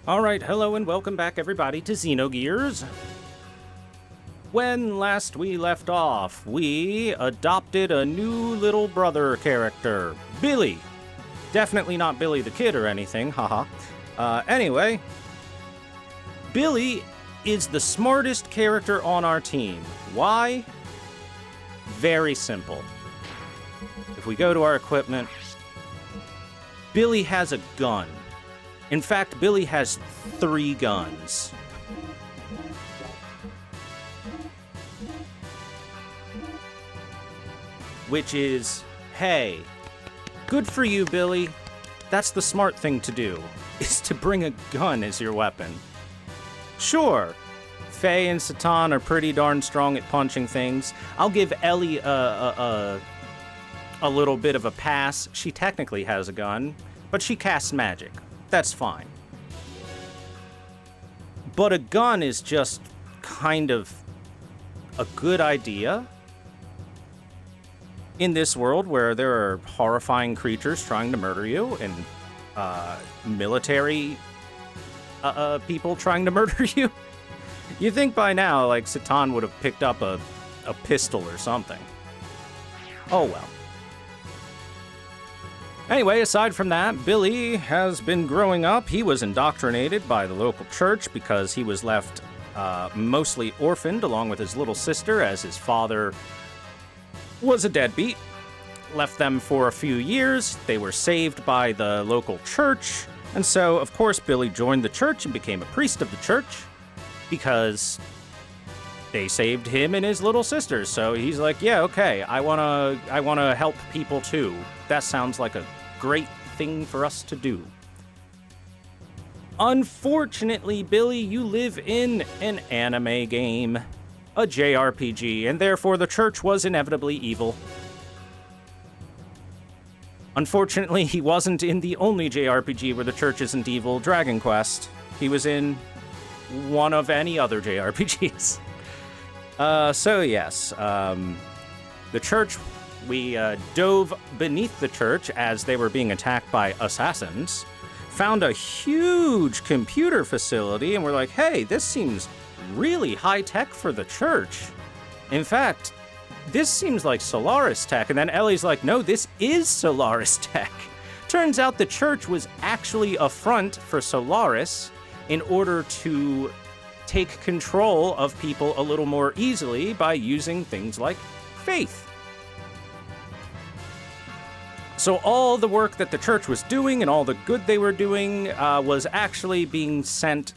Alright, hello and welcome back everybody to Xenogears. When last we left off, we adopted a new little brother character, Billy. Definitely not Billy the Kid or anything, haha. Anyway, Billy is the smartest character on our team. Why? Very simple. If we go to our equipment, Billy has a gun. In fact, Billy has 3 guns. Which is, hey, good for you, Billy. That's the smart thing to do, is to bring a gun as your weapon. Sure, Faye and Satan are pretty darn strong at punching things. I'll give Ellie a little bit of a pass. She technically has a gun, but she casts magic. That's fine. But a gun is just kind of a good idea in this world where there are horrifying creatures trying to murder you and military people trying to murder you. You think by now, like, Satan would have picked up a pistol or something. Oh well. Anyway, aside from that, Billy has been growing up. He was indoctrinated by the local church because he was left mostly orphaned along with his little sister, as his father was a deadbeat. Left them for a few years. They were saved by the local church. And so, of course, Billy joined the church and became a priest of the church because they saved him and his little sister. So he's like, yeah, okay, I wanna help people too. That sounds like a great thing for us to do. Unfortunately, Billy, you live in an anime game, a JRPG, and therefore the church was inevitably evil. Unfortunately, he wasn't in the only JRPG where the church isn't evil, Dragon Quest. He was in one of any other JRPGs. So yes, the church, we dove beneath the church as they were being attacked by assassins, found a huge computer facility, and we're like, hey, this seems really high-tech for the church. In fact, this seems like Solaris tech. And then Ellie's like, no, this is Solaris tech. Turns out the church was actually a front for Solaris in order to take control of people a little more easily by using things like faith. So all the work that the church was doing and all the good they were doing was actually being sent,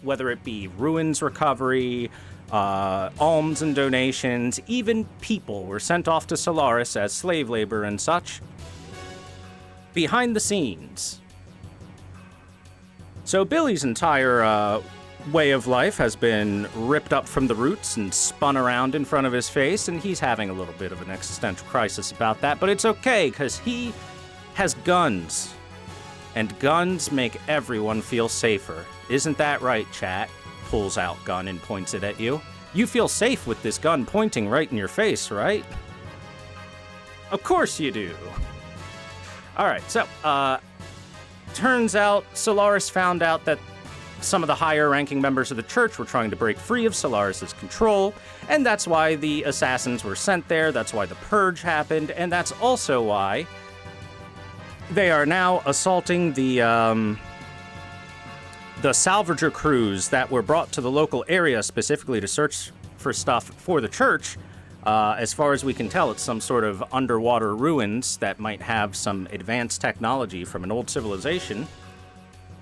whether it be ruins recovery, alms and donations, even people were sent off to Solaris as slave labor and such, behind the scenes. So Billy's entire way of life has been ripped up from the roots and spun around in front of his face, and he's having a little bit of an existential crisis about that, but it's okay, because he has guns, and guns make everyone feel safer. Isn't that right, chat? Pulls out gun and points it at you. You feel safe with this gun pointing right in your face, right? Of course you do. Alright, so, turns out Solaris found out that some of the higher-ranking members of the church were trying to break free of Solaris's control, and that's why the assassins were sent there, that's why the purge happened, and that's also why they are now assaulting the salvager crews that were brought to the local area specifically to search for stuff for the church. As far as we can tell, it's some sort of underwater ruins that might have some advanced technology from an old civilization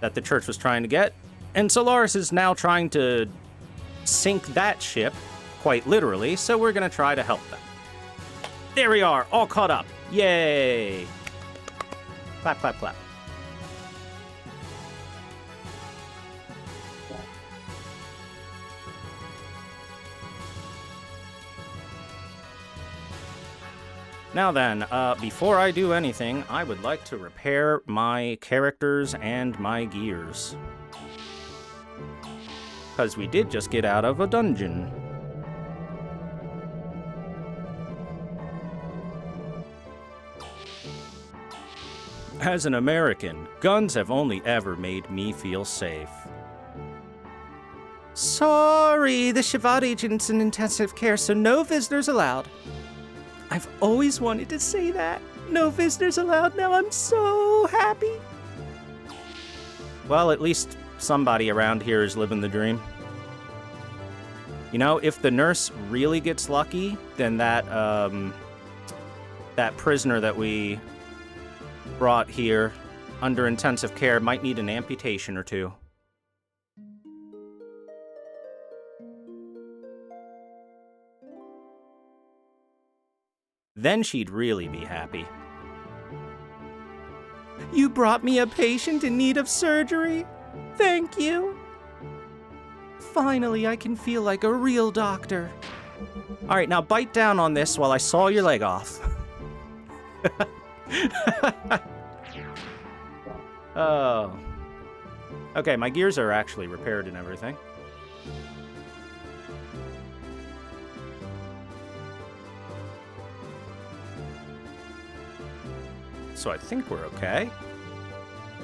that the church was trying to get. And Solaris is now trying to sink that ship, quite literally, so we're going to try to help them. There we are, all caught up. Yay! Clap, clap, clap. Now then, before I do anything, I would like to repair my characters and my gears. Because we did just get out of a dungeon. As an American, guns have only ever made me feel safe. Sorry, the Shivat agent's in intensive care, so no visitors allowed. I've always wanted to say that. No visitors allowed. Now I'm so happy. Well, at least somebody around here is living the dream. You know, if the nurse really gets lucky, then that prisoner that we brought here under intensive care might need an amputation or two. Then she'd really be happy. You brought me a patient in need of surgery? Thank you. Finally, I can feel like a real doctor. All right, now bite down on this while I saw your leg off. Oh. Okay, my gears are actually repaired and everything. So I think we're okay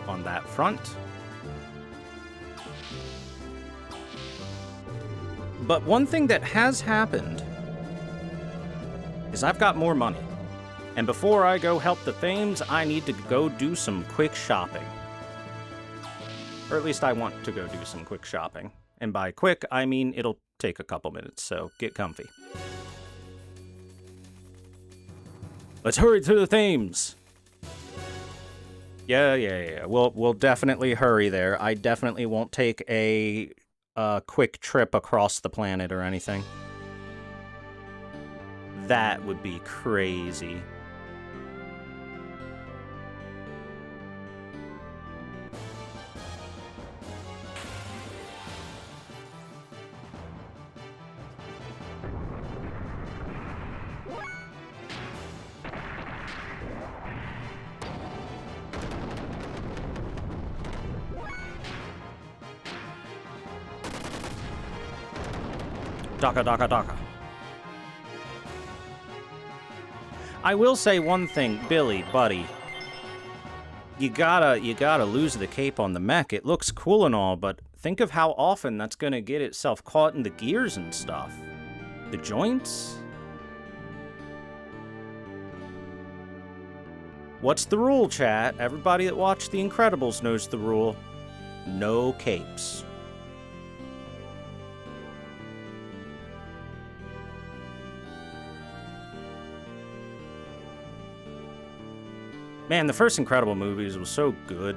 on that front. But one thing that has happened is I've got more money. And before I go help the Thames, I need to go do some quick shopping. Or at least I want to go do some quick shopping. And by quick, I mean it'll take a couple minutes, so get comfy. Let's hurry to the Thames! Yeah. We'll definitely hurry there. I definitely won't take a quick trip across the planet or anything. That would be crazy. Daka. I will say one thing, Billy, buddy. You gotta lose the cape on the mech. It looks cool and all, but think of how often that's gonna get itself caught in the gears and stuff. The joints? What's the rule, chat? Everybody that watched The Incredibles knows the rule. No capes. Man, the first Incredible movies was so good.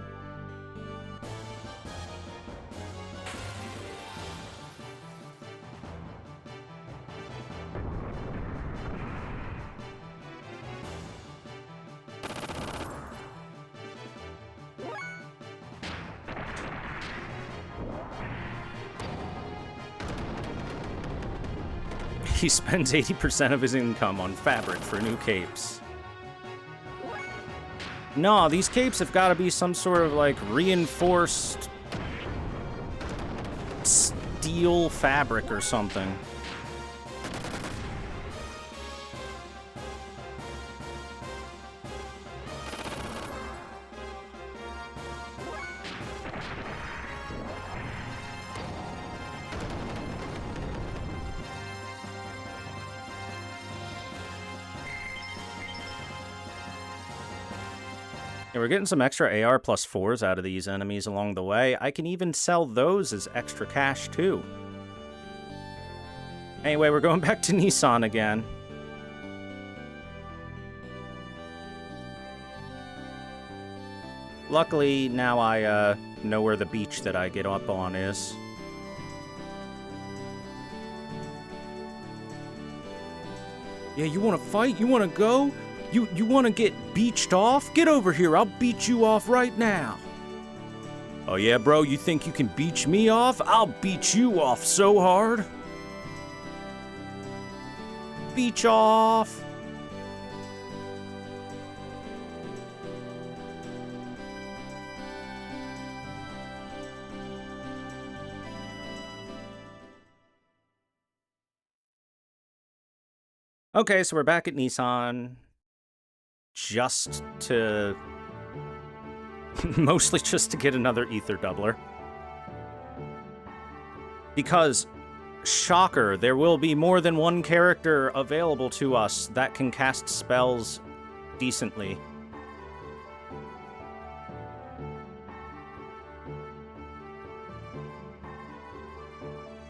He spends 80% of his income on fabric for new capes. No, these capes have got to be some sort of, like, reinforced steel fabric or something. We're getting some extra AR plus 4s out of these enemies along the way. I can even sell those as extra cash, too. Anyway, we're going back to Nissan again. Luckily, now I know where the beach that I get up on is. Yeah, you want to fight? You want to go? You want to get beached off? Get over here, I'll beach you off right now. Oh yeah, bro, you think you can beach me off? I'll beach you off so hard. Beach off. Okay, so we're back at Nissan. Just to Mostly just to get another ether doubler. Because, shocker, there will be more than one character available to us that can cast spells decently.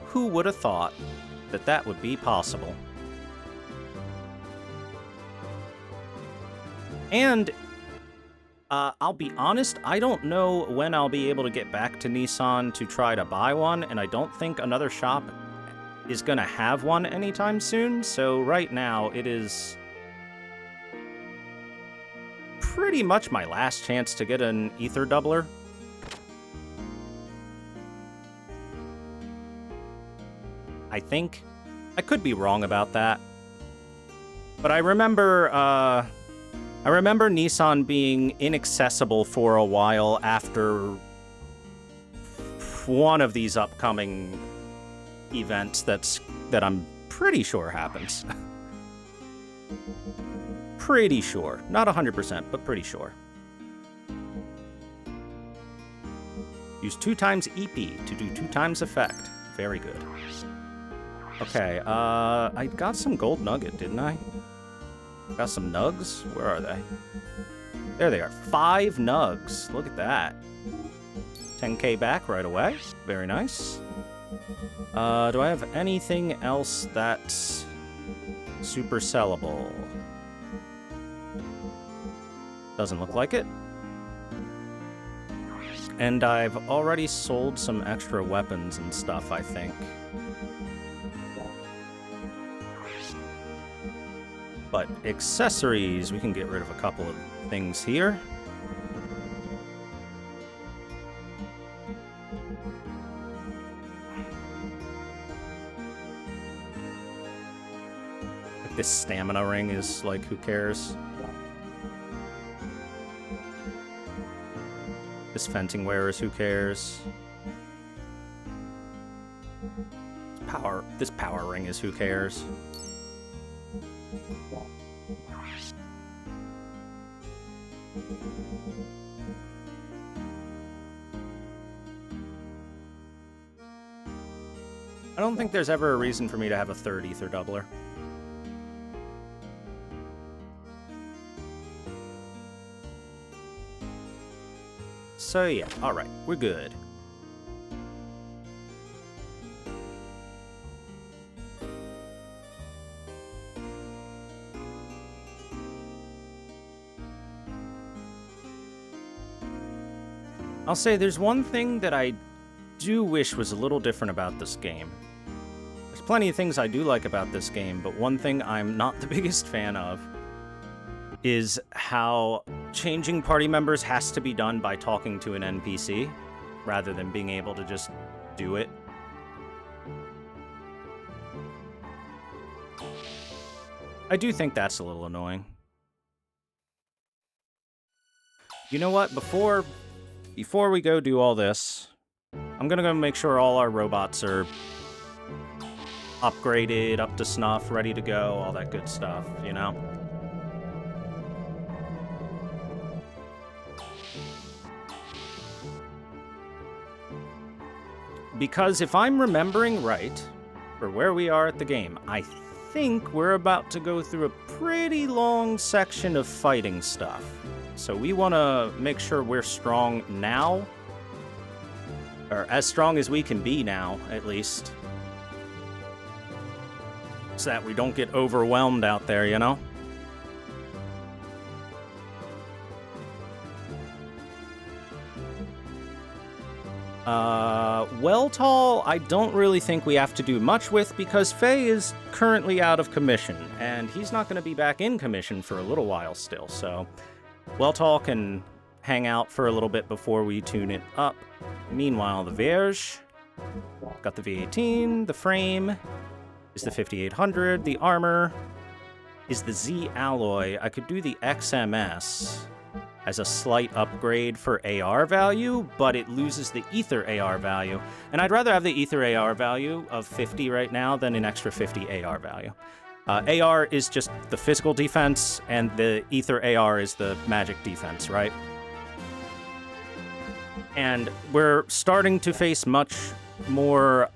Who would have thought that that would be possible? And I'll be honest, I don't know when I'll be able to get back to Nissan to try to buy one, and I don't think another shop is gonna have one anytime soon, so right now it is pretty much my last chance to get an ether doubler. I think. I could be wrong about that. But I remember Nissan being inaccessible for a while after one of these upcoming events that I'm pretty sure happens. Pretty sure. Not 100%, but pretty sure. Use 2 times EP to do 2 times effect. Very good. Okay, I got some gold nugget, didn't I? Got some nugs? Where are they? There they are. 5 nugs. Look at that. 10k back right away. Very nice. Do I have anything else that's super sellable? Doesn't look like it. And I've already sold some extra weapons and stuff, I think. But accessories, we can get rid of a couple of things here. Like this stamina ring is like, who cares? This fencing wear is who cares? This power ring is who cares? I don't think there's ever a reason for me to have a 3rd ether doubler. So yeah, alright, we're good. I'll say there's one thing that I do wish was a little different about this game. There's plenty of things I do like about this game, but one thing I'm not the biggest fan of is how changing party members has to be done by talking to an NPC, rather than being able to just do it. I do think that's a little annoying. You know what? Before we go do all this, I'm gonna go make sure all our robots are upgraded, up to snuff, ready to go, all that good stuff, you know? Because if I'm remembering right, for where we are at the game, I think we're about to go through a pretty long section of fighting stuff. So we want to make sure we're strong now, or as strong as we can be now, at least, so that we don't get overwhelmed out there, you know? Welltall, I don't really think we have to do much with, because Faye is currently out of commission, and he's not going to be back in commission for a little while still, so Welltall can hang out for a little bit before we tune it up. Meanwhile, the Vierge, got the V18, the frame is the 5800, the armor is the Z alloy. I could do the XMS as a slight upgrade for AR value, but it loses the Ether AR value. And I'd rather have the Ether AR value of 50 right now than an extra 50 AR value. AR is just the physical defense, and the Ether AR is the magic defense, right? And we're starting to face much more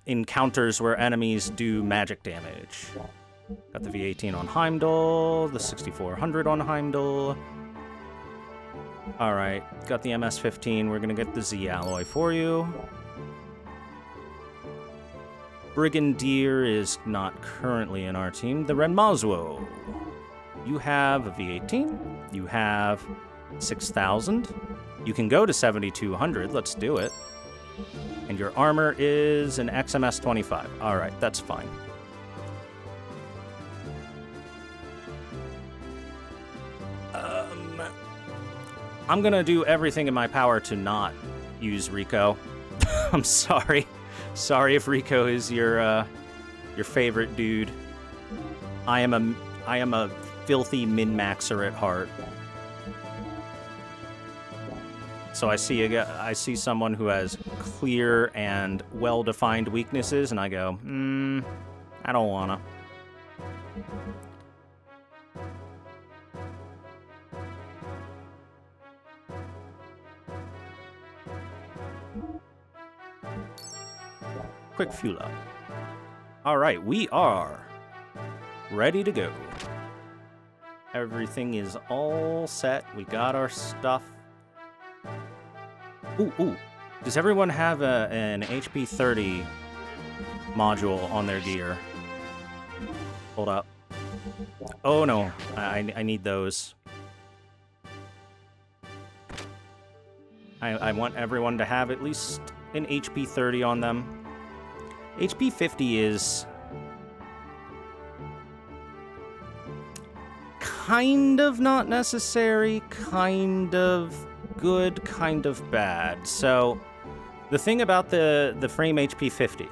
encounters where enemies do magic damage. Got the V18 on Heimdall, the 6400 on Heimdall. Alright, got the MS-15. We're gonna get the Z alloy for you. Brigadier is not currently in our team. The Red Mazwo. You have a V18. You have 6,000. You can go to 7,200. Let's do it. And your armor is an XMS-25. Alright, that's fine. I'm gonna do everything in my power to not use Rico. I'm sorry. Sorry if Rico is your favorite dude. I am a filthy min-maxer at heart. So I see someone who has clear and well-defined weaknesses, and I go, I don't wanna. Quick fuel up. All right, we are ready to go. Everything is all set. We got our stuff. Ooh. Does everyone have an HP 30 module on their gear? Hold up. Oh no, I need those. I want everyone to have at least an HP 30 on them. HP 50 is kind of not necessary, kind of good, kind of bad. So the thing about the frame HP 50,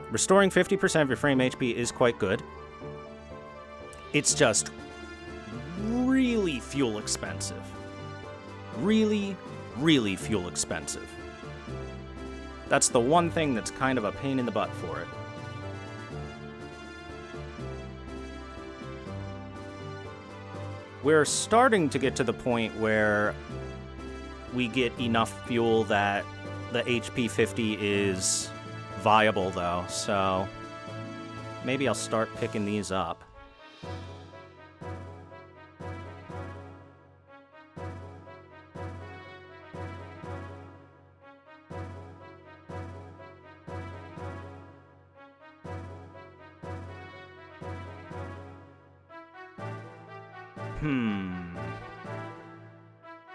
restoring 50% of your frame HP is quite good. It's just really fuel expensive. Really, really fuel expensive. That's the one thing that's kind of a pain in the butt for it. We're starting to get to the point where we get enough fuel that the HP 50 is viable, though, so maybe I'll start picking these up.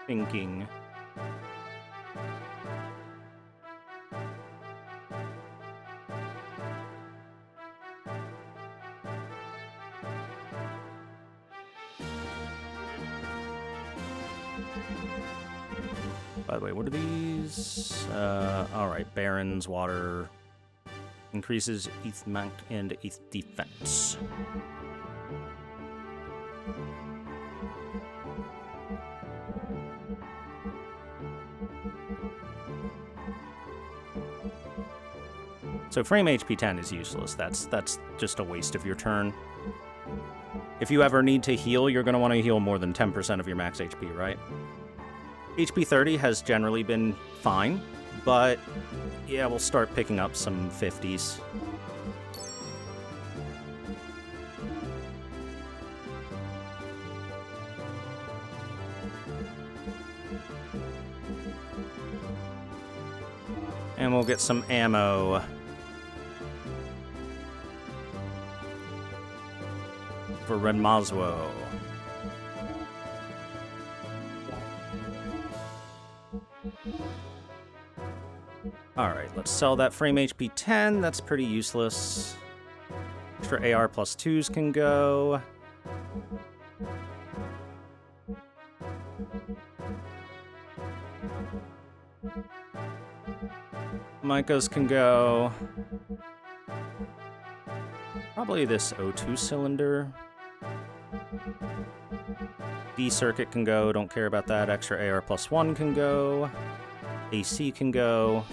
Thinking. By the way, what are these? Alright, Baron's Water increases ETH mount and ETH defense. So frame HP 10 is useless. That's just a waste of your turn. If you ever need to heal, you're going to want to heal more than 10% of your max HP, right? HP 30 has generally been fine, but yeah, we'll start picking up some 50s. And we'll get some ammo. For Red Mazwo. Alright, let's sell that frame HP 10. That's pretty useless. Extra AR plus 2s can go. Micahs can go. Probably this O2 cylinder. D circuit can go, don't care about that. Extra AR plus 1 can go. AC can go.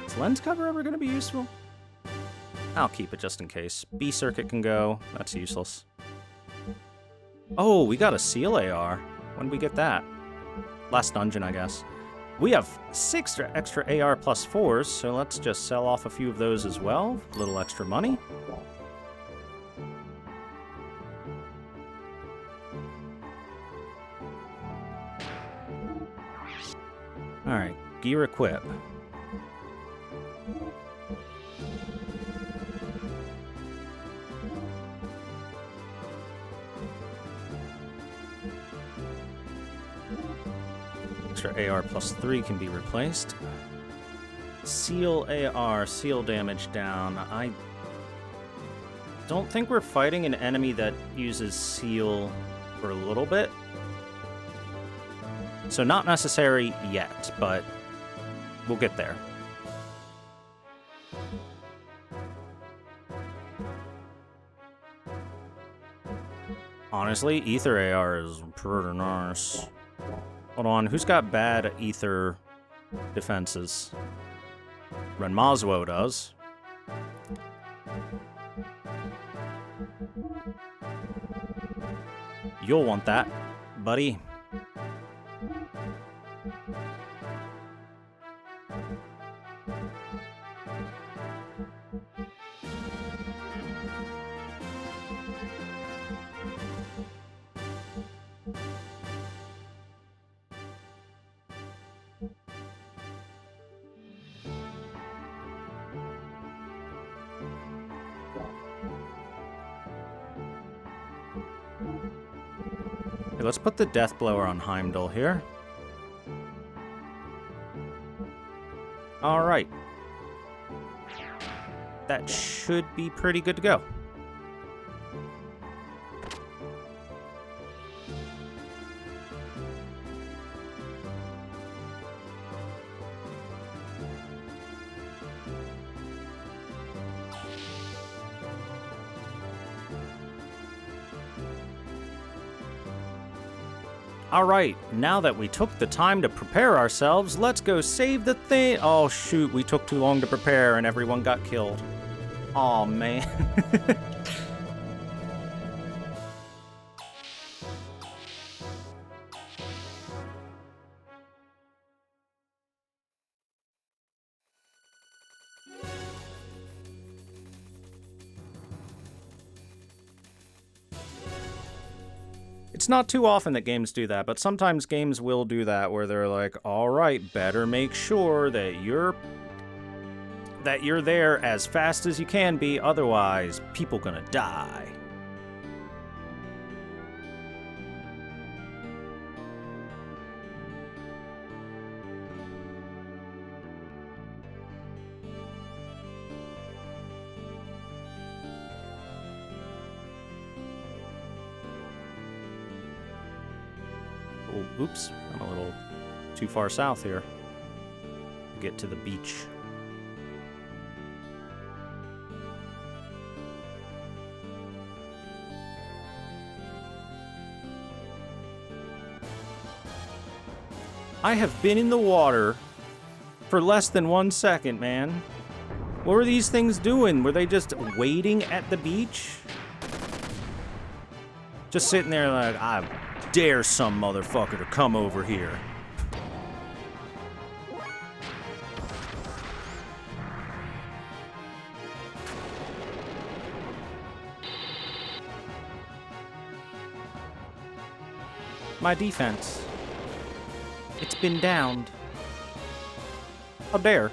Is lens cover ever going to be useful? I'll keep it just in case. B circuit can go. That's useless. Oh, we got a seal AR. When did we get that? Last dungeon, I guess. We have 6 extra AR plus 4s, so let's just sell off a few of those as well. A little extra money. Alright, gear equip. Extra AR plus 3 can be replaced. Seal AR, seal damage down. I don't think we're fighting an enemy that uses seal for a little bit. So not necessary yet, but we'll get there. Honestly, Ether AR is pretty nice. Hold on, who's got bad Ether defenses? Renmazwo does. You'll want that, buddy. Okay, let's put the Death Blower on Heimdall here. Alright. That should be pretty good to go. Alright, now that we took the time to prepare ourselves, let's go save the thing. Oh shoot, we took too long to prepare and everyone got killed. Aw, man. It's not too often that games do that, but sometimes games will do that where they're like, all right, better make sure that you're there as fast as you can be, otherwise people gonna die. Oh, oops, I'm a little too far south here to get to the beach. I have been in the water for less than 1 second, man. What were these things doing? Were they just waiting at the beach? Just sitting there like, I dare some motherfucker to come over here. My defense. It's been downed. How dare.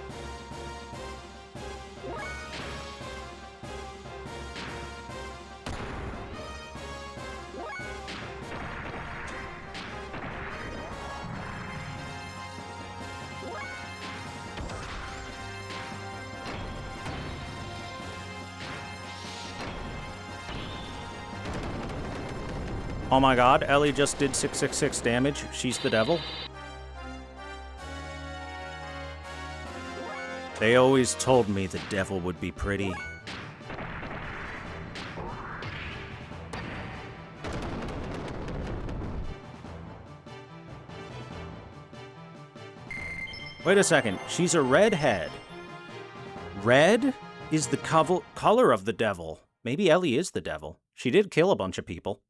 Oh my god, Ellie just did 666 damage. She's the devil. They always told me the devil would be pretty. Wait a second, she's a redhead. Red is the color of the devil. Maybe Ellie is the devil. She did kill a bunch of people.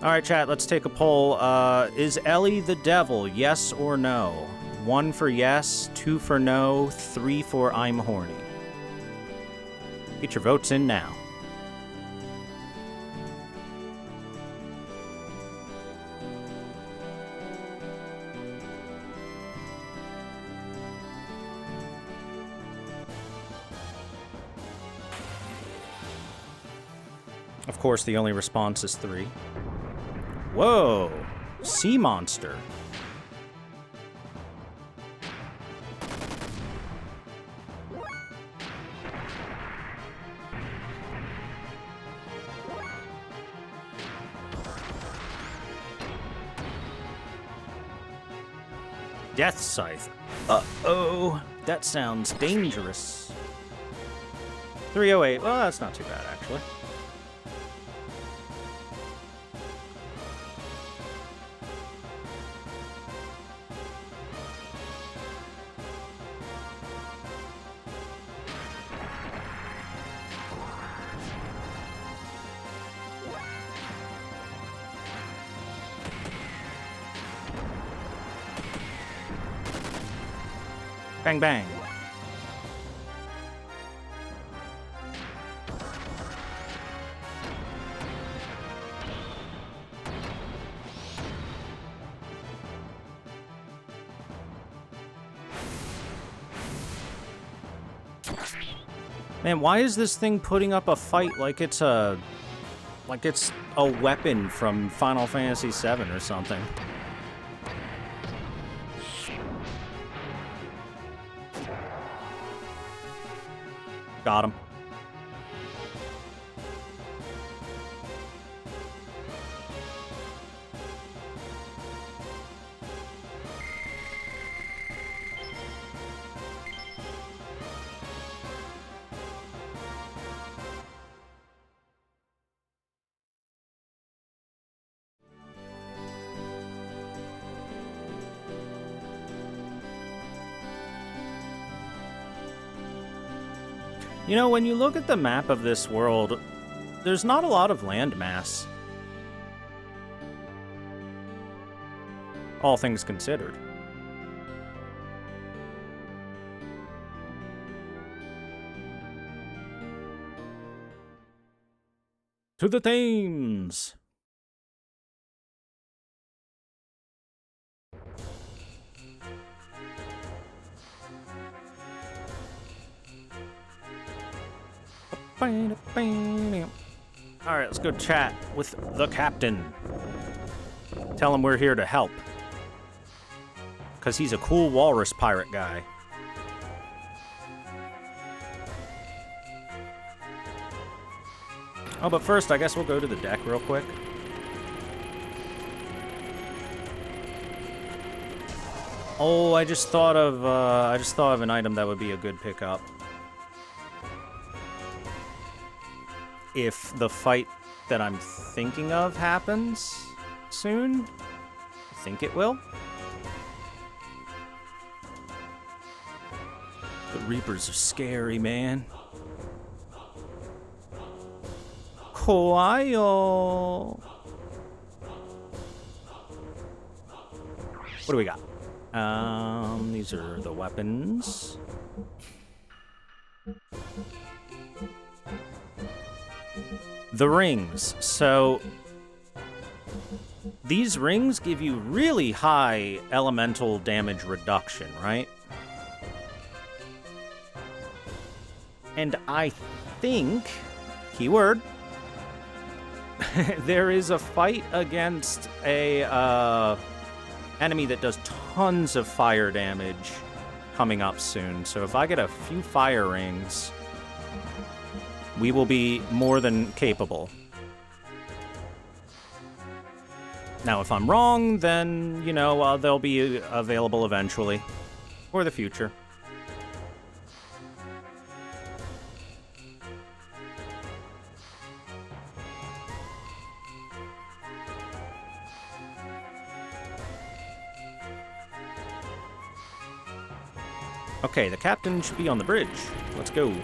All right, chat, let's take a poll. Is Ellie the devil, yes or no? 1 for yes, 2 for no, 3 for I'm horny. Get your votes in now. Of course, the only response is 3. Whoa! Sea monster. Death Scythe. Uh-oh. That sounds dangerous. 308. Well, that's not too bad, actually. Bang, bang. Man, why is this thing putting up a fight like it's a weapon from Final Fantasy VII or something? Got him. You know, when you look at the map of this world, there's not a lot of landmass. All things considered. To the Thames! Alright, let's go chat with the captain. Tell him we're here to help. Because he's a cool walrus pirate guy. Oh, but first, I guess we'll go to the deck real quick. Oh, I just thought of an item that would be a good pickup. If the fight that I'm thinking of happens soon. I think it will. The Reapers are scary, man. Kawaii. What do we got? These are the weapons. The rings. So these rings give you really high elemental damage reduction, right? And I think, keyword, there is a fight against a enemy that does tons of fire damage coming up soon. So if I get a few fire rings, we will be more than capable. Now, if I'm wrong, then, you know, they'll be available eventually. For the future. Okay, the captain should be on the bridge. Let's go.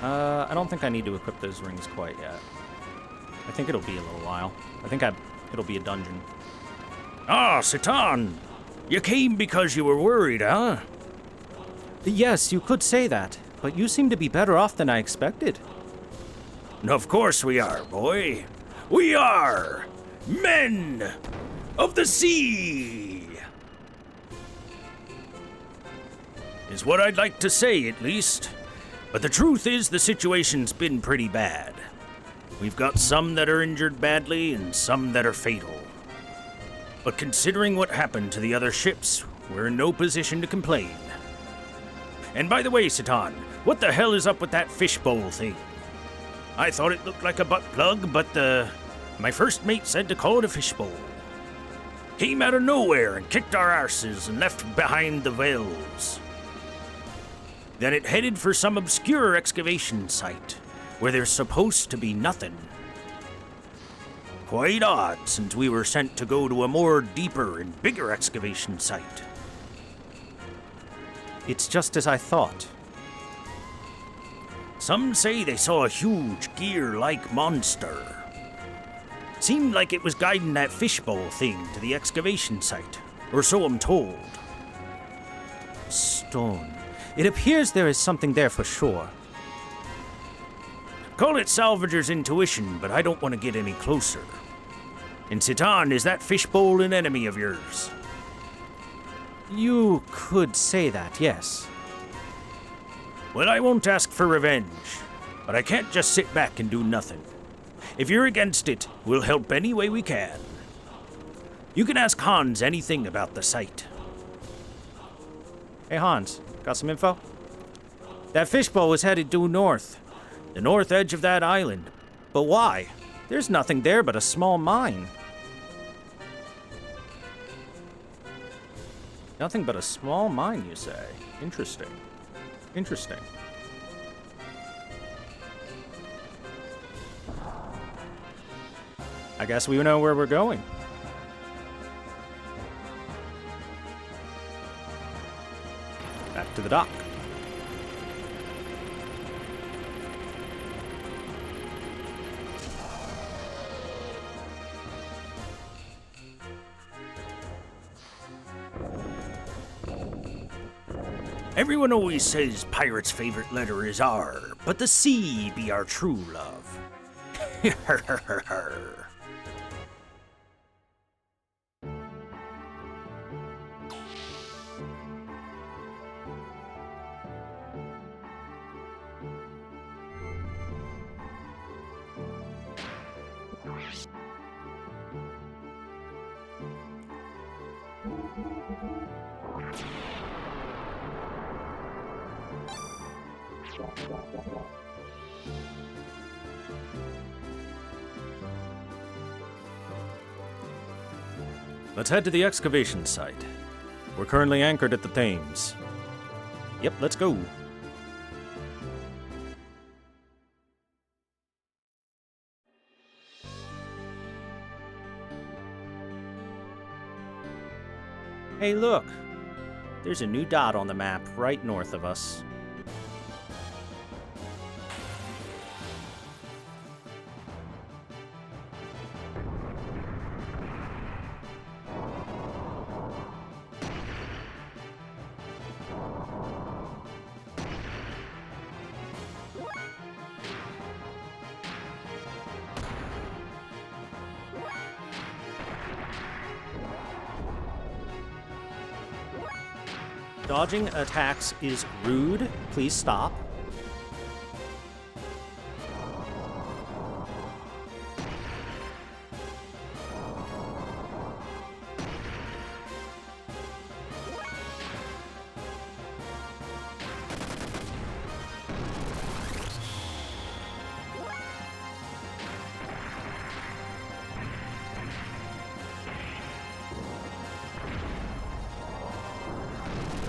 I don't think I need to equip those rings quite yet. I think it'll be a little while. It'll be a dungeon. Ah, Satan! You came because you were worried, huh? Yes, you could say that, but you seem to be better off than I expected. Of course we are, boy. We are men of the sea! Is what I'd like to say, at least. But the truth is, the situation's been pretty bad. We've got some that are injured badly and some that are fatal. But considering what happened to the other ships, we're in no position to complain. And by the way, Satan, what the hell is up with that fishbowl thing? I thought it looked like a butt plug, but my first mate said to call it a fishbowl. Came out of nowhere and kicked our arses and left behind the wells. Then it headed for some obscure excavation site, where there's supposed to be nothing. Quite odd, since we were sent to go to a more deeper and bigger excavation site. It's just as I thought. Some say they saw a huge gear-like monster. Seemed like it was guiding that fishbowl thing to the excavation site, or so I'm told. Stone. It appears there is something there for sure. Call it salvager's intuition, but I don't want to get any closer. And Satan, is that fishbowl an enemy of yours? You could say that, yes. Well, I won't ask for revenge, but I can't just sit back and do nothing. If you're against it, we'll help any way we can. You can ask Hans anything about the site. Hey Hans, got some info? That fishbowl was headed due north. The north edge of that island. But why? There's nothing there but a small mine. Nothing but a small mine, you say? Interesting. Interesting. I guess we know where we're going. Back to the dock. Everyone always says pirates' favorite letter is R, but the C be our true love. Let's head to the excavation site. We're currently anchored at the Thames. Yep, let's go. Hey, look. There's a new dot on the map right north of us. Dodging attacks is rude. Please stop.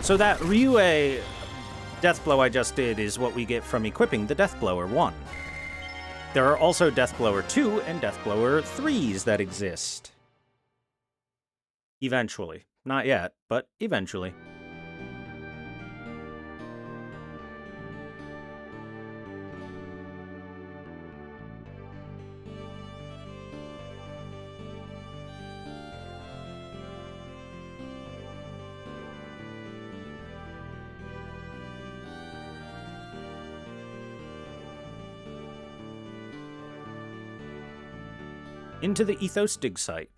So that Ryue Deathblow I just did is what we get from equipping the Deathblower 1. There are also Deathblower 2 and Deathblower 3s that exist. Eventually. Not yet, but eventually. into the Ethos dig site.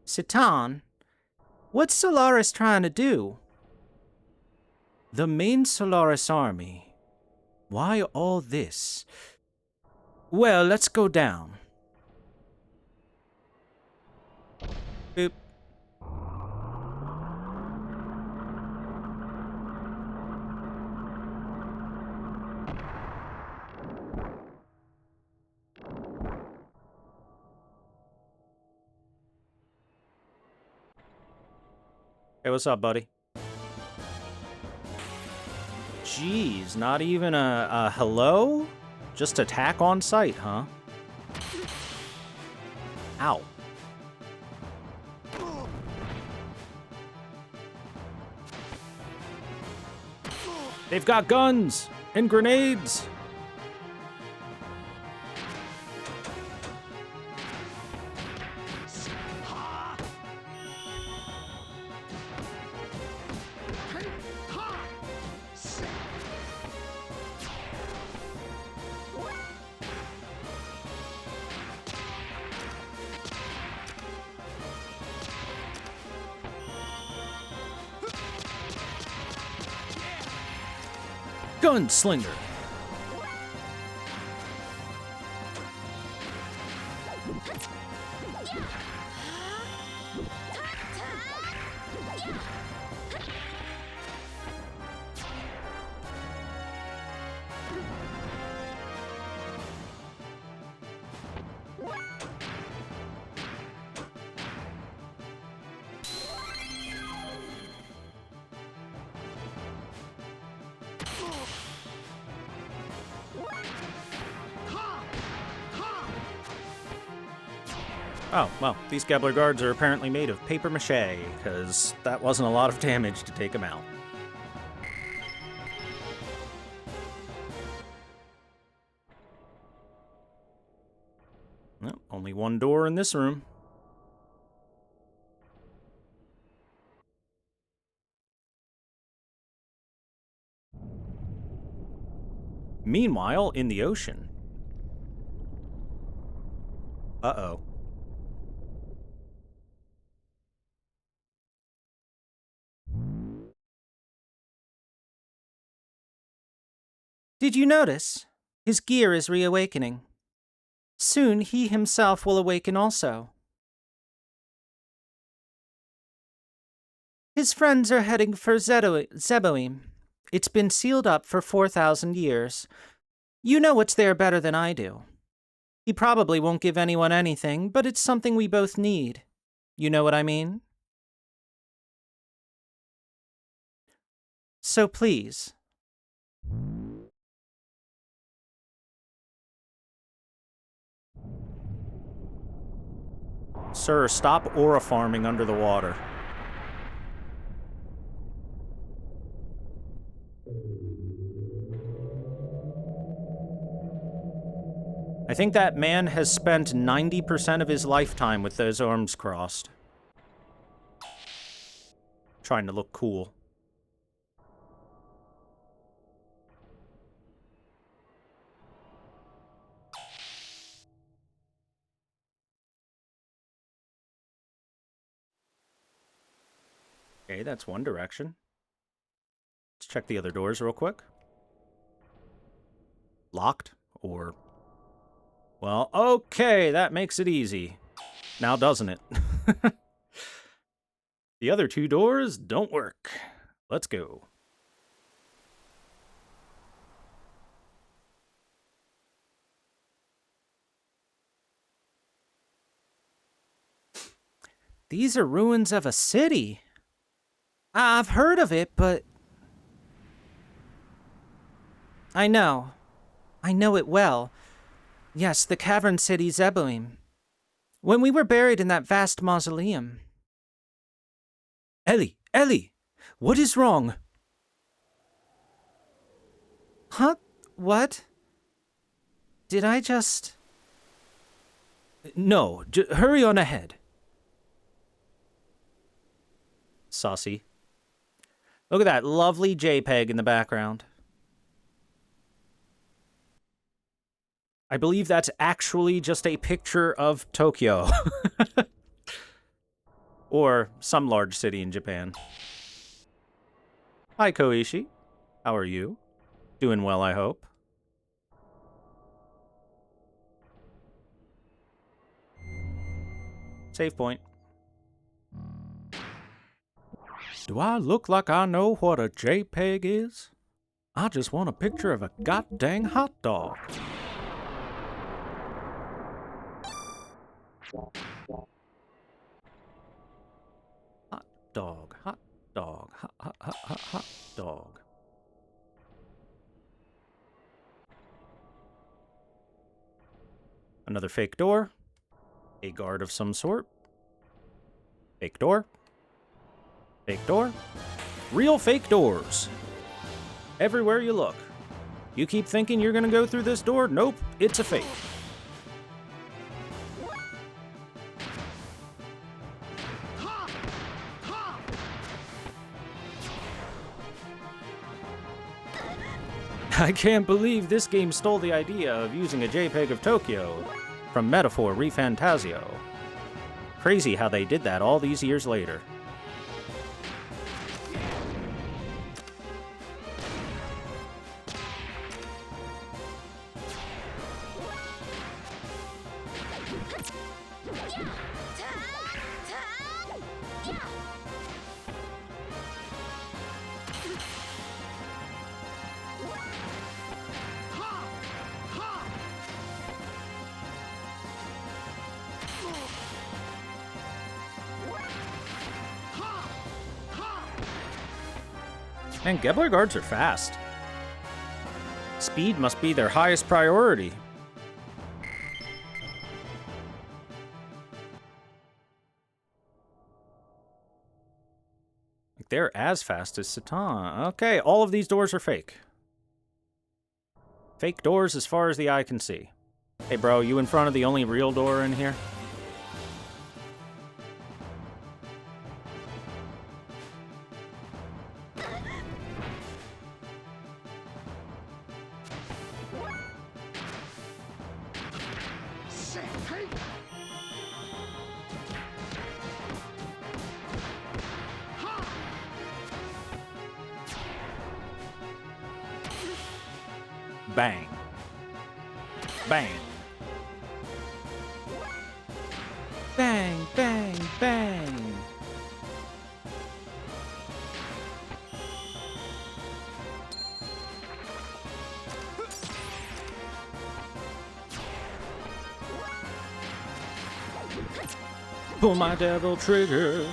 Citan, what's Solaris trying to do? The main Solaris army. Why all this? Well, let's go down. Boop. Hey, what's up, buddy? Jeez, not even a hello? Just attack on sight, huh? Ow. They've got guns and grenades. Gunslinger. Oh, well, these Gebler guards are apparently made of paper mache, because that wasn't a lot of damage to take them out. Well, only one door in this room. Meanwhile, in the ocean. Uh-oh. Did you notice? His gear is reawakening. Soon he himself will awaken also. His friends are heading for Zeboim. It's been sealed up for 4,000 years. You know what's there better than I do. He probably won't give anyone anything, but it's something we both need. You know what I mean? So please. Sir, stop aura farming under the water. I think that man has spent 90% of his lifetime with those arms crossed. Trying to look cool. Okay, that's one direction. Let's check the other doors real quick. Locked? Or... well, okay, that makes it easy. Now doesn't it? The other two doors don't work. Let's go. These are ruins of a city. I've heard of it, but... I know it well. Yes, the cavern city Zeboim. When we were buried in that vast mausoleum. Ellie, what is wrong? Huh? What? Did I just... No, hurry on ahead. Saucy. Look at that lovely JPEG in the background. I believe that's actually just a picture of Tokyo. Or some large city in Japan. Hi, Koishi. How are you? Doing well, I hope. Save point. Do I look like I know what a JPEG is? I just want a picture of a goddamn hot dog. Hot dog, hot dog, hot dog. Another fake door. A guard of some sort. Fake door. Fake door. Real fake doors. Everywhere you look. You keep thinking you're gonna go through this door? Nope, it's a fake. I can't believe this game stole the idea of using a JPEG of Tokyo from Metaphor ReFantazio. Crazy how they did that all these years later. Man, Gebler guards are fast. Speed must be their highest priority. Like they're as fast as Satan. Okay, all of these doors are fake. Fake doors as far as the eye can see. Hey bro, you in front of the only real door in here? Bang. Bang. Bang, bang, bang. Pull my devil trigger.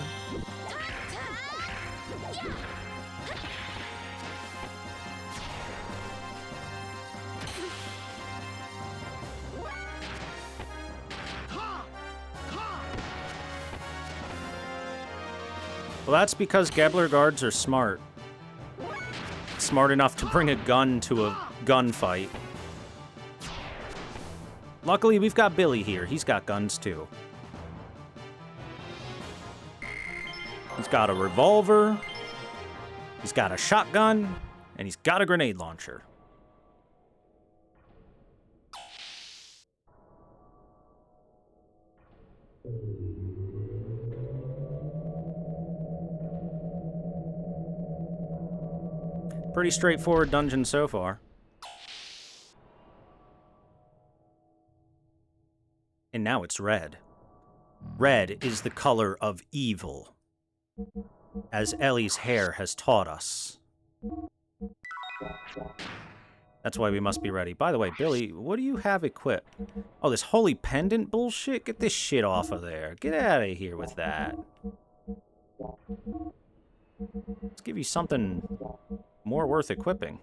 Well, that's because Gebler guards are smart. Smart enough to bring a gun to a gunfight. Luckily, we've got Billy here. He's got guns, too. He's got a revolver. He's got a shotgun. And he's got a grenade launcher. Pretty straightforward dungeon so far. And now it's red. Red is the color of evil, as Ellie's hair has taught us. That's why we must be ready. By the way, Billy, what do you have equipped? Oh, this holy pendant bullshit? Get this shit off of there. Get out of here with that. Let's give you something more worth equipping.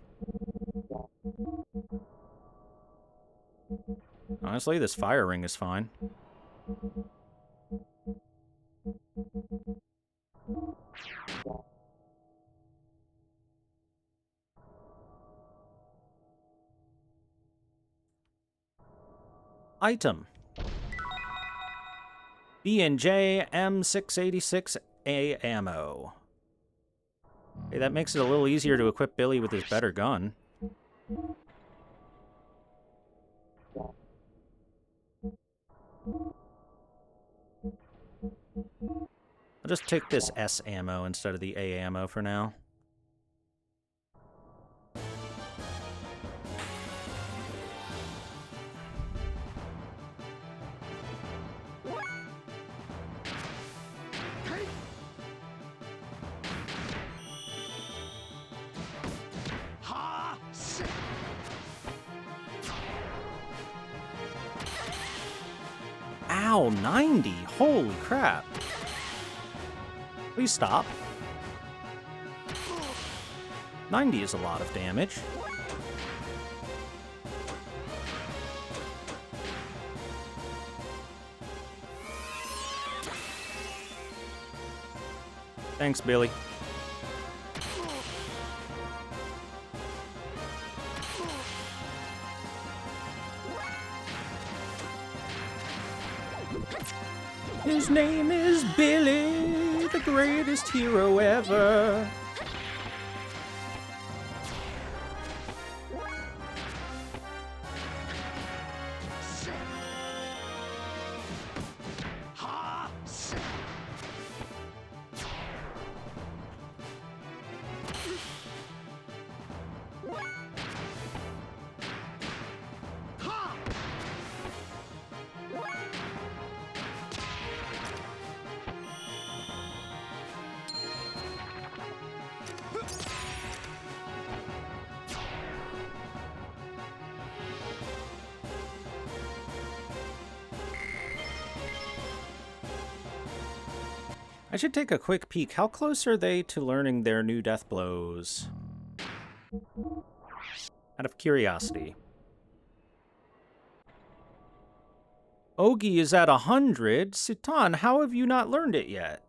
Honestly, this fire ring is fine. Item. B&J M686A ammo. Hey, that makes it a little easier to equip Billy with his better gun. I'll just take this S ammo instead of the A ammo for now. Ow, 90! Holy crap! Please stop. 90 is a lot of damage. Thanks, Billy. His name is Billy, the greatest hero ever. I should take a quick peek. How close are they to learning their new death blows? Out of curiosity. Ogi is at 100. Citan, how have you not learned it yet?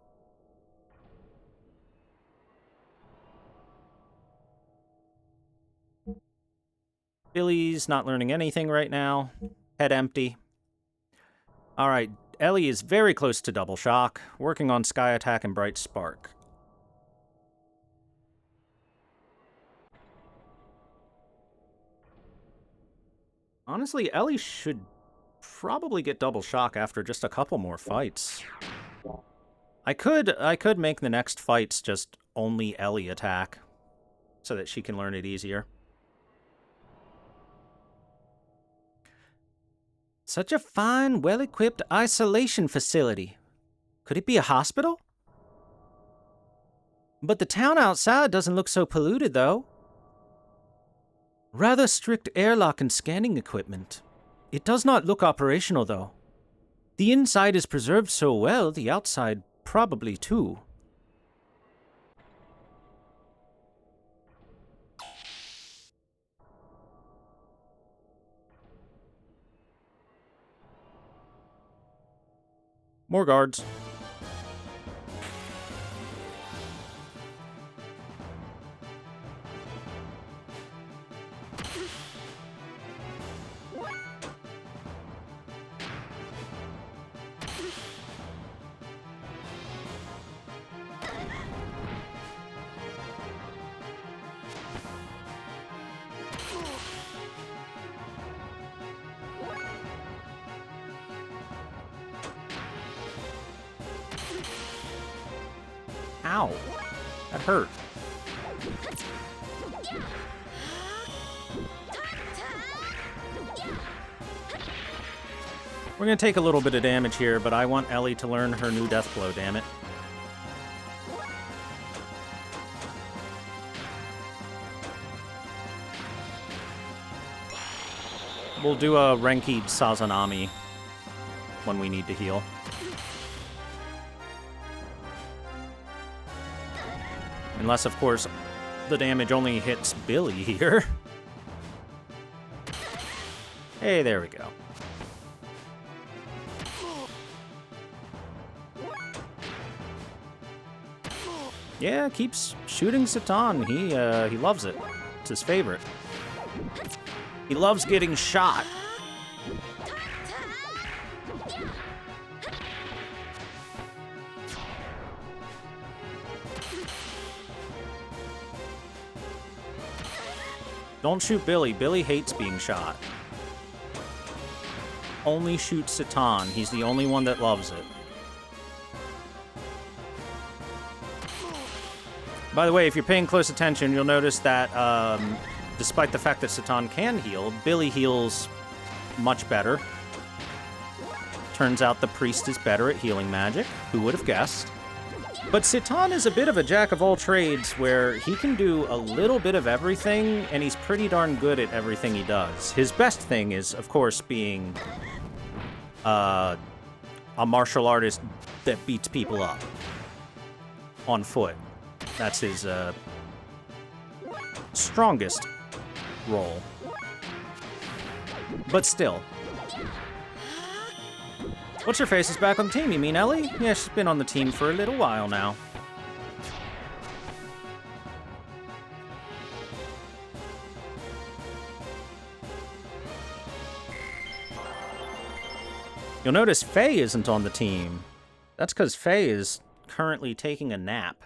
Billy's not learning anything right now. Head empty. Alright, Ellie is very close to Double Shock, working on Sky Attack and Bright Spark. Honestly, Ellie should probably get Double Shock after just a couple more fights. I could make the next fights just only Ellie attack, so that she can learn it easier. Such a fine, well-equipped isolation facility. Could it be a hospital? But the town outside doesn't look so polluted, though. Rather strict airlock and scanning equipment. It does not look operational, though. The inside is preserved so well, the outside probably too. More guards. Ow. That hurt. We're gonna take a little bit of damage here, but I want Ellie to learn her new death blow, damn it. We'll do a Renki Sazanami when we need to heal. Unless, of course, the damage only hits Billy here. Hey, there we go. Yeah, keeps shooting Citan. He loves it. It's his favorite. He loves getting shot. Don't shoot Billy. Billy hates being shot. Only shoot Satan. He's the only one that loves it. By the way, if you're paying close attention, you'll notice that despite the fact that Satan can heal, Billy heals much better. Turns out the priest is better at healing magic. Who would have guessed? But Satan is a bit of a jack of all trades where he can do a little bit of everything, and he's pretty darn good at everything he does. His best thing is, of course, being a martial artist that beats people up on foot. That's his strongest role. But still. What's your face is back on the team, you mean Ellie? Yeah, she's been on the team for a little while now. You'll notice Faye isn't on the team. That's because Faye is currently taking a nap.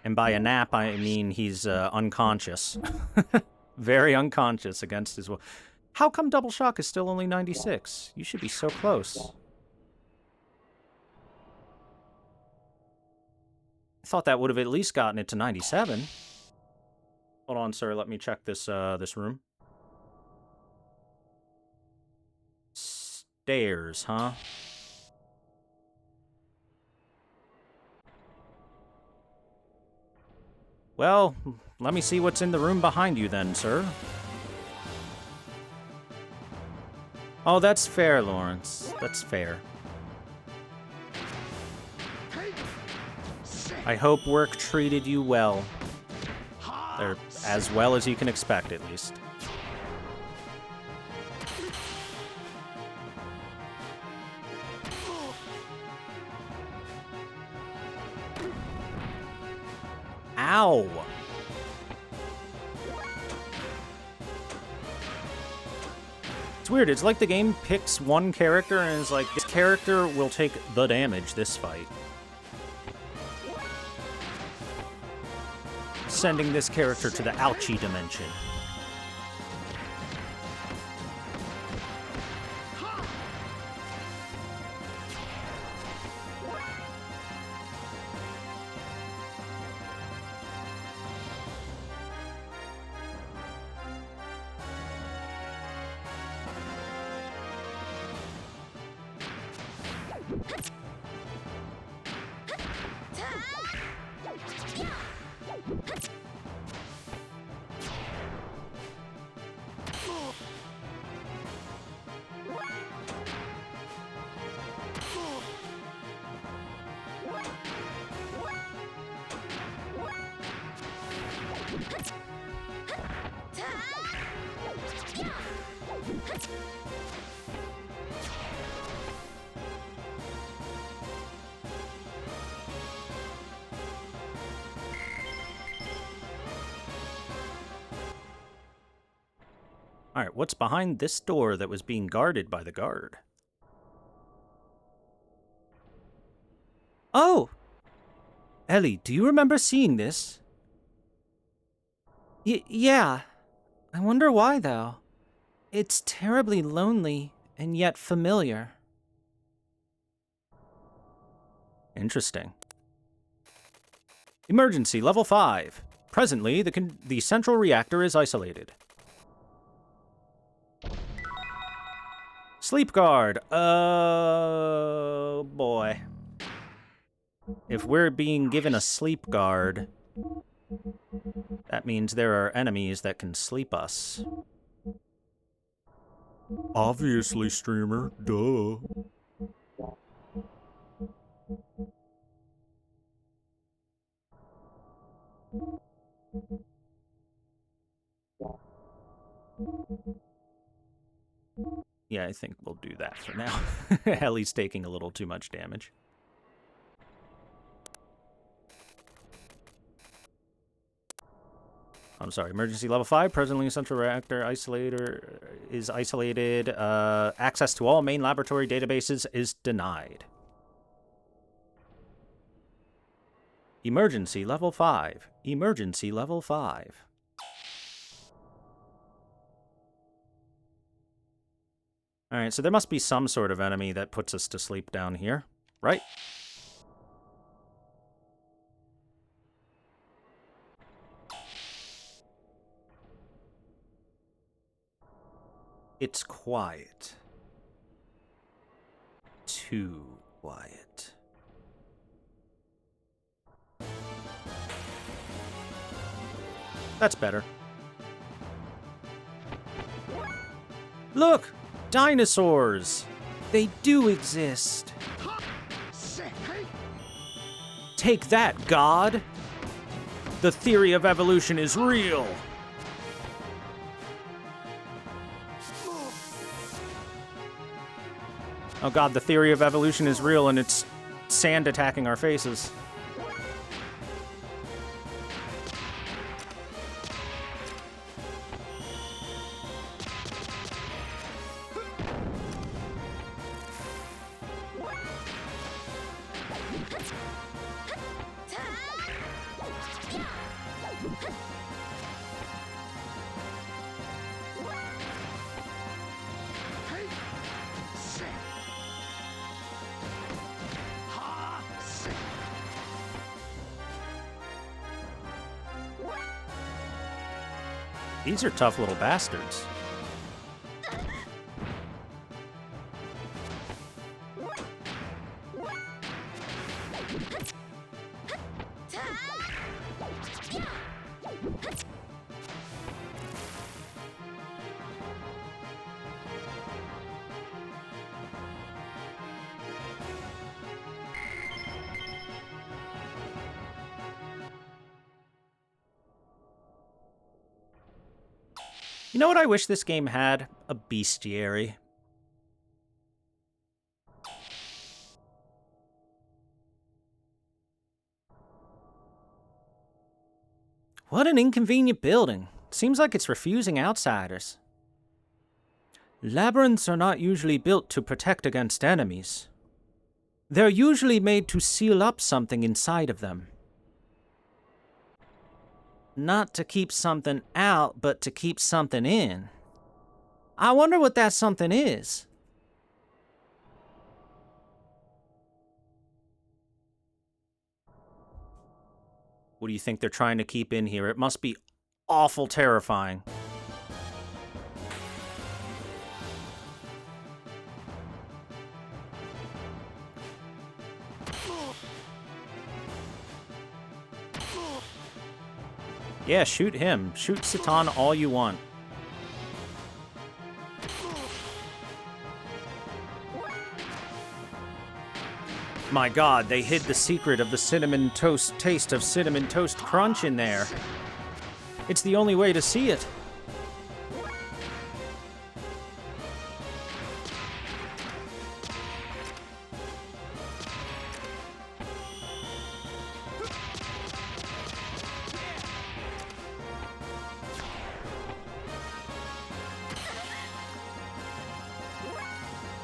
And by a nap, I mean he's unconscious. Very unconscious against his will. How come Double Shock is still only 96? You should be so close. I thought that would have at least gotten it to 97. Hold on, sir. Let me check this this room. Stairs, huh? Well, let me see what's in the room behind you then, sir. Oh, that's fair, Lawrence. That's fair. I hope work treated you well. Or as well as you can expect, at least. Ow! It's weird, it's like the game picks one character and is like, this character will take the damage this fight. Sending this character to the ouchie dimension. Alright, what's behind this door that was being guarded by the guard? Oh! Ellie, do you remember seeing this? Yeah. I wonder why, though. It's terribly lonely, and yet familiar. Interesting. Emergency, level 5. Presently, the central reactor is isolated. Sleep guard. Oh, boy. If we're being given a sleep guard, that means there are enemies that can sleep us. Obviously, streamer. Duh. Yeah, I think we'll do that for now. Ellie's taking a little too much damage. I'm sorry, emergency level 5, presently central reactor isolator is isolated. Access to all main laboratory databases is denied. Emergency level 5. Emergency level 5. Alright, so there must be some sort of enemy that puts us to sleep down here, right? It's quiet. Too quiet. That's better. Look! Dinosaurs! They do exist. Take that, God! The theory of evolution is real! Oh god, the theory of evolution is real and it's sand attacking our faces. These are tough little bastards. You know what I wish this game had? A bestiary. What an inconvenient building. Seems like it's refusing outsiders. Labyrinths are not usually built to protect against enemies. They're usually made to seal up something inside of them. Not to keep something out, but to keep something in. I wonder what that something is. What do you think they're trying to keep in here? It must be awful terrifying. Yeah, shoot him. Shoot Satan all you want. My god, they hid the secret of the cinnamon toast taste of Cinnamon Toast Crunch in there. It's the only way to see it.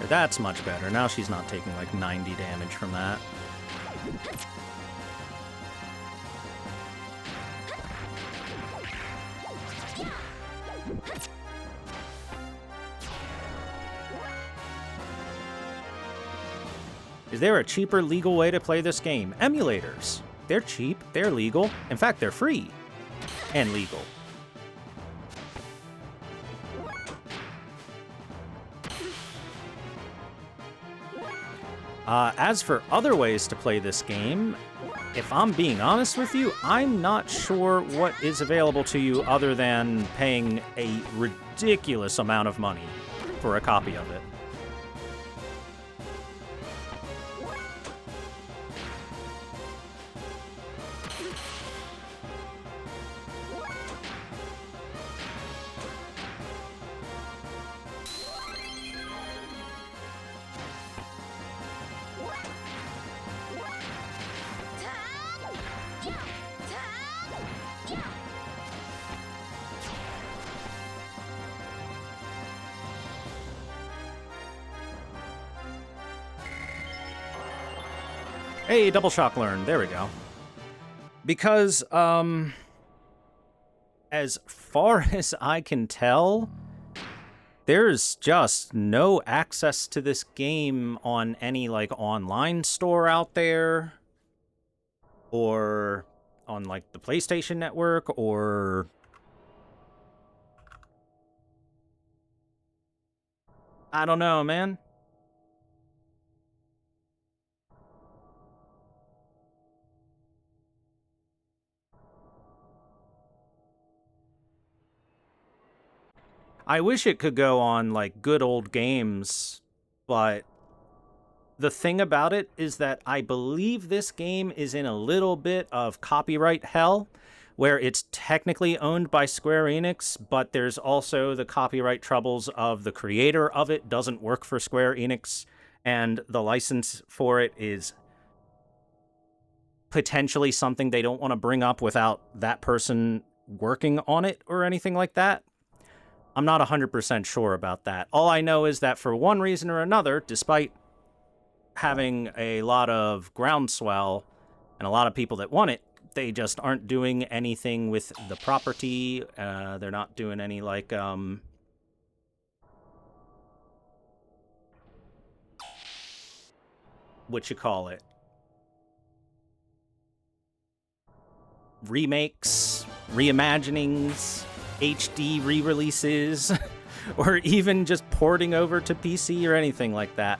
That's much better. Now she's not taking like 90 damage from that. Is there a cheaper, legal way to play this game? Emulators. They're cheap, they're legal. In fact, they're free and legal. As for other ways to play this game, if I'm being honest with you, I'm not sure what is available to you other than paying a ridiculous amount of money for a copy of it. Hey, double shock learned. There we go. Because, as far as I can tell, there's just no access to this game on any, like, online store out there, or on, like, the PlayStation Network, or... I don't know, man. I wish it could go on, like, good old games, but the thing about it is that I believe this game is in a little bit of copyright hell, where it's technically owned by Square Enix, but there's also the copyright troubles of the creator of it doesn't work for Square Enix, and the license for it is potentially something they don't want to bring up without that person working on it or anything like that. I'm not 100% sure about that. All I know is that for one reason or another, despite having a lot of groundswell and a lot of people that want it, they just aren't doing anything with the property. They're not doing any, like, what you call it? Remakes, reimaginings, HD re-releases, or even just porting over to PC or anything like that.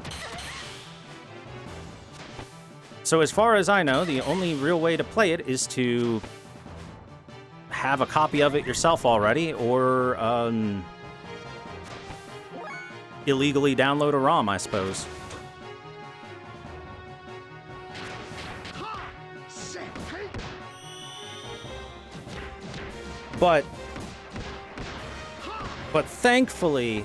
So as far as I know, the only real way to play it is to have a copy of it yourself already, or illegally download a ROM, I suppose. But thankfully,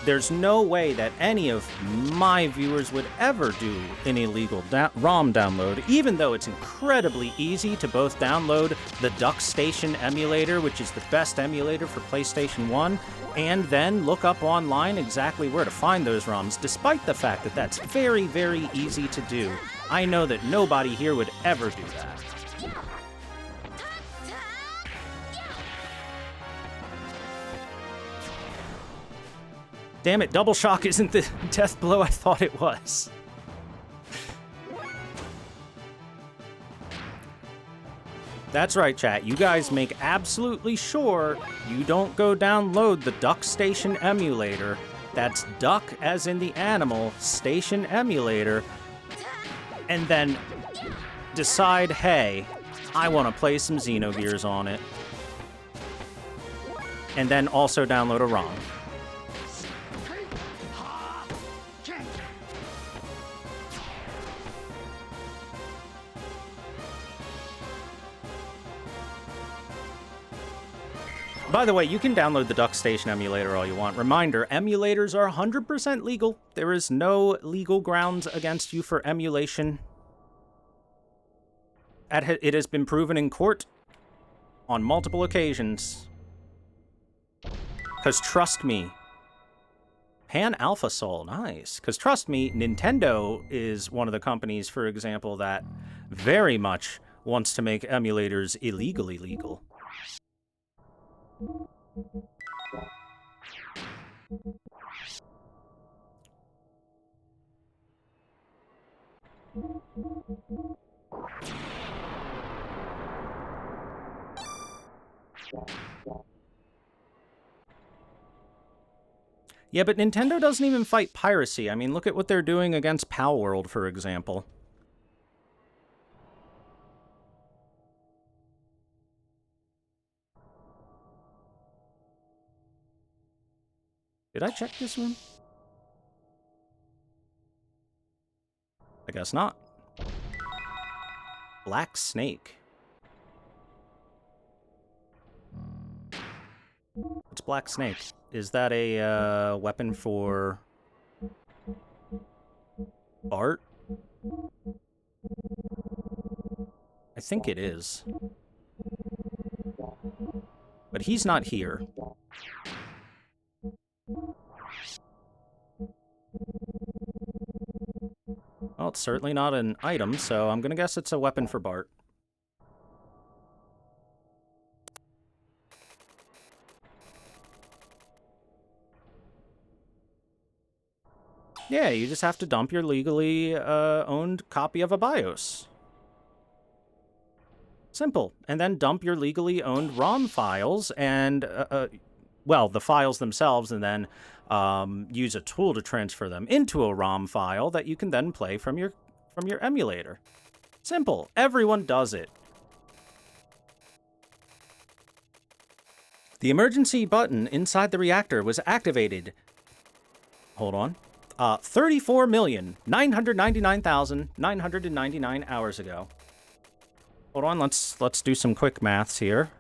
there's no way that any of my viewers would ever do an illegal ROM download, even though it's incredibly easy to both download the DuckStation emulator, which is the best emulator for PlayStation 1, and then look up online exactly where to find those ROMs, despite the fact that that's very, very easy to do. I know that nobody here would ever do that. Damn it, Double Shock isn't the death blow I thought it was. That's right, chat. You guys make absolutely sure you don't go download the DuckStation emulator. That's Duck as in the animal, Station emulator. And then decide, hey, I want to play some Xenogears on it. And then also download a ROM. By the way, you can download the DuckStation emulator all you want. Reminder, emulators are 100% legal. There is no legal grounds against you for emulation. It has been proven in court on multiple occasions. Because trust me, Pan Alpha Soul, nice. Because trust me, Nintendo is one of the companies, for example, that very much wants to make emulators illegally legal. Yeah, but Nintendo doesn't even fight piracy. I mean, look at what they're doing against Pal World, for example. Did I check this one? I guess not. Black Snake. What's Black Snake? Is that a weapon for Bart? I think it is. But he's not here. Well, it's certainly not an item, so I'm gonna guess it's a weapon for Bart. Yeah, you just have to dump your legally owned copy of a BIOS. Simple. And then dump your legally owned ROM files and, well, the files themselves, and then use a tool to transfer them into a ROM file that you can then play from your emulator. Simple. Everyone does it. The emergency button inside the reactor was activated. Hold on. 34,999,999 hours ago. Hold on, let's do some quick maths here.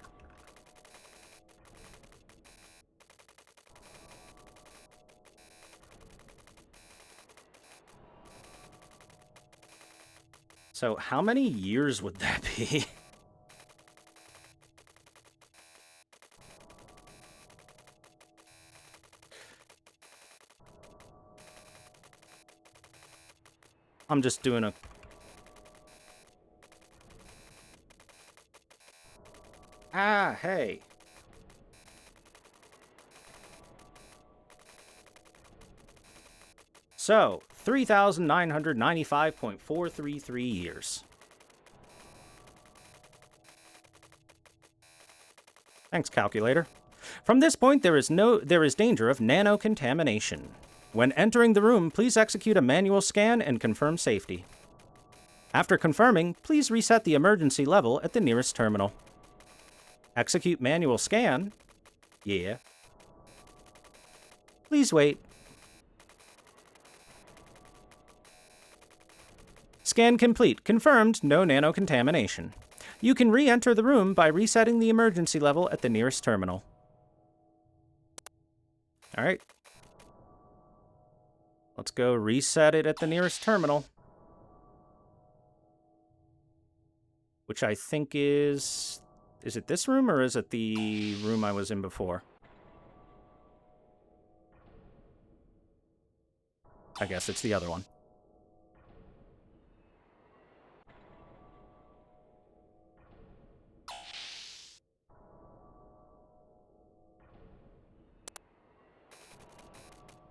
So how many years would that be? I'm just doing a... Ah, hey. So, 3,995.433 years. Thanks, calculator. From this point, there is danger of nano-contamination. When entering the room, please execute a manual scan and confirm safety. After confirming, please reset the emergency level at the nearest terminal. Execute manual scan? Yeah. Please wait. Scan complete. Confirmed, no nano-contamination. You can re-enter the room by resetting the emergency level at the nearest terminal. Alright. Let's go reset it at the nearest terminal. Which I think is... Is it this room, or is it the room I was in before? I guess it's the other one.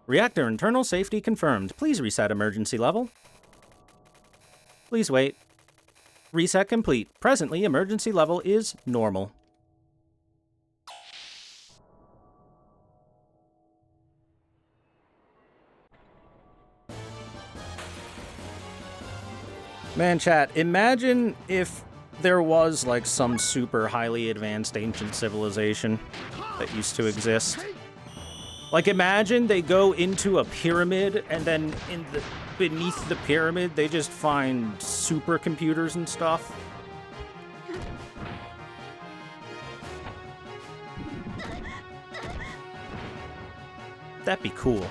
Reactor internal safety confirmed. Please reset emergency level. Please wait. Reset complete. Presently, emergency level is normal. Man, chat, imagine if there was, like, some super highly advanced ancient civilization that used to exist. Like, imagine they go into a pyramid, and then beneath the pyramid, they just find supercomputers and stuff. That'd be cool.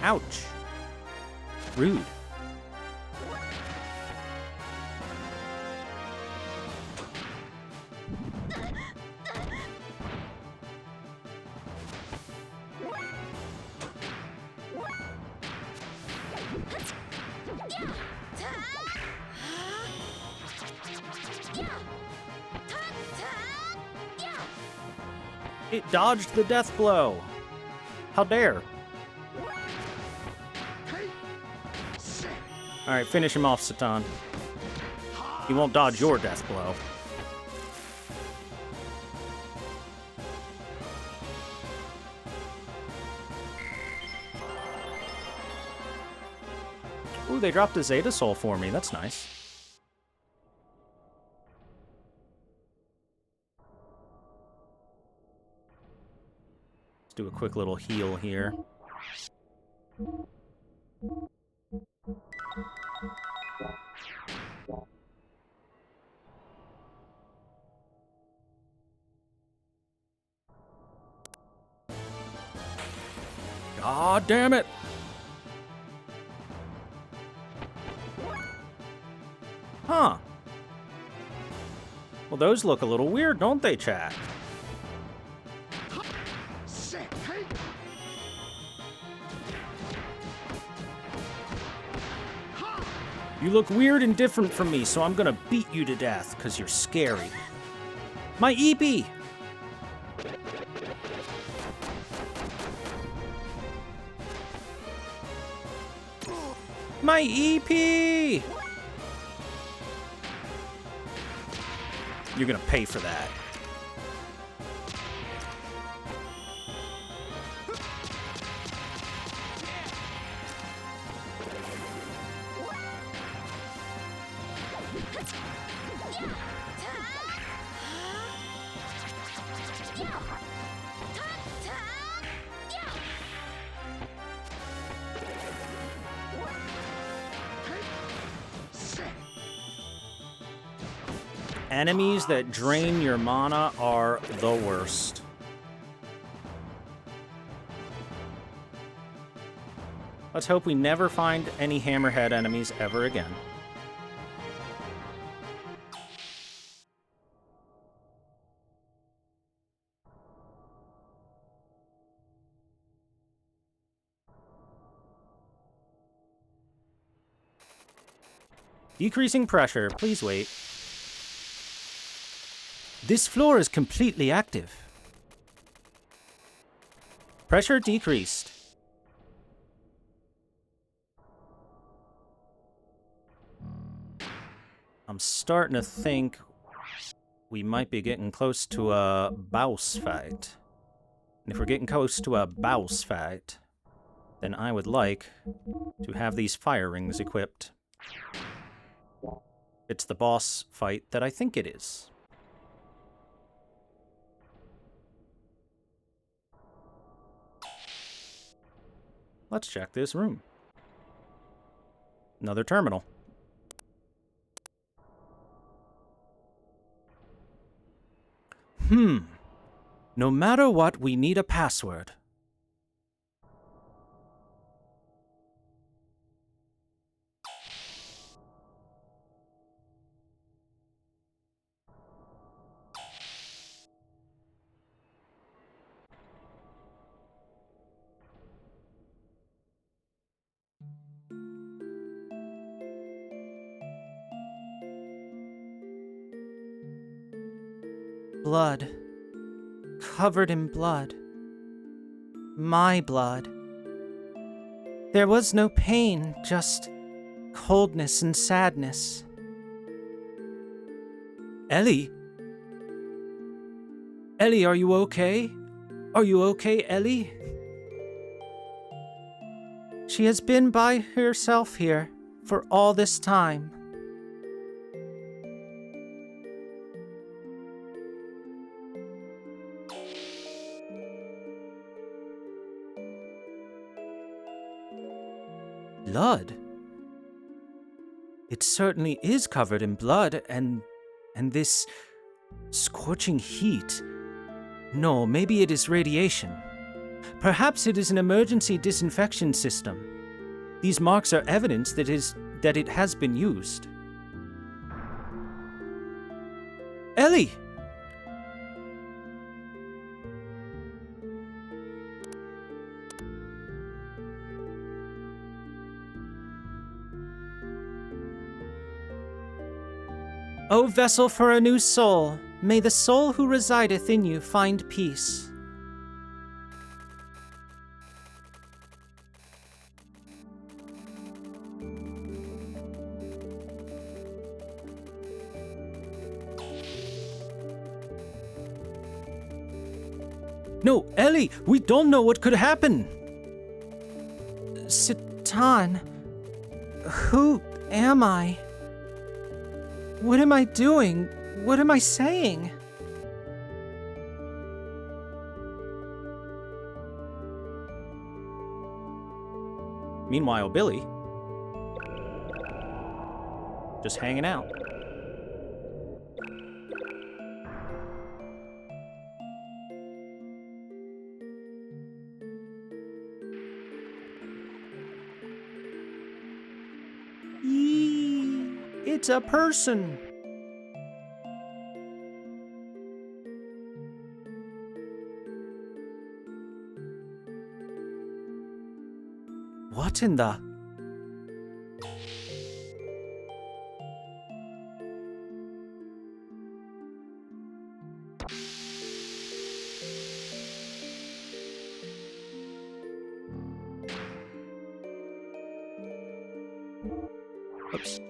Ouch. Rude. It dodged the death blow. How dare. Alright, finish him off, Satan. He won't dodge your death blow. Ooh, they dropped a Zeta Soul for me. That's nice. Let's do a quick little heal here. Aw, damn it! Huh. Well, those look a little weird, don't they, chat? You look weird and different from me, so I'm gonna beat you to death, because you're scary. My EP! My EP! You're gonna pay for that. Enemies that drain your mana are the worst. Let's hope we never find any hammerhead enemies ever again. Decreasing pressure, please wait. This floor is completely active. Pressure decreased. I'm starting to think we might be getting close to a boss fight. And if we're getting close to a boss fight, then I would like to have these fire rings equipped. It's the boss fight that I think it is. Let's check this room. Another terminal. No matter what, we need a password. Blood. Covered in blood. My blood. There was no pain, just coldness and sadness. Ellie? Ellie, are you okay? Are you okay, Ellie? She has been by herself here for all this time. Blood? It certainly is covered in blood, and this scorching heat. No, maybe it is radiation. Perhaps it is an emergency disinfection system. These marks are evidence that it has been used. Ellie! O vessel for a new soul, may the soul who resideth in you find peace. No, Ellie, we don't know what could happen. Satan, who am I? What am I doing? What am I saying? Meanwhile, Billy, just hanging out. It's a person. What in the... Oops.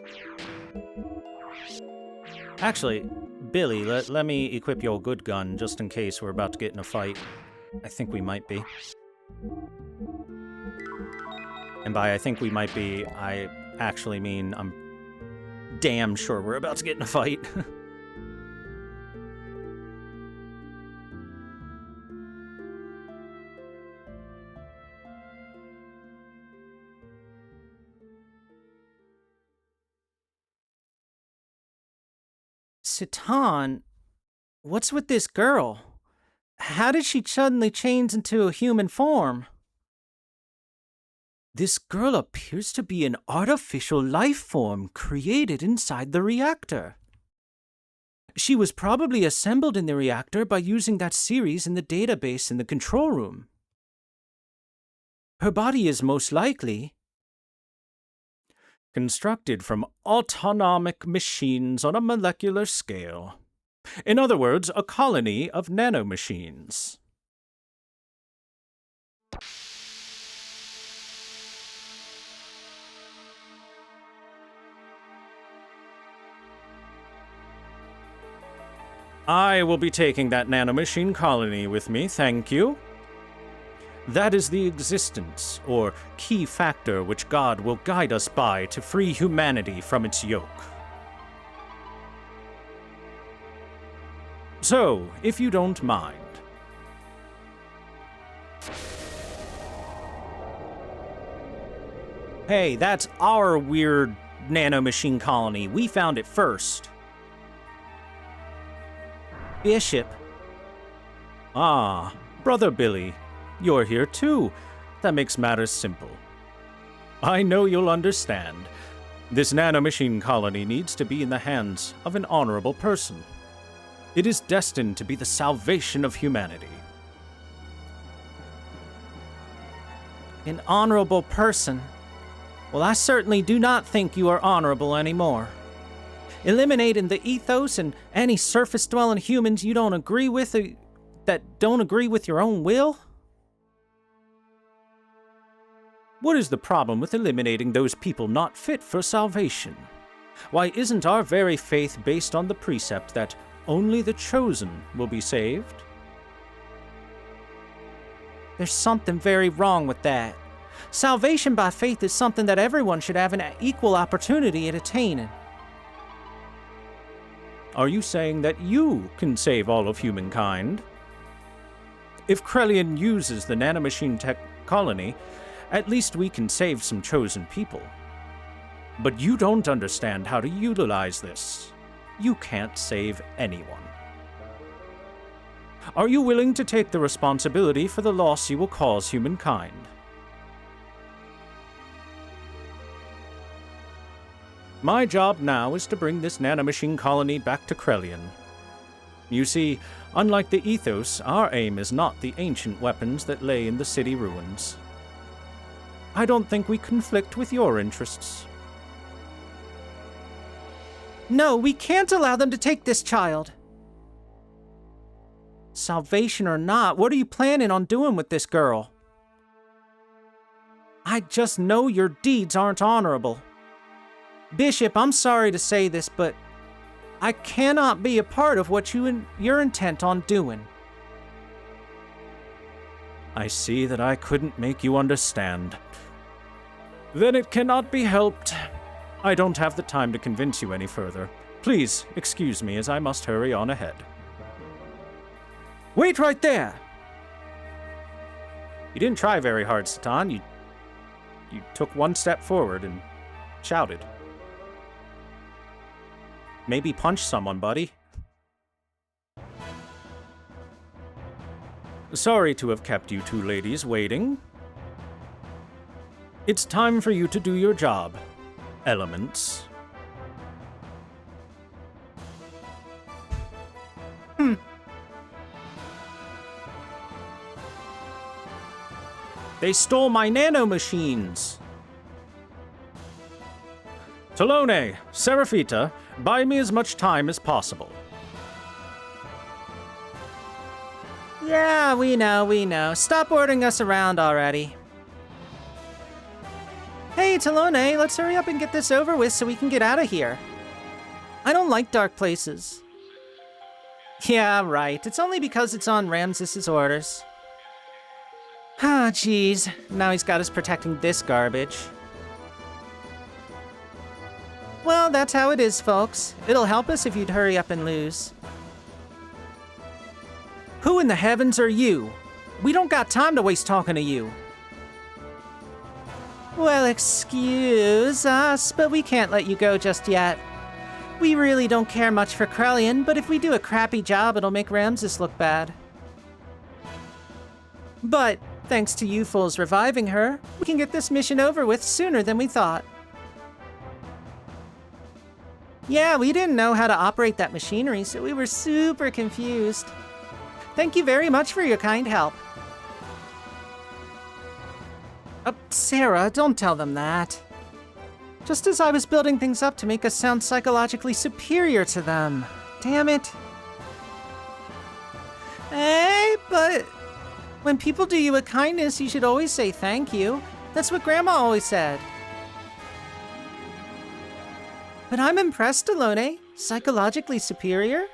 Actually, Billy, let me equip your good gun just in case we're about to get in a fight. I think we might be. And by I think we might be, I actually mean I'm damn sure we're about to get in a fight. Citan, what's with this girl? How did she suddenly change into a human form? This girl appears to be an artificial life form created inside the reactor. She was probably assembled in the reactor by using that series in the database in the control room. Her body is most likely constructed from autonomic machines on a molecular scale. In other words, a colony of nanomachines. I will be taking that nanomachine colony with me, thank you. That is the existence, or key factor, which God will guide us by to free humanity from its yoke. So, if you don't mind. Hey, that's our weird nanomachine colony. We found it first. Bishop. Ah, Brother Billy. You're here too. That makes matters simple. I know you'll understand. This nanomachine colony needs to be in the hands of an honorable person. It is destined to be the salvation of humanity. An honorable person? Well, I certainly do not think you are honorable anymore. Eliminating the ethos and any surface-dwelling humans you don't agree with, that don't agree with your own will? What is the problem with eliminating those people not fit for salvation? Why isn't our very faith based on the precept that only the chosen will be saved? There's something very wrong with that. Salvation by faith is something that everyone should have an equal opportunity at attaining. Are you saying that you can save all of humankind? If Krellian uses the nanomachine tech colony, at least we can save some chosen people. But you don't understand how to utilize this. You can't save anyone. Are you willing to take the responsibility for the loss you will cause humankind? My job now is to bring this nanomachine colony back to Krellian. You see, unlike the ethos, our aim is not the ancient weapons that lay in the city ruins. I don't think we conflict with your interests. No, we can't allow them to take this child. Salvation or not, what are you planning on doing with this girl? I just know your deeds aren't honorable. Bishop, I'm sorry to say this, but I cannot be a part of what you're intent on doing. I see that I couldn't make you understand. Then it cannot be helped. I don't have the time to convince you any further. Please, excuse me as I must hurry on ahead. Wait right there! You didn't try very hard, Citan. You took one step forward and shouted. Maybe punch someone, buddy. Sorry to have kept you two ladies waiting. It's time for you to do your job, elements. They stole my nano-machines. Talone, Seraphita, buy me as much time as possible. Yeah, we know. Stop ordering us around already. Hey, Talone, let's hurry up and get this over with so we can get out of here. I don't like dark places. Yeah, right. It's only because it's on Ramses's orders. Ah, jeez. Now he's got us protecting this garbage. Well, that's how it is, folks. It'll help us if you'd hurry up and lose. Who in the heavens are you? We don't got time to waste talking to you. Well, excuse us, but we can't let you go just yet. We really don't care much for Krellian, but if we do a crappy job, it'll make Ramses look bad. But, thanks to you fools reviving her, we can get this mission over with sooner than we thought. Yeah, we didn't know how to operate that machinery, so we were super confused. Thank you very much for your kind help. Sarah, don't tell them that. Just as I was building things up to make us sound psychologically superior to them. Damn it. Hey, but when people do you a kindness, you should always say thank you. That's what Grandma always said. But I'm impressed, Alone. Psychologically superior?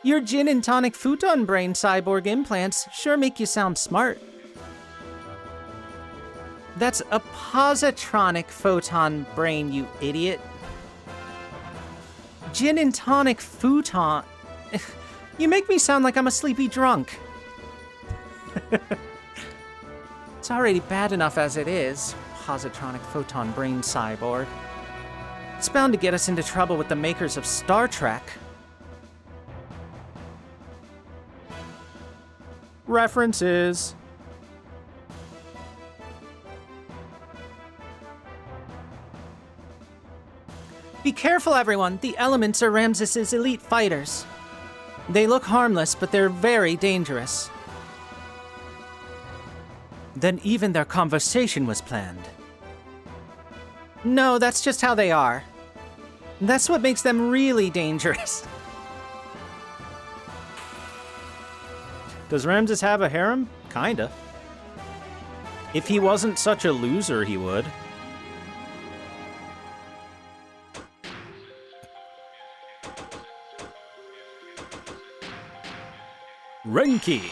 Your gin and tonic futon brain cyborg implants sure make you sound smart. That's a positronic photon brain, you idiot. Gin and tonic futon. You make me sound like I'm a sleepy drunk. It's already bad enough as it is, positronic photon brain cyborg. It's bound to get us into trouble with the makers of Star Trek. References. Be careful, everyone. The elements are Ramses's elite fighters. They look harmless, but they're very dangerous. Then even their conversation was planned. No, that's just how they are. That's what makes them really dangerous. Does Ramses have a harem? Kinda. If he wasn't such a loser, he would. Renki.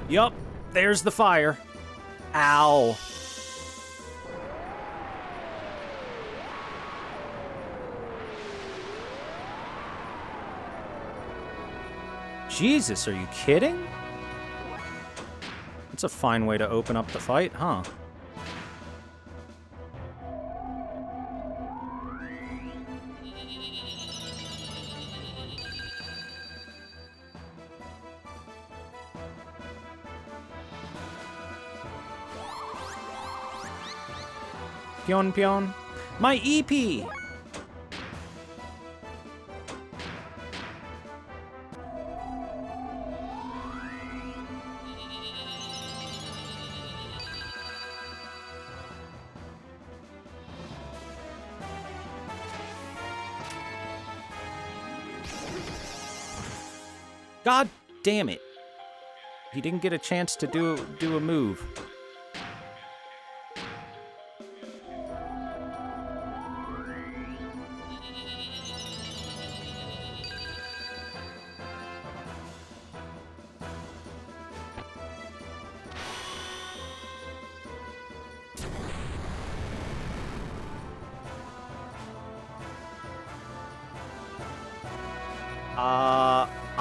Yup, there's the fire. Ow. Jesus, are you kidding? That's a fine way to open up the fight, huh? Pion Pion. My EP! God damn it. He didn't get a chance to do a move.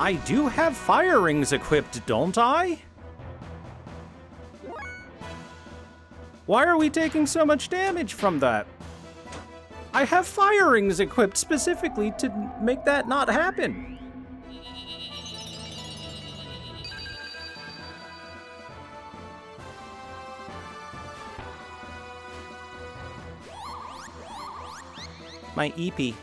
I do have fire rings equipped, don't I? Why are we taking so much damage from that? I have fire rings equipped specifically to make that not happen. My EP.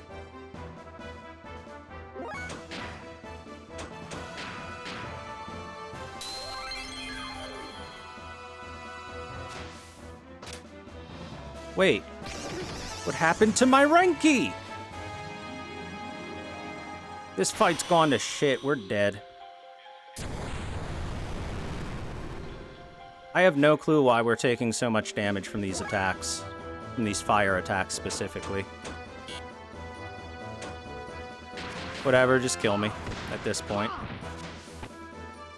Wait. What happened to my Renki? This fight's gone to shit. We're dead. I have no clue why we're taking so much damage from these attacks. From these fire attacks, specifically. Whatever, just kill me at this point.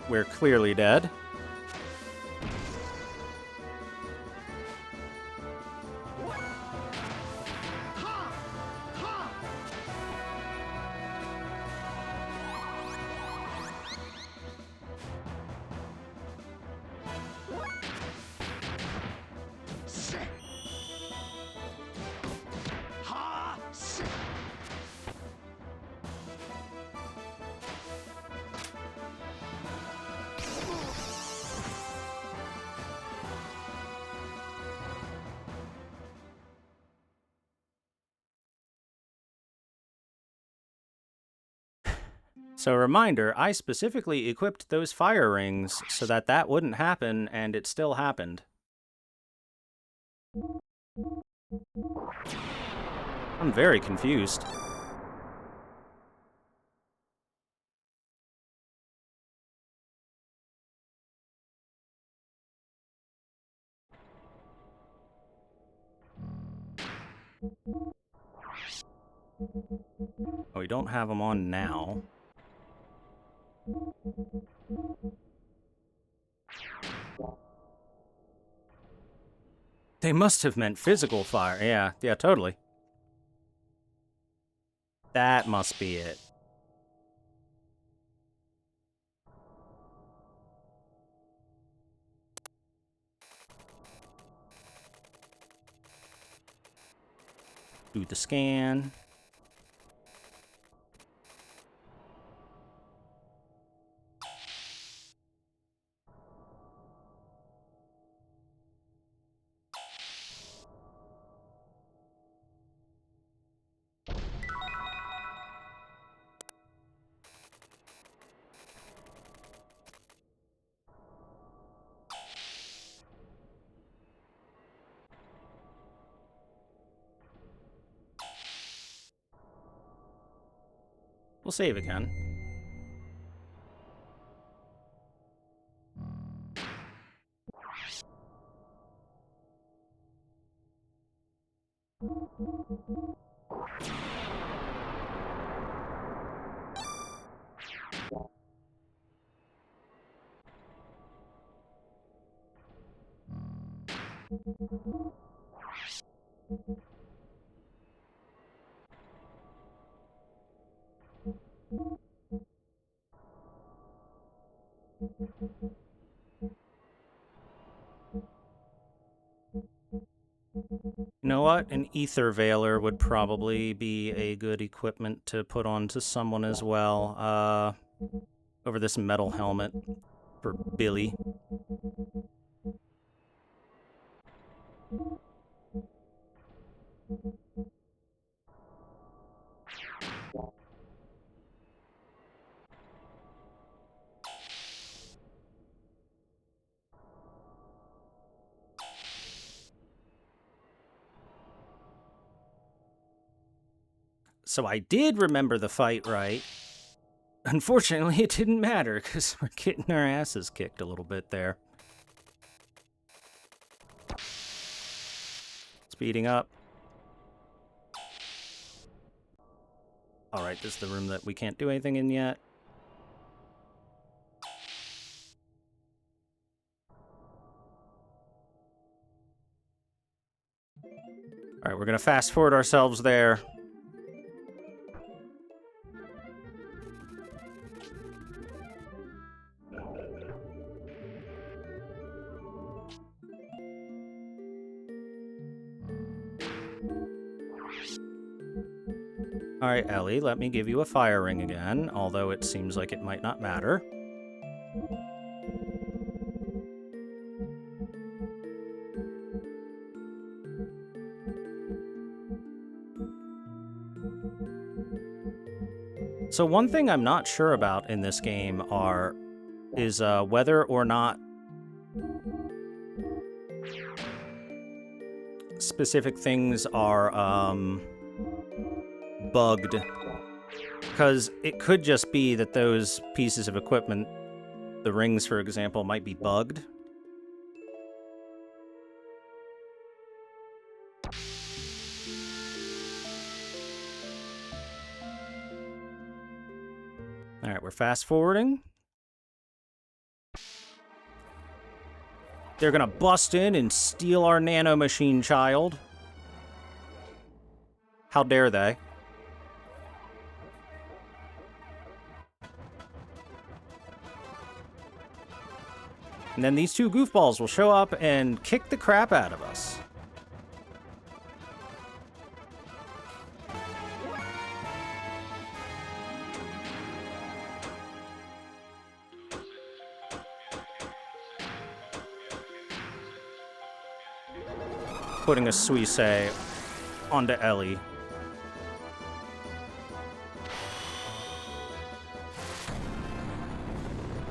We're clearly dead. So reminder, I specifically equipped those fire rings so that that wouldn't happen, and it still happened. I'm very confused. Oh, we don't have them on now. They must have meant physical fire. Yeah, totally. That must be it. Do the scan. We'll save again. You know what? An ether veiler would probably be a good equipment to put onto someone as well. Over this metal helmet for Billy. So I did remember the fight right. Unfortunately, it didn't matter, because we're getting our asses kicked a little bit there. Speeding up. Alright, this is the room that we can't do anything in yet. Alright, we're gonna fast forward ourselves there. Alright, Ellie, let me give you a fire ring again, although it seems like it might not matter. So one thing I'm not sure about in this game is whether or not specific things are bugged. Because it could just be that those pieces of equipment, the rings, for example, might be bugged. All right, we're fast forwarding. They're gonna bust in and steal our nanomachine child. How dare they? And then these two goofballs will show up and kick the crap out of us. Putting a Suisse onto Ellie.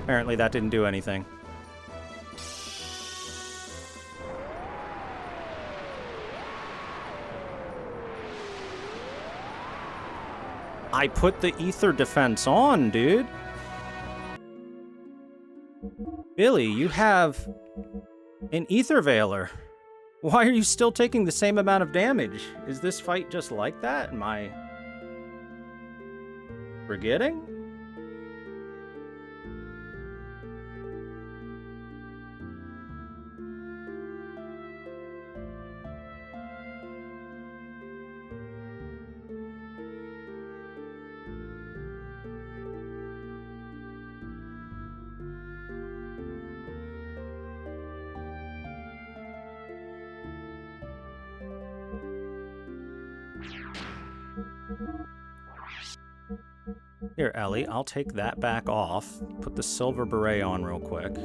Apparently that didn't do anything. I put the ether defense on, dude. Billy, you have an ether veiler. Why are you still taking the same amount of damage? Is this fight just like that? Am I forgetting? Here, Ellie, I'll take that back off. Put the silver beret on real quick.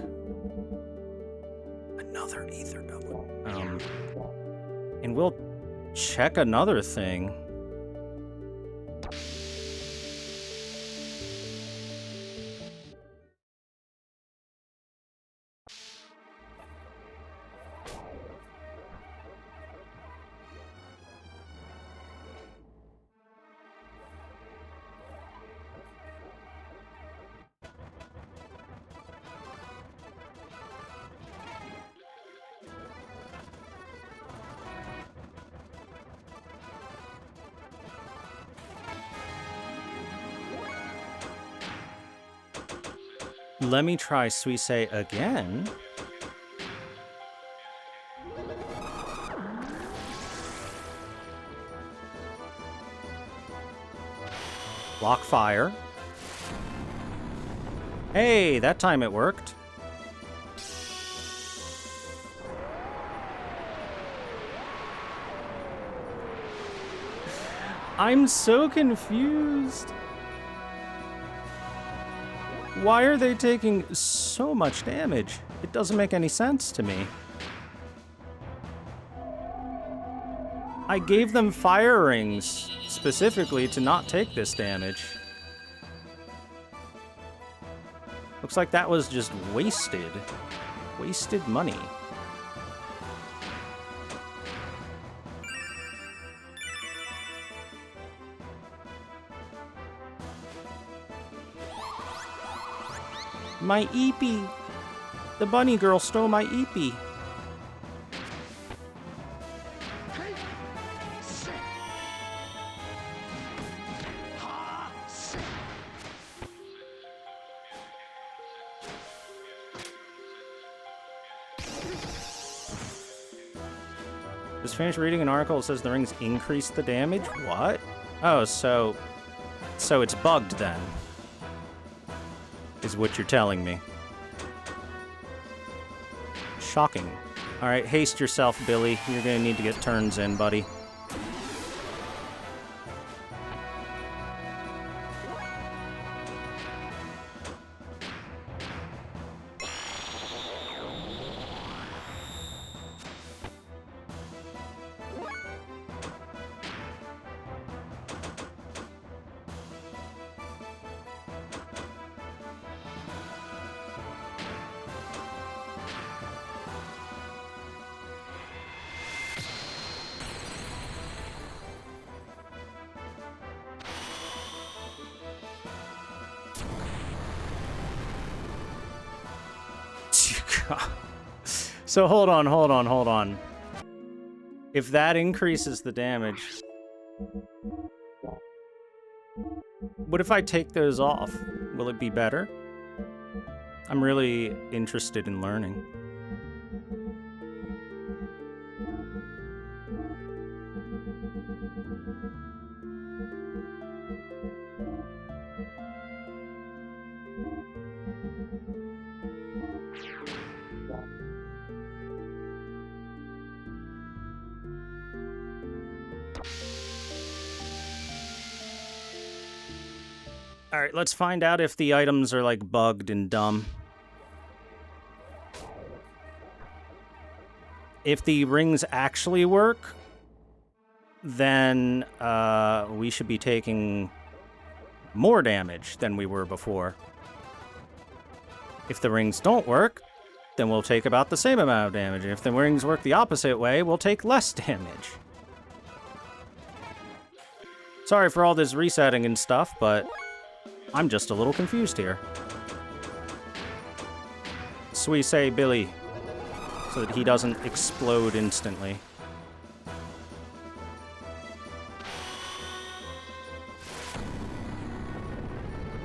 Another ether double. And we'll check another thing. Let me try Suisse again. Block fire. Hey, that time it worked. I'm so confused. Why are they taking so much damage? It doesn't make any sense to me. I gave them fire rings specifically to not take this damage. Looks like that was just wasted. Wasted money. My Eepee! The bunny girl stole my Eepee. Just finished reading an article that says the rings increase the damage? What? Oh, so it's bugged then. Is what you're telling me. Shocking. Alright, haste yourself, Billy. You're gonna need to get turns in, buddy. So hold on. If that increases the damage... What if I take those off? Will it be better? I'm really interested in learning. Alright, let's find out if the items are, like, bugged and dumb. If the rings actually work, then we should be taking more damage than we were before. If the rings don't work, then we'll take about the same amount of damage. If the rings work the opposite way, we'll take less damage. Sorry for all this resetting and stuff, but I'm just a little confused here. So we say Billy, so that he doesn't explode instantly.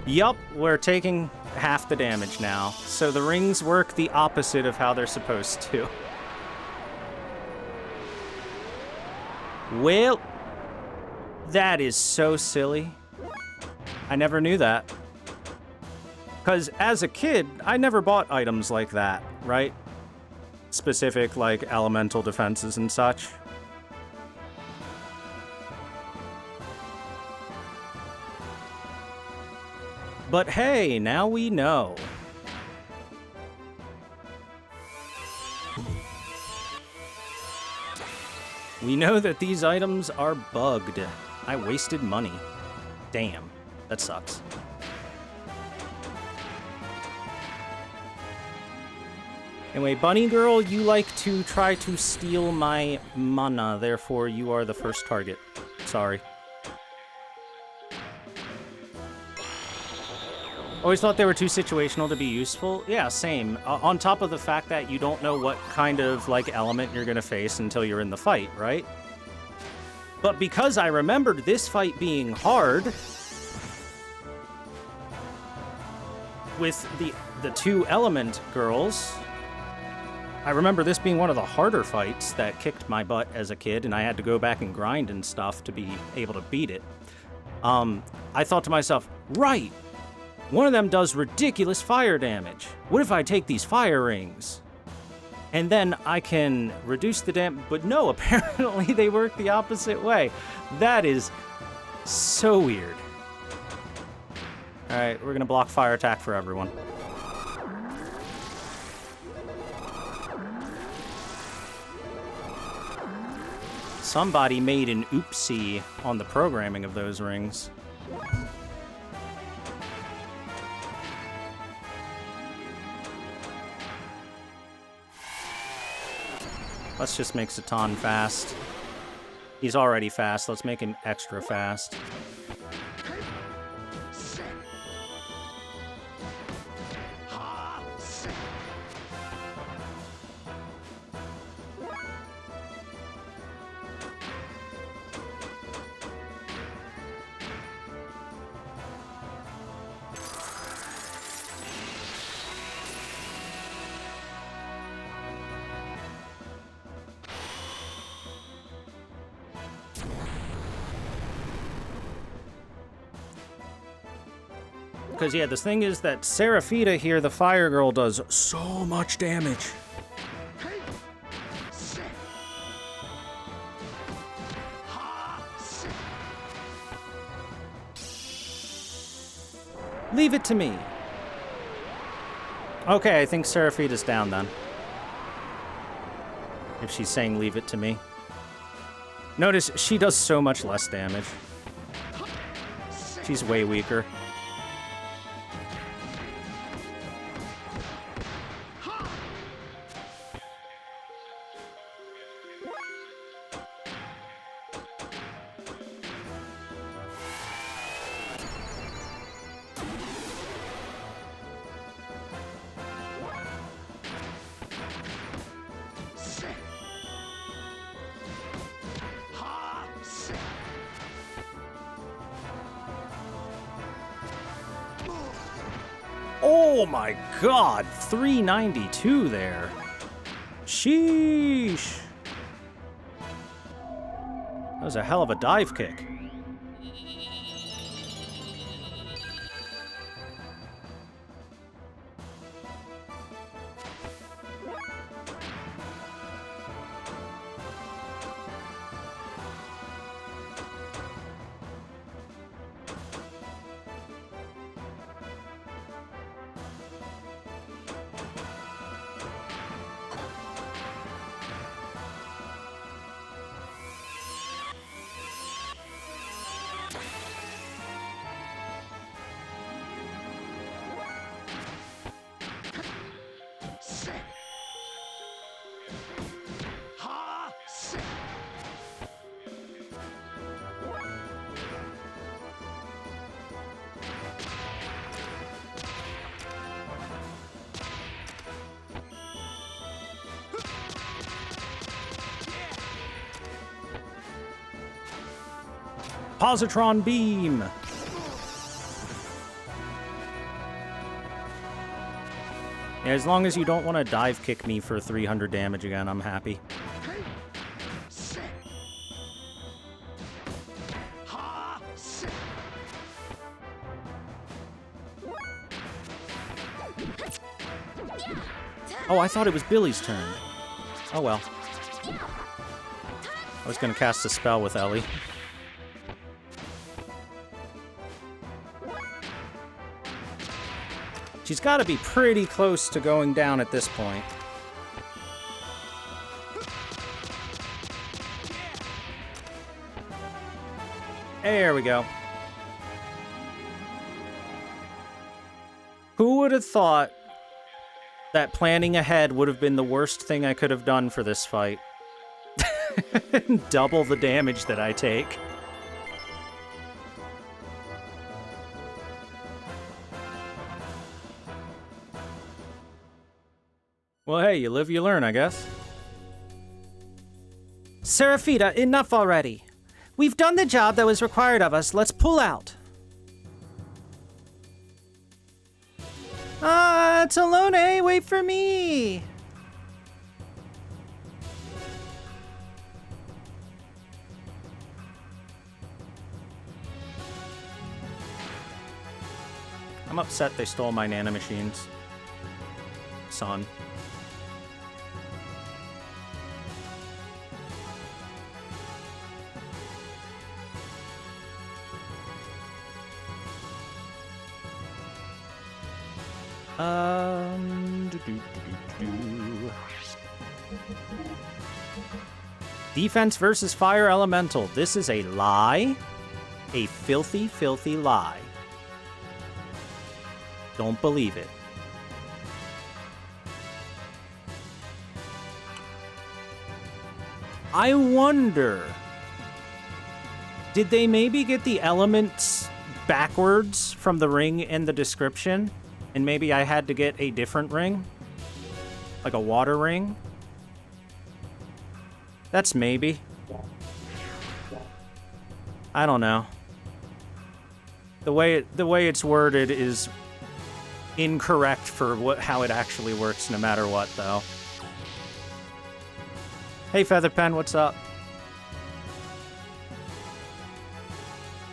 Yup, we're taking half the damage now. So the rings work the opposite of how they're supposed to. Well, that is so silly. I never knew that. Because as a kid, I never bought items like that, right? Specific, like, elemental defenses and such. But hey, now we know. We know that these items are bugged. I wasted money. Damn, that sucks. Anyway, Bunny Girl, you like to try to steal my mana, therefore you are the first target. Sorry. Always thought they were too situational to be useful. Yeah, same. On top of the fact that you don't know what kind of, like, element you're gonna face until you're in the fight, right? But because I remembered this fight being hard, with the two element girls, I remember this being one of the harder fights that kicked my butt as a kid, and I had to go back and grind and stuff to be able to beat it. I thought to myself, right, one of them does ridiculous fire damage. What if I take these fire rings? And then I can reduce the damage, but no, apparently they work the opposite way. That is so weird. All right, we're gonna block fire attack for everyone. Somebody made an oopsie on the programming of those rings. Let's just make Satan fast. He's already fast. Let's make him extra fast. Because, yeah, the thing is that Seraphita here, the fire girl, does so much damage. Leave it to me. Okay, I think Seraphita's down then. If she's saying leave it to me. Notice, she does so much less damage. She's way weaker. Oh my god, 392 there. Sheesh. That was a hell of a dive kick. Positron beam. Yeah, as long as you don't want to dive kick me for 300 damage again, I'm happy. Oh, I thought it was Billy's turn. Oh well. I was going to cast a spell with Ellie. She's got to be pretty close to going down at this point. There we go. Who would have thought that planning ahead would have been the worst thing I could have done for this fight? Double the damage that I take. Well, hey, you live, you learn, I guess. Seraphita, enough already. We've done the job that was required of us. Let's pull out. Ah, Talone, wait for me. I'm upset they stole my nanomachines. Son. Defense versus Fire Elemental. This is a lie. A filthy, filthy lie. Don't believe it. I wonder, did they maybe get the elements backwards from the ring in the description? And maybe I had to get a different ring? Like a water ring? That's maybe. I don't know. The way it's worded is incorrect for how it actually works no matter what, though. Hey, Featherpen, what's up?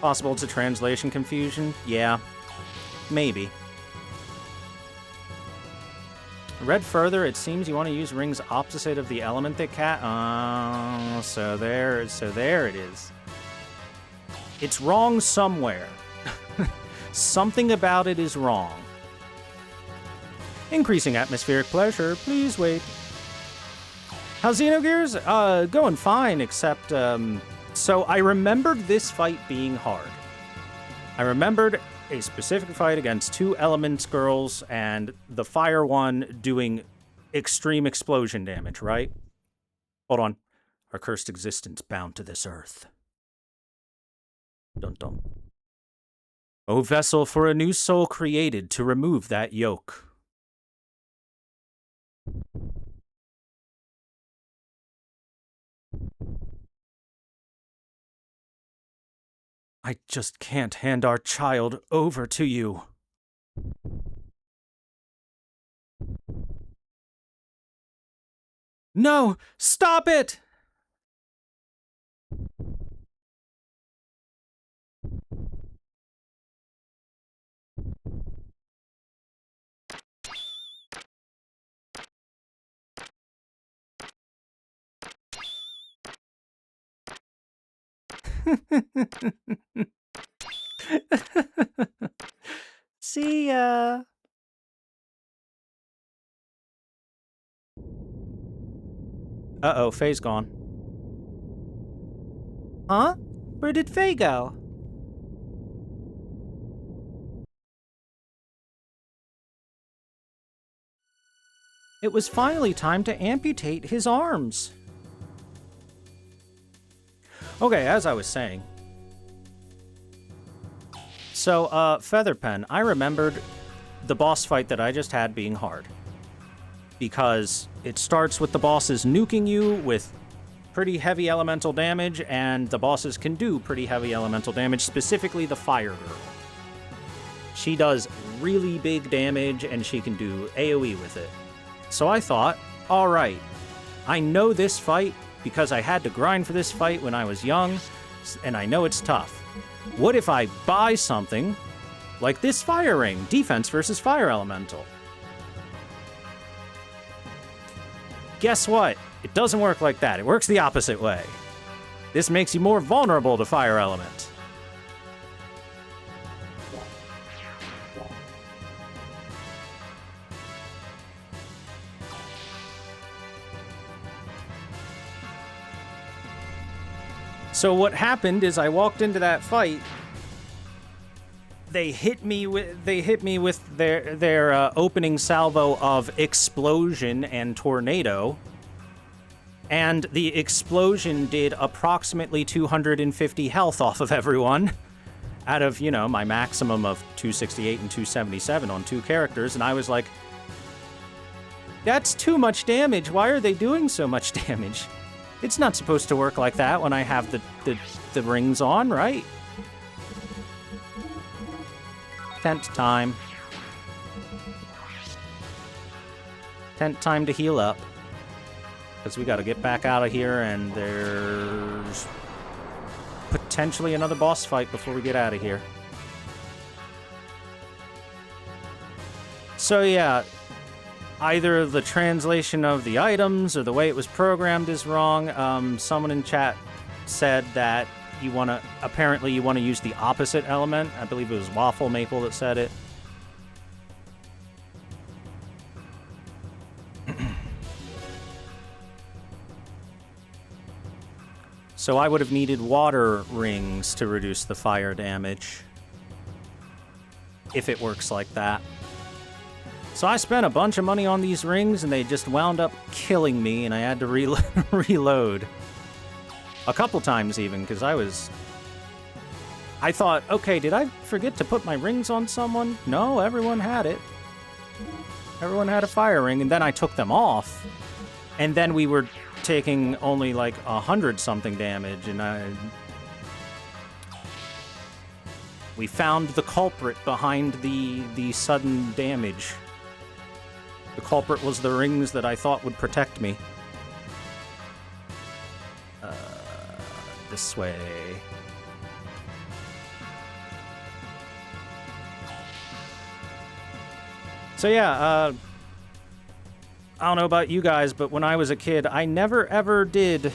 Possible it's a translation confusion? Yeah. Maybe. Read further, it seems you want to use rings opposite of the element that so there it is. It's wrong somewhere. Something about it is wrong. Increasing atmospheric pressure, please wait. How's Xenogears? Going fine, except, so I remembered this fight being hard. I remembered a specific fight against two Elements girls and the fire one doing extreme explosion damage, right? Hold on. Our cursed existence bound to this earth. Dun dun. O vessel for a new soul created to remove that yoke. I just can't hand our child over to you. No! Stop it! See ya. Uh-oh, Faye's gone. Huh? Where did Faye go? It was finally time to amputate his arms. Okay, as I was saying. So, Featherpen, I remembered the boss fight that I just had being hard. Because it starts with the bosses nuking you with pretty heavy elemental damage, and the bosses can do pretty heavy elemental damage, specifically the Fire Girl. She does really big damage, and she can do AoE with it. So I thought, alright, I know this fight because I had to grind for this fight when I was young, and I know it's tough. What if I buy something like this Fire Ring, defense versus Fire Elemental? Guess what? It doesn't work like that. It works the opposite way. This makes you more vulnerable to Fire Element. So what happened is I walked into that fight. They hit me with their opening salvo of explosion and tornado, and the explosion did approximately 250 health off of everyone, out of, you know, my maximum of 268 and 277 on 2 characters, and I was like, that's too much damage. Why are they doing so much damage? It's not supposed to work like that when I have the rings on, right? Tent time. Tent time to heal up. Because we gotta get back out of here, and there's potentially another boss fight before we get out of here. So yeah, either the translation of the items or the way it was programmed is wrong. Someone in chat said that apparently you want to use the opposite element. I believe it was Waffle Maple that said it. So I would have needed water rings to reduce the fire damage, if it works like that. So I spent a bunch of money on these rings, and they just wound up killing me, and I had to reload. A couple times even, because I thought, okay, did I forget to put my rings on someone? No, everyone had it. Everyone had a fire ring, and then I took them off, and then we were taking only like 100-something damage, and we found the culprit behind the sudden damage. The culprit was the rings that I thought would protect me. This way. So yeah, I don't know about you guys, but when I was a kid, I never ever did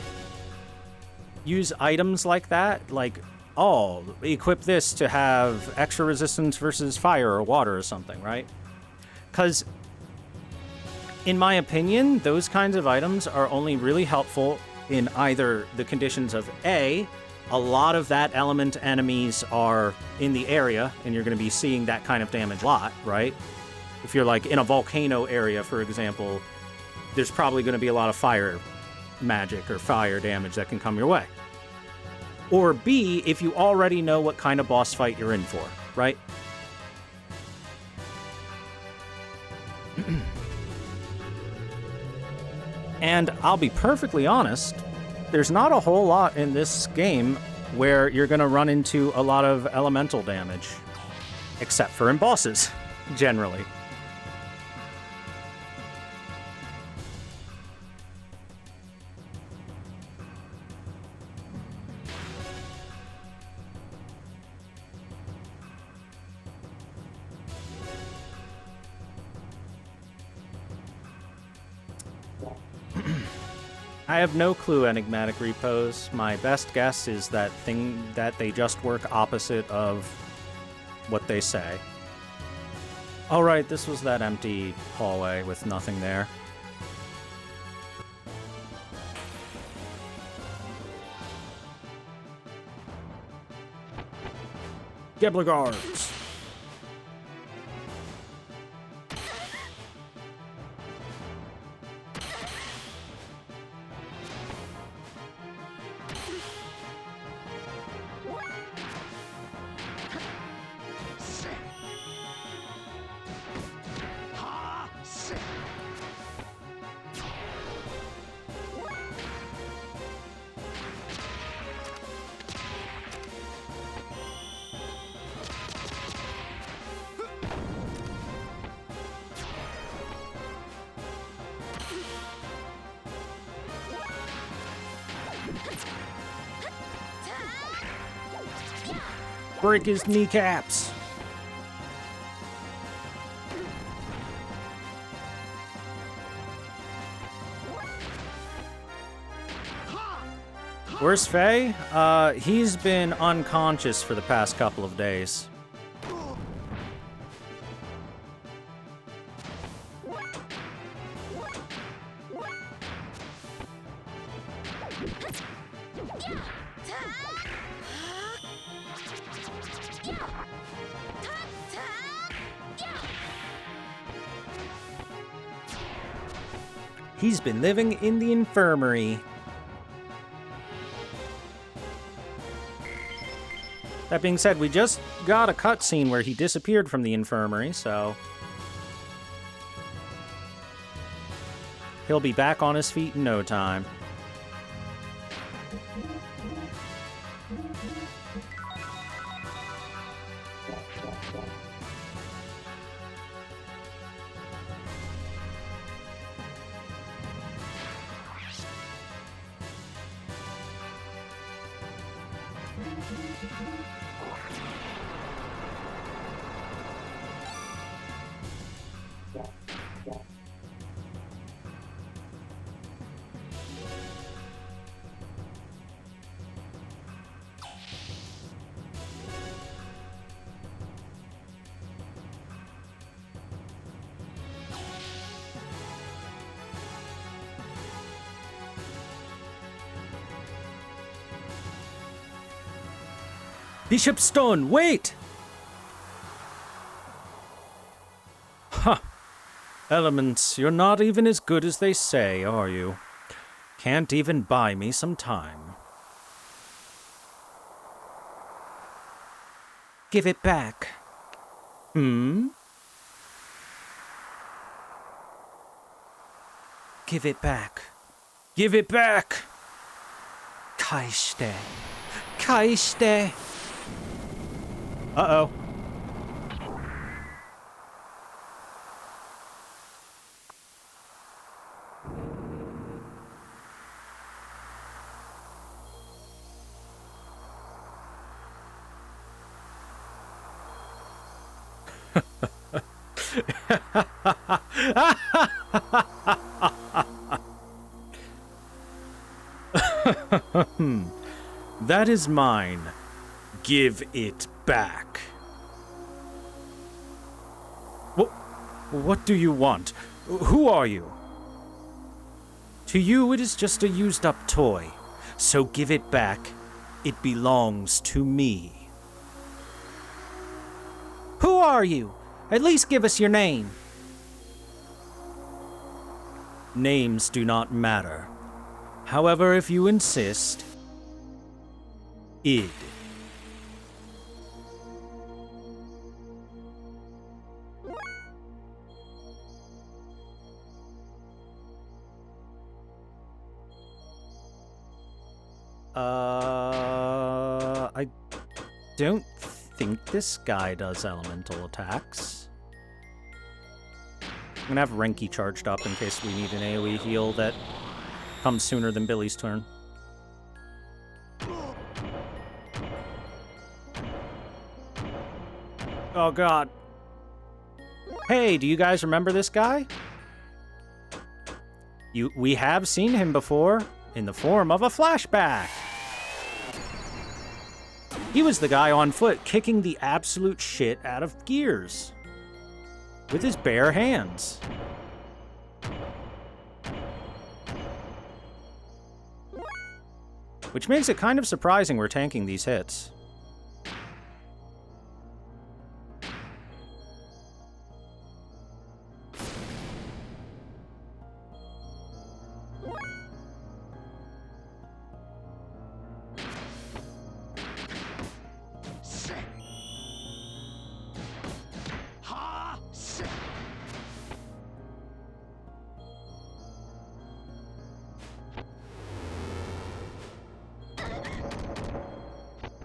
use items like that. Like, oh, equip this to have extra resistance versus fire or water or something, right? Because, in my opinion, those kinds of items are only really helpful in either the conditions of A, a lot of that element enemies are in the area, and you're going to be seeing that kind of damage a lot, right? If you're like in a volcano area, for example, there's probably going to be a lot of fire magic or fire damage that can come your way. Or B, if you already know what kind of boss fight you're in for, right? And I'll be perfectly honest, there's not a whole lot in this game where you're going to run into a lot of elemental damage. Except for in bosses, generally. I have no clue, enigmatic repos. My best guess is that they just work opposite of what they say. All right, this was that empty hallway with nothing there. Xenogears. Break his kneecaps. Where's Faye? He's been unconscious for the past couple of days. He's been living in the infirmary. That being said, we just got a cutscene where he disappeared from the infirmary, so he'll be back on his feet in no time. Bishop Stone, wait! Huh. Elements, you're not even as good as they say, are you? Can't even buy me some time. Give it back. Hmm? Give it back. Give it back! Kaiste. Kaiste. Uh-oh. That is mine. Give it back. What do you want? Who are you? To you, it is just a used-up toy. So give it back. It belongs to me. Who are you? At least give us your name. Names do not matter. However, if you insist, id. I don't think this guy does elemental attacks. I'm gonna have Renki charged up in case we need an AoE heal that comes sooner than Billy's turn. Oh god. Hey, do you guys remember this guy? We have seen him before. in the form of a flashback. He was the guy on foot kicking the absolute shit out of Gears with his bare hands. Which makes it kind of surprising we're tanking these hits.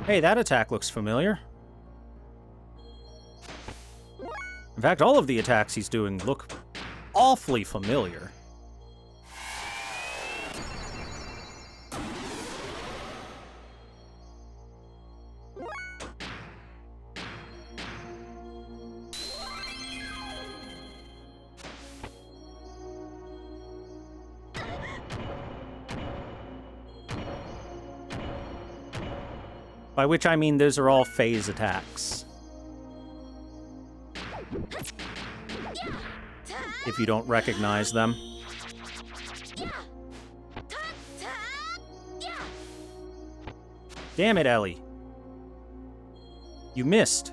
Hey, that attack looks familiar. In fact, all of the attacks he's doing look awfully familiar. By which I mean those are all phase attacks. If you don't recognize them. Damn it, Ellie. You missed.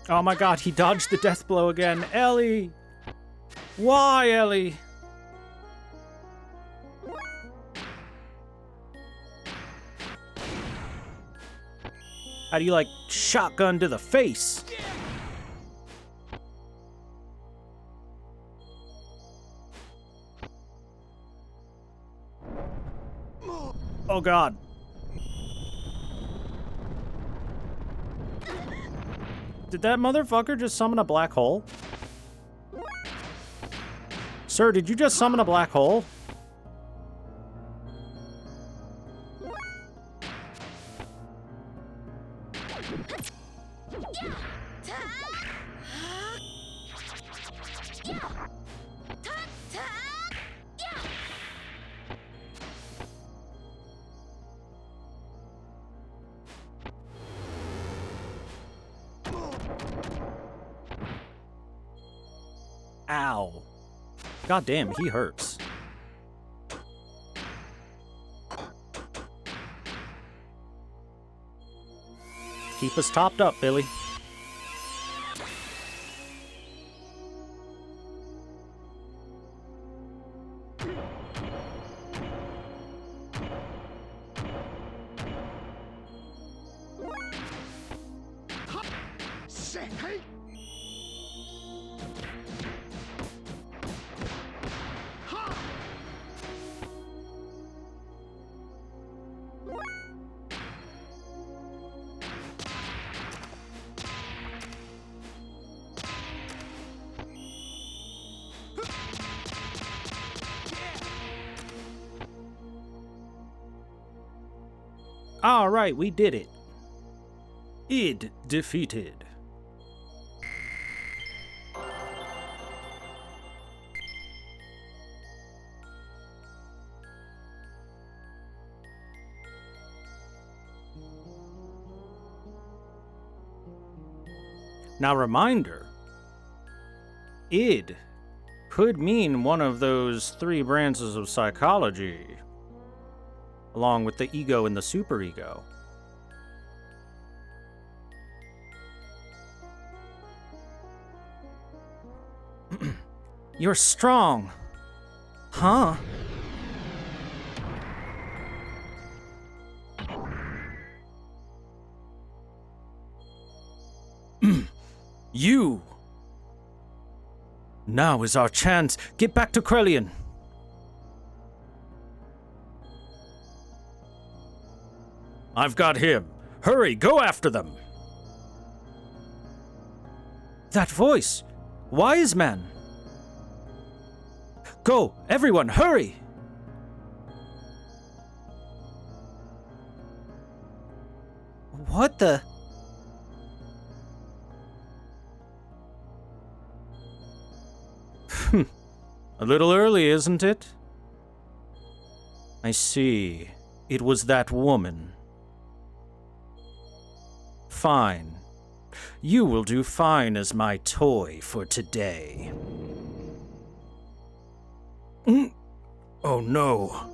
Oh my god, he dodged the death blow again. Ellie! Why, Ellie? How do you, like, shotgun to the face? Oh god. Did that motherfucker just summon a black hole? Sir, did you just summon a black hole? Ow. God damn, he hurts. Keep us topped up, Billy. All right, we did it. Id defeated. Now, reminder, id could mean one of those three branches of psychology, along with the ego and the superego. You're strong. Huh? You! Now is our chance. Get back to Krelian. I've got him. Hurry, go after them. That voice. Wise man. Go, everyone, hurry! What the? A little early, isn't it? I see. It was that woman. Fine. You will do fine as my toy for today. Oh no.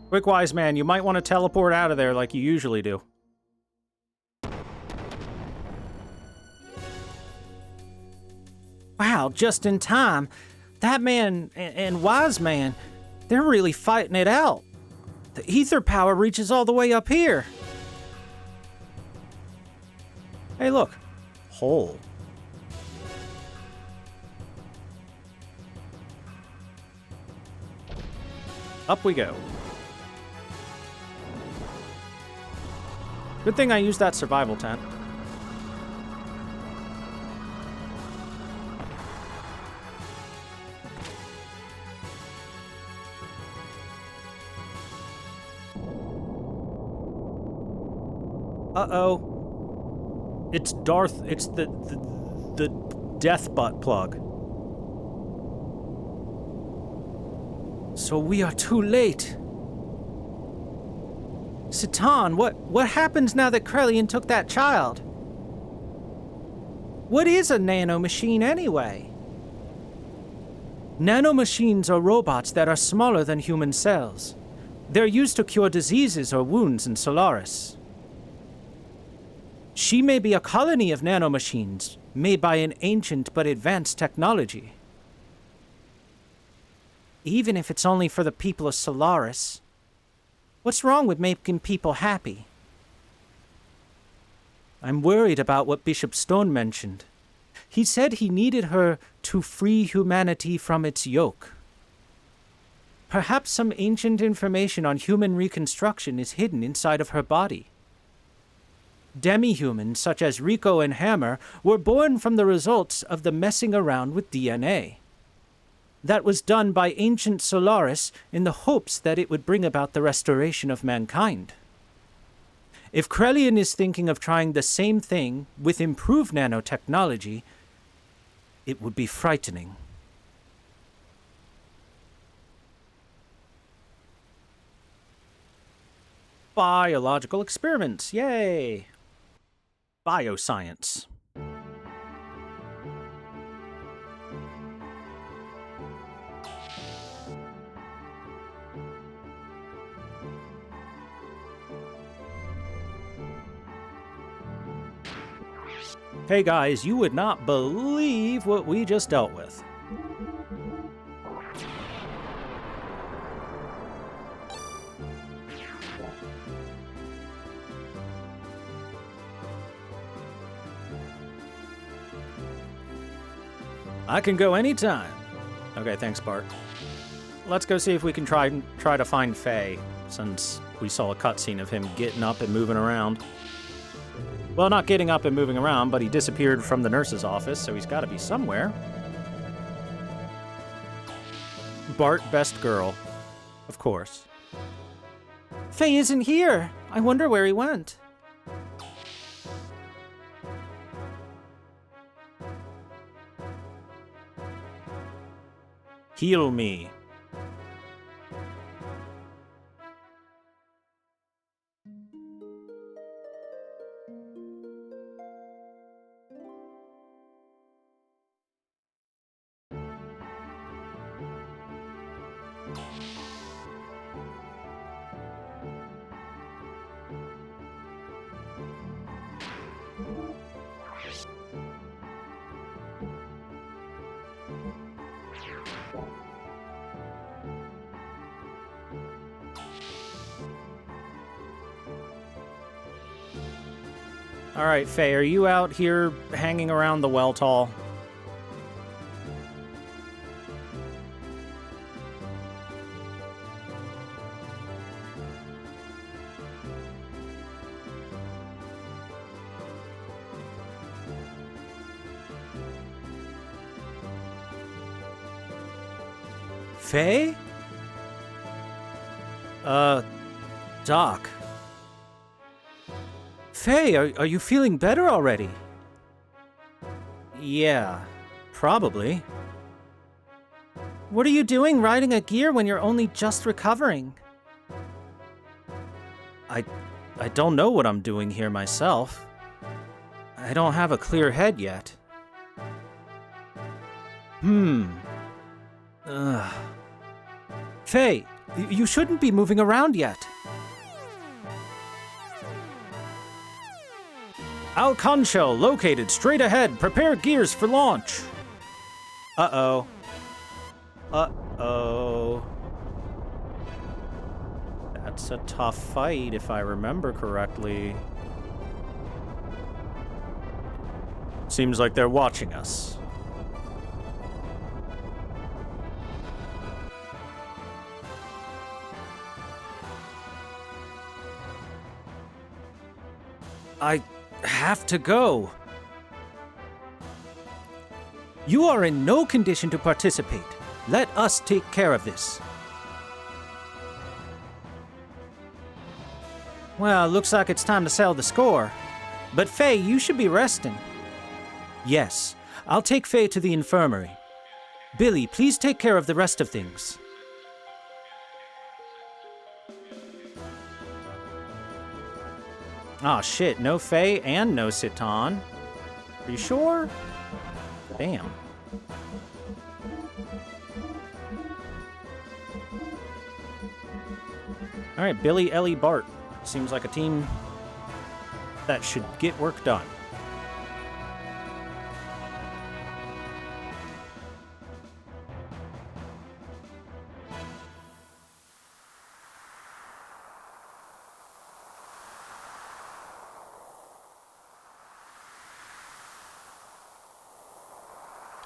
Quick, wise man, you might want to teleport out of there like you usually do. Wow, just in time. That man and wise man, they're really fighting it out. The ether power reaches all the way up here. Hey, look. Hole. Up we go. Good thing I used that survival tent. Uh-oh. It's Darth. It's the death butt plug. So we are too late. Satan, what happens now that Krelian took that child? What is a nanomachine anyway? Nanomachines are robots that are smaller than human cells. They're used to cure diseases or wounds in Solaris. She may be a colony of nanomachines, made by an ancient but advanced technology. Even if it's only for the people of Solaris, what's wrong with making people happy? I'm worried about what Bishop Stone mentioned. He said he needed her to free humanity from its yoke. Perhaps some ancient information on human reconstruction is hidden inside of her body. Demi-humans such as Rico and Hammer were born from the results of the messing around with DNA. That was done by ancient Solaris in the hopes that it would bring about the restoration of mankind. If Krelian is thinking of trying the same thing with improved nanotechnology, it would be frightening. Biological experiments, yay! Bioscience. Hey guys, you would not believe what we just dealt with. I can go anytime. Okay, thanks, Bart. Let's go see if we can try to find Faye, since we saw a cutscene of him getting up and moving around. Well, not getting up and moving around, but he disappeared from the nurse's office, so he's got to be somewhere. Bart, best girl. Of course. Faye isn't here. I wonder where he went. Heal me. All right, Faye, are you out here hanging around the well tall? Faye? Doc. Faye, are you feeling better already? Yeah, probably. What are you doing riding a gear when you're only just recovering? I don't know what I'm doing here myself. I don't have a clear head yet. Faye, you shouldn't be moving around yet. Alconcho located straight ahead. Prepare gears for launch. Uh-oh. Uh-oh. That's a tough fight, if I remember correctly. Seems like they're watching us. I have to go. You are in no condition to participate. Let us take care of this. Well, looks like it's time to settle the score. But Faye, you should be resting. Yes, I'll take Faye to the infirmary. Billy, please take care of the rest of things. Aw, shit, no Faye and no Citan. Are you sure? Damn. Alright, Billy, Ellie, Bart. Seems like a team that should get work done.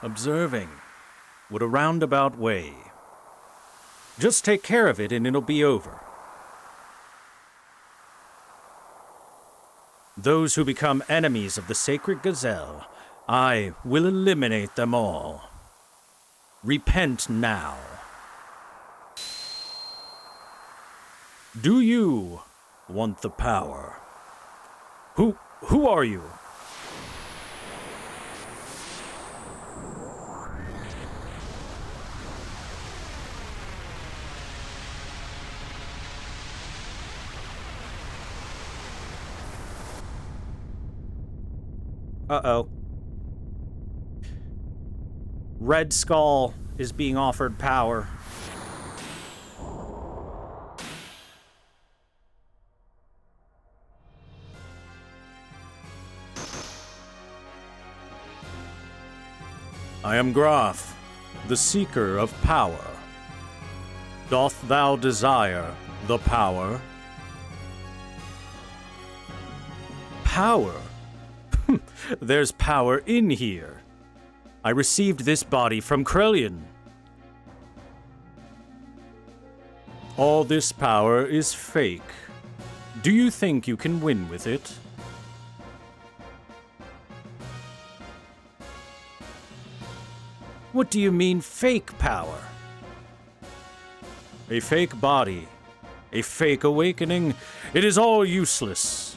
Observing. What a roundabout way. Just take care of it and it'll be over. Those who become enemies of the sacred gazelle, I will eliminate them all. Repent now. Do you want the power? Who are you? Uh-oh. Red Skull is being offered power. I am Graf, the seeker of power. Doth thou desire the power? Power? There's power in here. I received this body from Krelian. All this power is fake. Do you think you can win with it? What do you mean, fake power? A fake body, a fake awakening, it is all useless.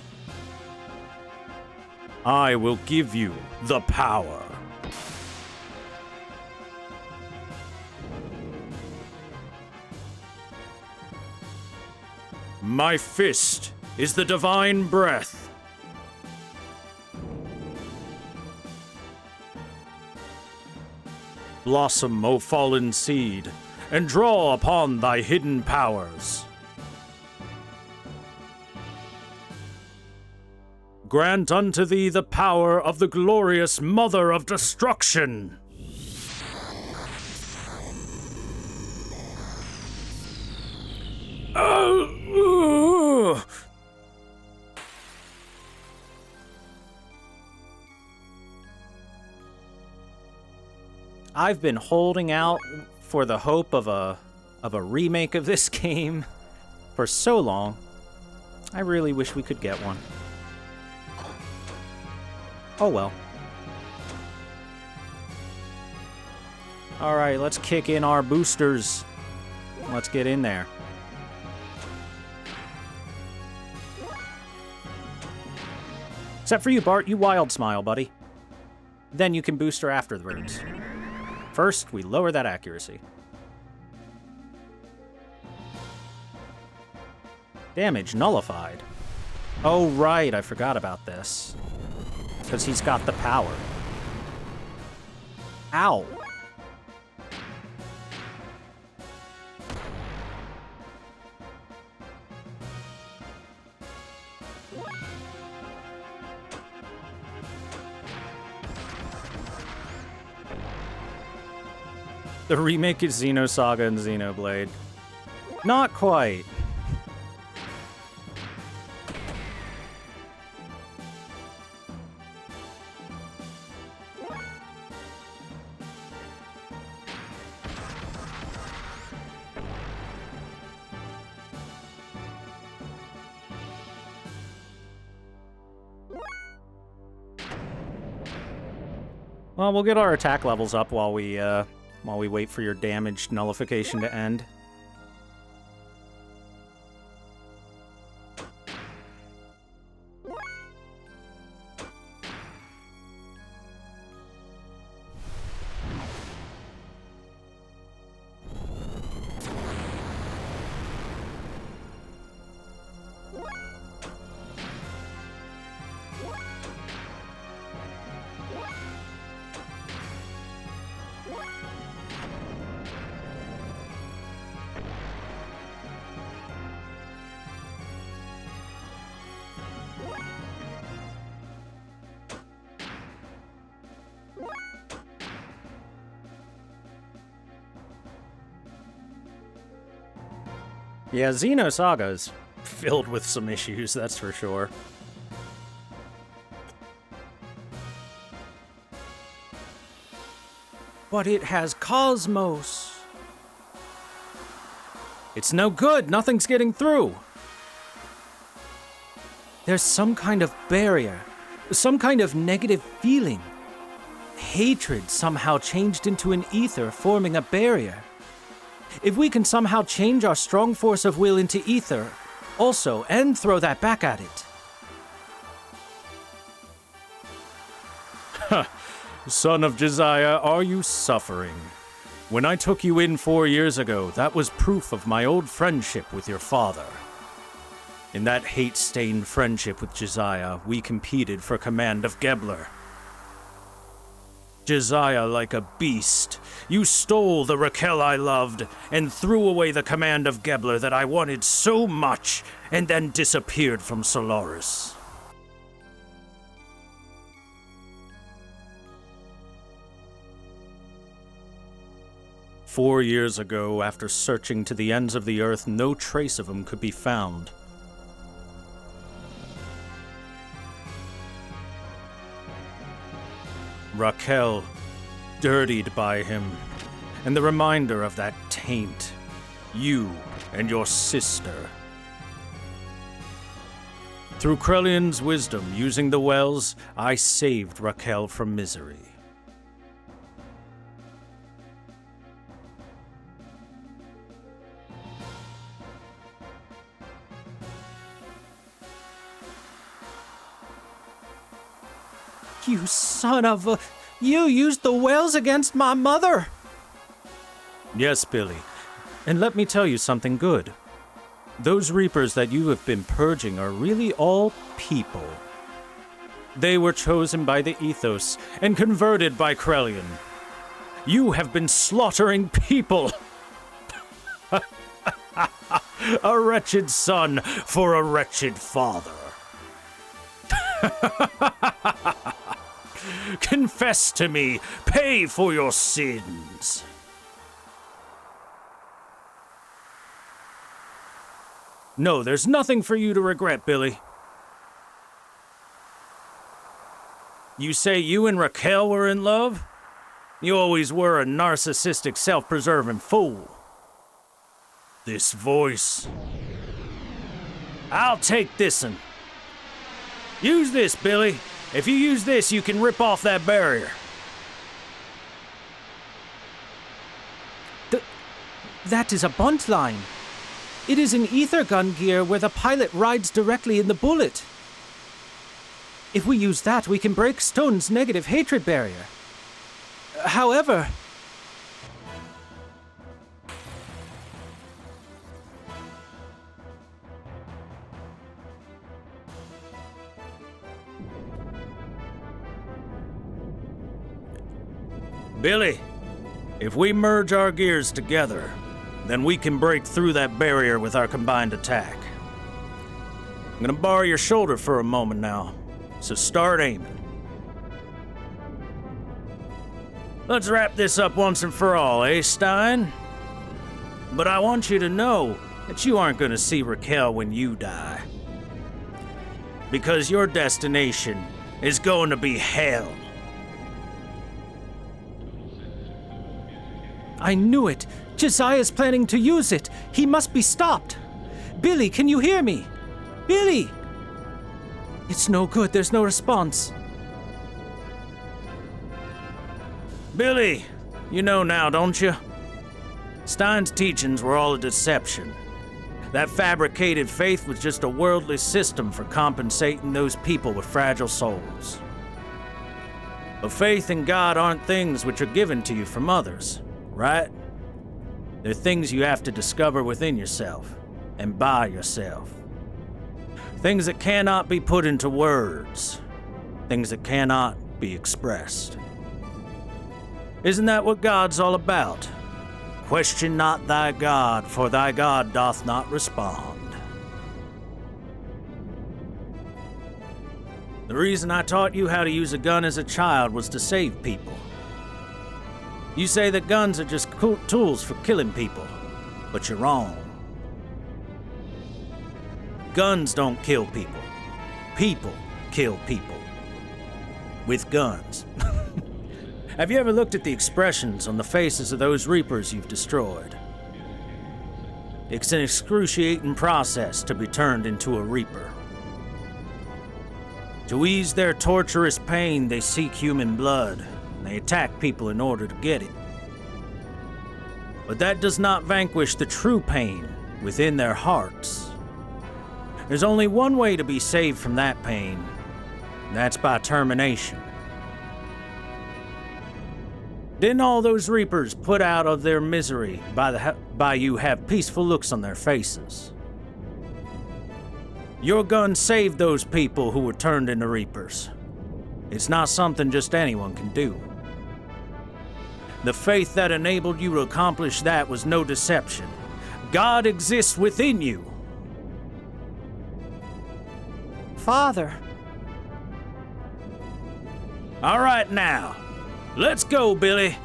I will give you the power. My fist is the divine breath. Blossom, O fallen seed, and draw upon thy hidden powers. grant unto thee the power of the glorious Mother of Destruction. I've been holding out for the hope of a remake of this game for so long. I really wish we could get one. Oh well. Alright, let's kick in our boosters. Let's get in there. Except for you, Bart, you wild smile, buddy. Then you can booster after the roots. First, we lower that accuracy. Damage nullified. Oh, right, I forgot about this. Because he's got the power. Ow. The remake is Xenosaga and Xenoblade. Not quite. Well, we'll get our attack levels up while we wait for your damage nullification to end. Yeah, Xenosaga is filled with some issues, that's for sure. But it has Cosmos. It's no good, nothing's getting through. There's some kind of barrier, some kind of negative feeling. Hatred somehow changed into an ether, forming a barrier. If we can somehow change our strong force of will into ether, also, and throw that back at it. Son of Josiah, are you suffering? When I took you in 4 years ago, that was proof of my old friendship with your father. In that hate-stained friendship with Josiah, we competed for command of Gebler. Josiah, like a beast, you stole the Raquel I loved and threw away the command of Gebler that I wanted so much, and then disappeared from Solaris. "4 years ago, after searching to the ends of the earth, no trace of him could be found. Raquel, dirtied by him, and the reminder of that taint, you and your sister. Through Krellion's wisdom, using the wells, I saved Raquel from misery. You son of a... You used the wells against my mother! Yes, Billy, and let me tell you something good. Those Reapers that you have been purging are really all people. They were chosen by the Ethos and converted by Krellion. You have been slaughtering people! A wretched son for a wretched father. Confess to me. Pay for your sins. No, there's nothing for you to regret, Billy. You say you and Raquel were in love? You always were a narcissistic, self-preserving fool. This voice. I'll take this'n. Use this, Billy. If you use this, you can rip off that barrier. That is a bunt line. It is an ether gun gear where the pilot rides directly in the bullet. If we use that, we can break Stone's negative hatred barrier. However... Billy, if we merge our gears together, then we can break through that barrier with our combined attack. I'm gonna borrow your shoulder for a moment now, so start aiming. Let's wrap this up once and for all, eh, Stein? But I want you to know that you aren't gonna see Raquel when you die. Because your destination is going to be hell. I knew it. Josiah's planning to use it. He must be stopped. Billy, can you hear me? Billy! It's no good. There's no response. Billy, you know now, don't you? Stein's teachings were all a deception. That fabricated faith was just a worldly system for compensating those people with fragile souls. But faith and God aren't things which are given to you from others, right? They're things you have to discover within yourself and by yourself. Things that cannot be put into words. Things that cannot be expressed. Isn't that what God's all about? Question not thy God, for thy God doth not respond. The reason I taught you how to use a gun as a child was to save people. You say that guns are just tools for killing people, but you're wrong. Guns don't kill people. People kill people. With guns. Have you ever looked at the expressions on the faces of those Reapers you've destroyed? It's an excruciating process to be turned into a Reaper. To ease their torturous pain, they seek human blood, and they attack people in order to get it. But that does not vanquish the true pain within their hearts. There's only one way to be saved from that pain, and that's by termination. Didn't all those Reapers put out of their misery by you have peaceful looks on their faces? Your gun saved those people who were turned into Reapers. It's not something just anyone can do. The faith that enabled you to accomplish that was no deception. God exists within you. Father. All right now, let's go, Billy.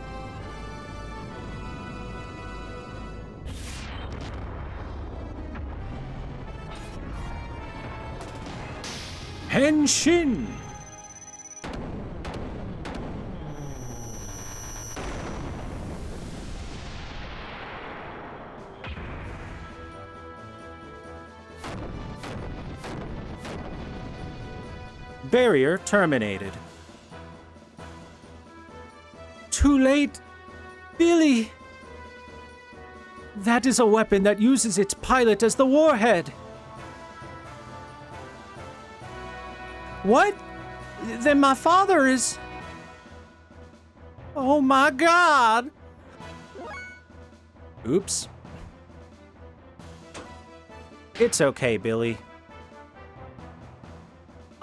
Henshin! Barrier terminated. Too late. Billy! That is a weapon that uses its pilot as the warhead. What? Then my father is... Oh my God! Oops. It's okay, Billy.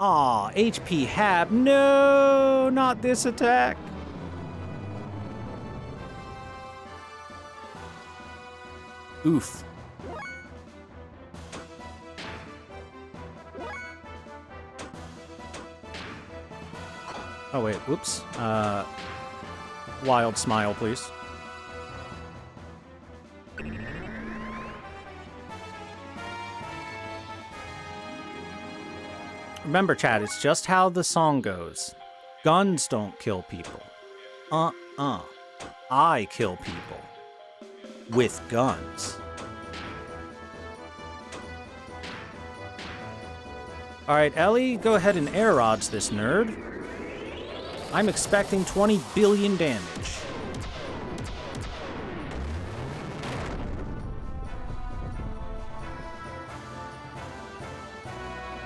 Aw, HP Hab. No, not this attack. Oof. Oh, wait, whoops. Wild smile, please. Remember, Chad, it's just how the song goes. Guns don't kill people. I kill people. With guns. Alright, Ellie, go ahead and air rods this nerd. I'm expecting 20 billion damage.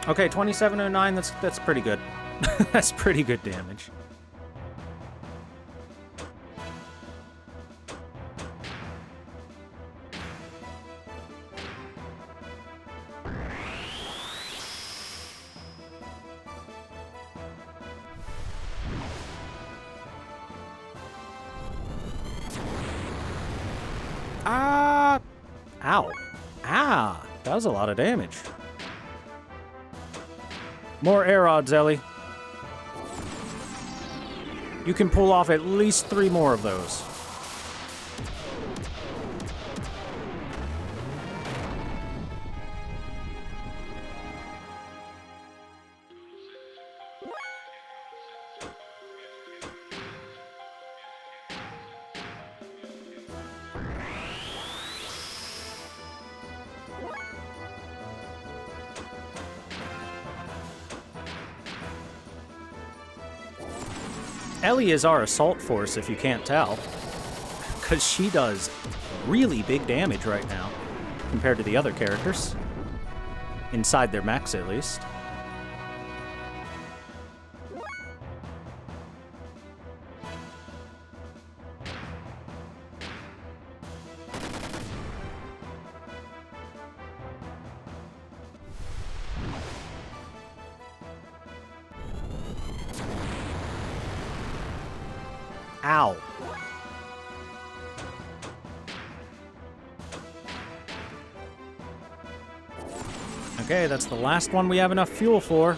Okay, 2709, that's pretty good. That's pretty good damage. Ah! Ow. Ah! That was a lot of damage. More air rods, Ellie. You can pull off at least 3 more of those. Ellie is our assault force, if you can't tell, because she does really big damage right now, compared to the other characters. Inside their mechs, at least. Ow. Okay, that's the last one we have enough fuel for.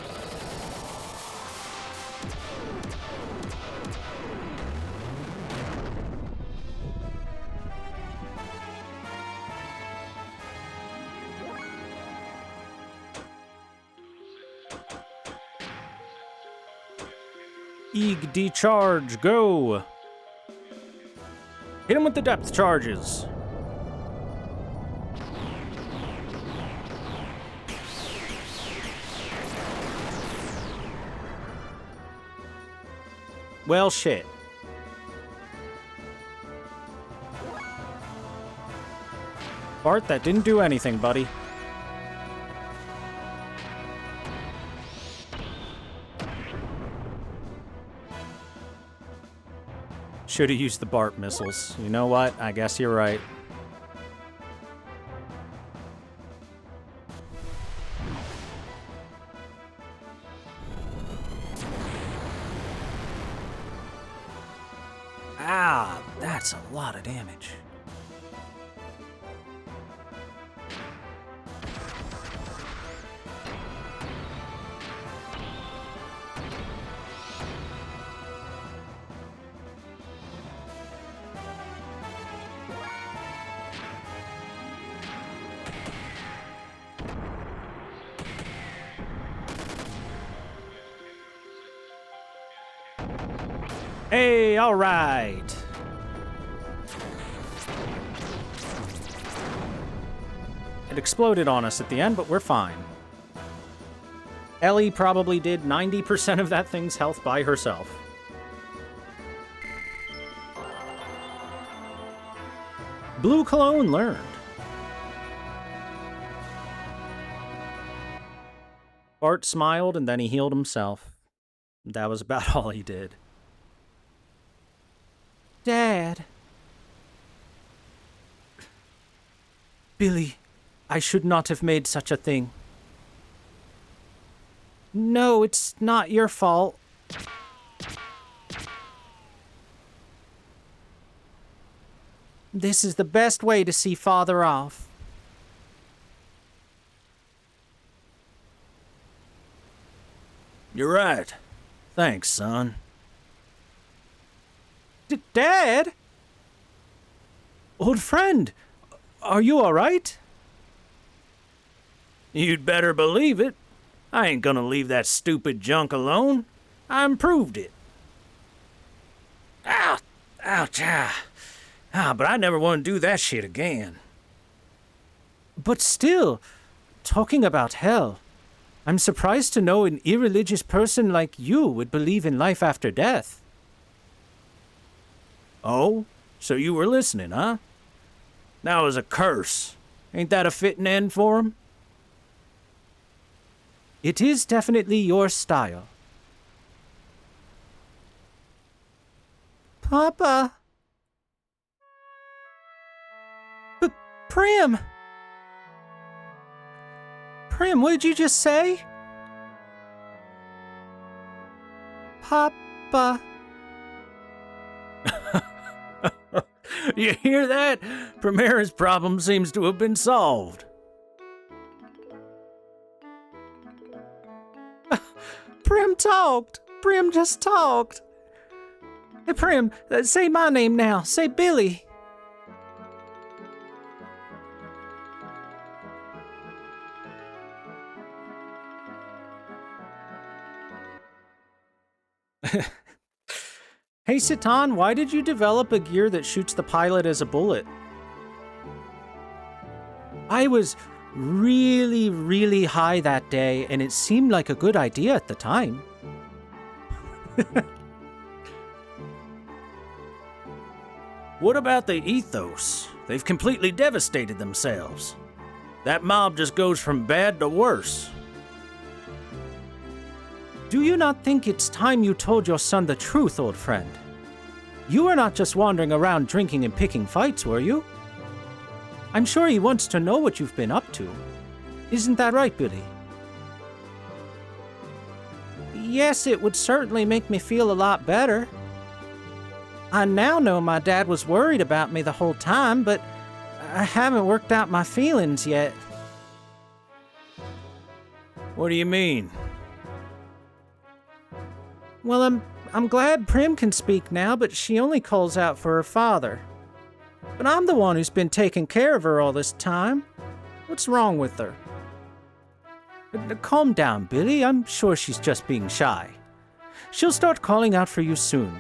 Eeg decharge, go! Hit him with the depth charges. Well, shit. Bart, that didn't do anything, buddy. Should have used the Bart missiles. You know what? I guess you're right. Ah, that's a lot of damage. Hey, all right. It exploded on us at the end, but we're fine. Ellie probably did 90% of that thing's health by herself. Blue Cologne learned. Bart smiled and then he healed himself. That was about all he did. Dad. Billy, I should not have made such a thing. No, it's not your fault. This is the best way to see Father off. You're right. Thanks, son. Dad? Old friend, are you all right? You'd better believe it. I ain't gonna leave that stupid junk alone. I improved it. Ow! Ouch! But I never want to do that shit again. But still, talking about hell, I'm surprised to know an irreligious person like you would believe in life after death. Oh? So you were listening, huh? That was a curse. Ain't that a fitting end for him? It is definitely your style. Papa. Prim! Prim, what did you just say? Papa. You hear that? Primera's problem seems to have been solved. Prim talked. Prim just talked. Hey, Prim, say my name now. Say Billy. Hey, Satan, why did you develop a gear that shoots the pilot as a bullet? I was really high that day, and it seemed like a good idea at the time. What about the ethos? They've completely devastated themselves. That mob just goes from bad to worse. Do you not think it's time you told your son the truth, old friend? You were not just wandering around drinking and picking fights, were you? I'm sure he wants to know what you've been up to. Isn't that right, Billy? Yes, it would certainly make me feel a lot better. I now know my dad was worried about me the whole time, but I haven't worked out my feelings yet. What do you mean? Well, I'm glad Prim can speak now, but she only calls out for her father. But I'm the one who's been taking care of her all this time. What's wrong with her? Calm down, Billy. I'm sure she's just being shy. She'll start calling out for you soon.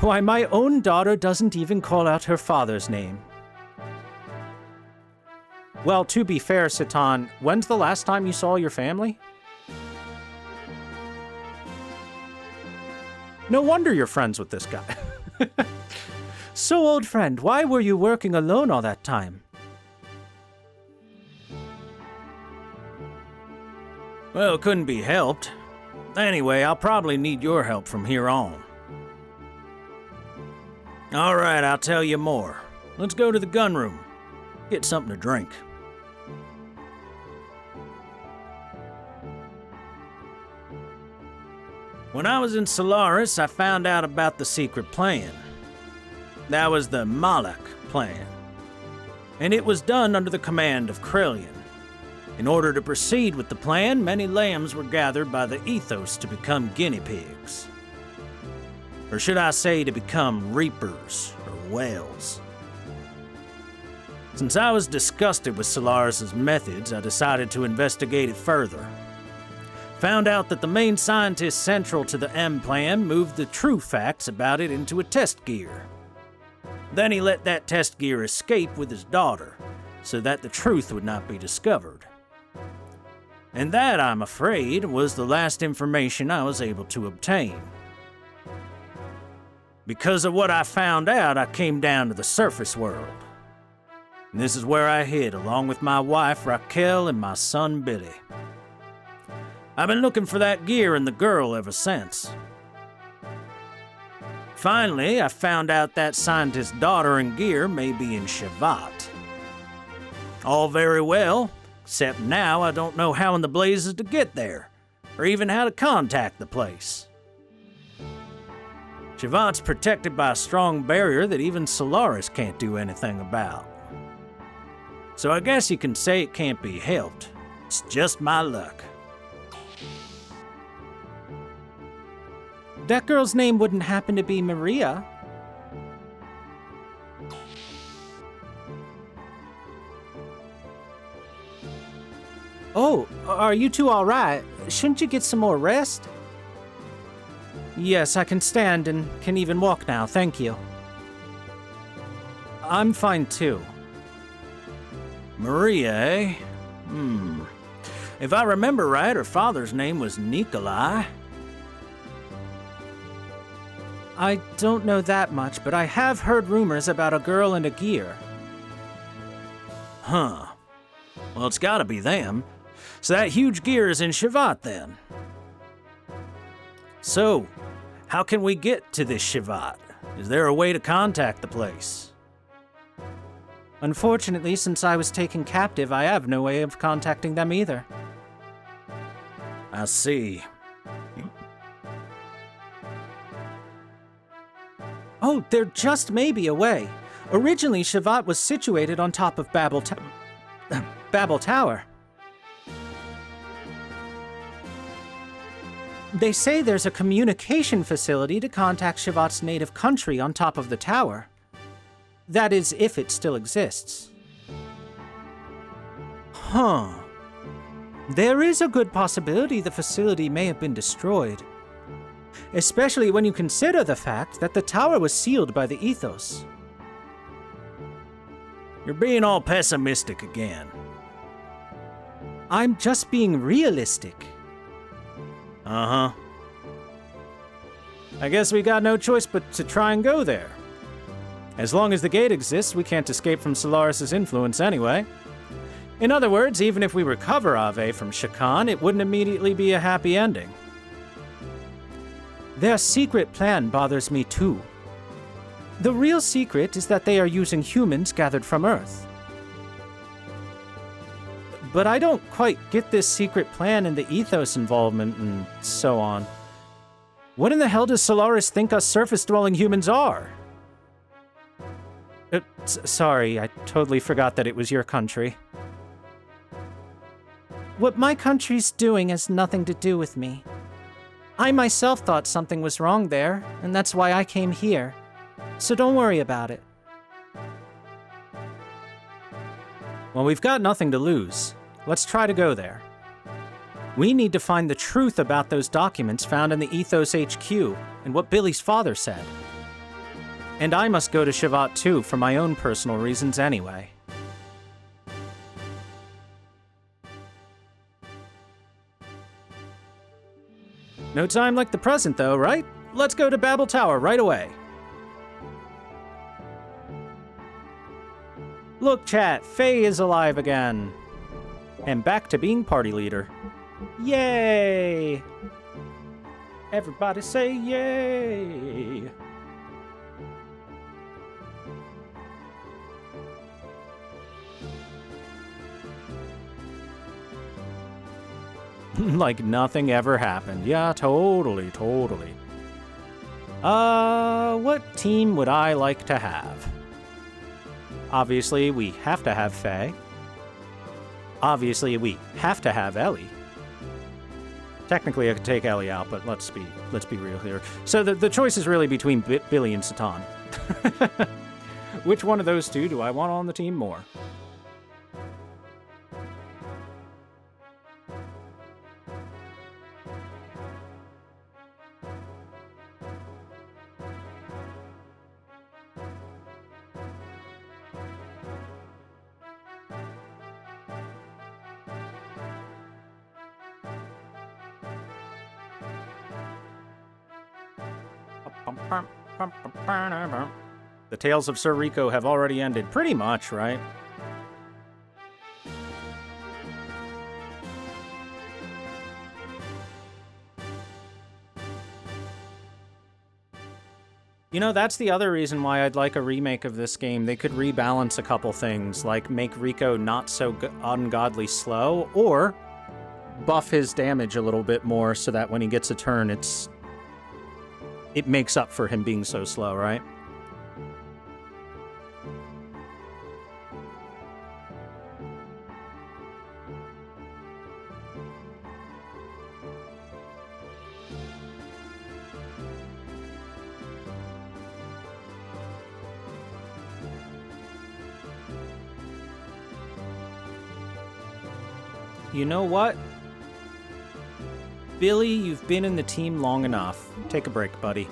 Why, my own daughter doesn't even call out her father's name. Well, to be fair, Satan, when's the last time you saw your family? No wonder you're friends with this guy. So, old friend, why were you working alone all that time? Well, it couldn't be helped. Anyway, I'll probably need your help from here on. All right, I'll tell you more. Let's go to the gun room. Get something to drink. When I was in Solaris, I found out about the secret plan. That was the Malak plan. And it was done under the command of Krellian. In order to proceed with the plan, many lambs were gathered by the ethos to become guinea pigs. Or should I say to become reapers or whales. Since I was disgusted with Solaris' methods, I decided to investigate it further. Found out that the main scientist central to the M plan moved the true facts about it into a test gear. Then he let that test gear escape with his daughter, so that the truth would not be discovered. And that, I'm afraid, was the last information I was able to obtain. Because of what I found out, I came down to the surface world. And this is where I hid, along with my wife Raquel and my son Billy. I've been looking for that gear and the girl ever since. Finally, I found out that scientist's daughter and gear may be in Shavat. All very well, except now I don't know how in the blazes to get there, or even how to contact the place. Shavat's protected by a strong barrier that even Solaris can't do anything about. So I guess you can say it can't be helped. It's just my luck. That girl's name wouldn't happen to be Maria. Oh, are you two all right? Shouldn't you get some more rest? Yes, I can stand and can even walk now, thank you. I'm fine too. Maria, eh? If I remember right, her father's name was Nikolai. I don't know that much, but I have heard rumors about a girl and a gear. Huh. Well, it's gotta be them. So that huge gear is in Shivat then. So, how can we get to this Shivat? Is there a way to contact the place? Unfortunately, since I was taken captive, I have no way of contacting them either. I see. Oh, there just may be a way. Originally, Shivat was situated on top of Babel Tower. They say there's a communication facility to contact Shivat's native country on top of the tower. That is, if it still exists. Huh. There is a good possibility the facility may have been destroyed. Especially when you consider the fact that the tower was sealed by the ethos. You're being all pessimistic again. I'm just being realistic. Uh-huh. I guess we got no choice but to try and go there. As long as the gate exists, we can't escape from Solaris' influence anyway. In other words, even if we recover Ave from Shakan, it wouldn't immediately be a happy ending. Their secret plan bothers me too. The real secret is that they are using humans gathered from Earth. But I don't quite get this secret plan and the ethos involvement and so on. What in the hell does Solaris think us surface-dwelling humans are? Sorry, I totally forgot that it was your country. What my country's doing has nothing to do with me. I myself thought something was wrong there, and that's why I came here. So don't worry about it. Well, we've got nothing to lose. Let's try to go there. We need to find the truth about those documents found in the Ethos HQ and what Billy's father said. And I must go to Shivat too for my own personal reasons anyway. No time like the present though, right? Let's go to Babel Tower right away. Look, chat, Faye is alive again. And back to being party leader. Yay! Everybody say yay! Like nothing ever happened. Yeah, totally. What team would I like to have? Obviously, we have to have Faye. Obviously, we have to have Ellie. Technically, I could take Ellie out, but let's be real here. So the choice is really between Billy and Satan. Which one of those two do I want on the team more? The tales of Sir Rico have already ended, pretty much, right? You know, that's the other reason why I'd like a remake of this game. They could rebalance a couple things, like make Rico not so ungodly slow, or buff his damage a little bit more so that when he gets a turn, it makes up for him being so slow, right? You know what? Billy, you've been in the team long enough. Take a break, buddy.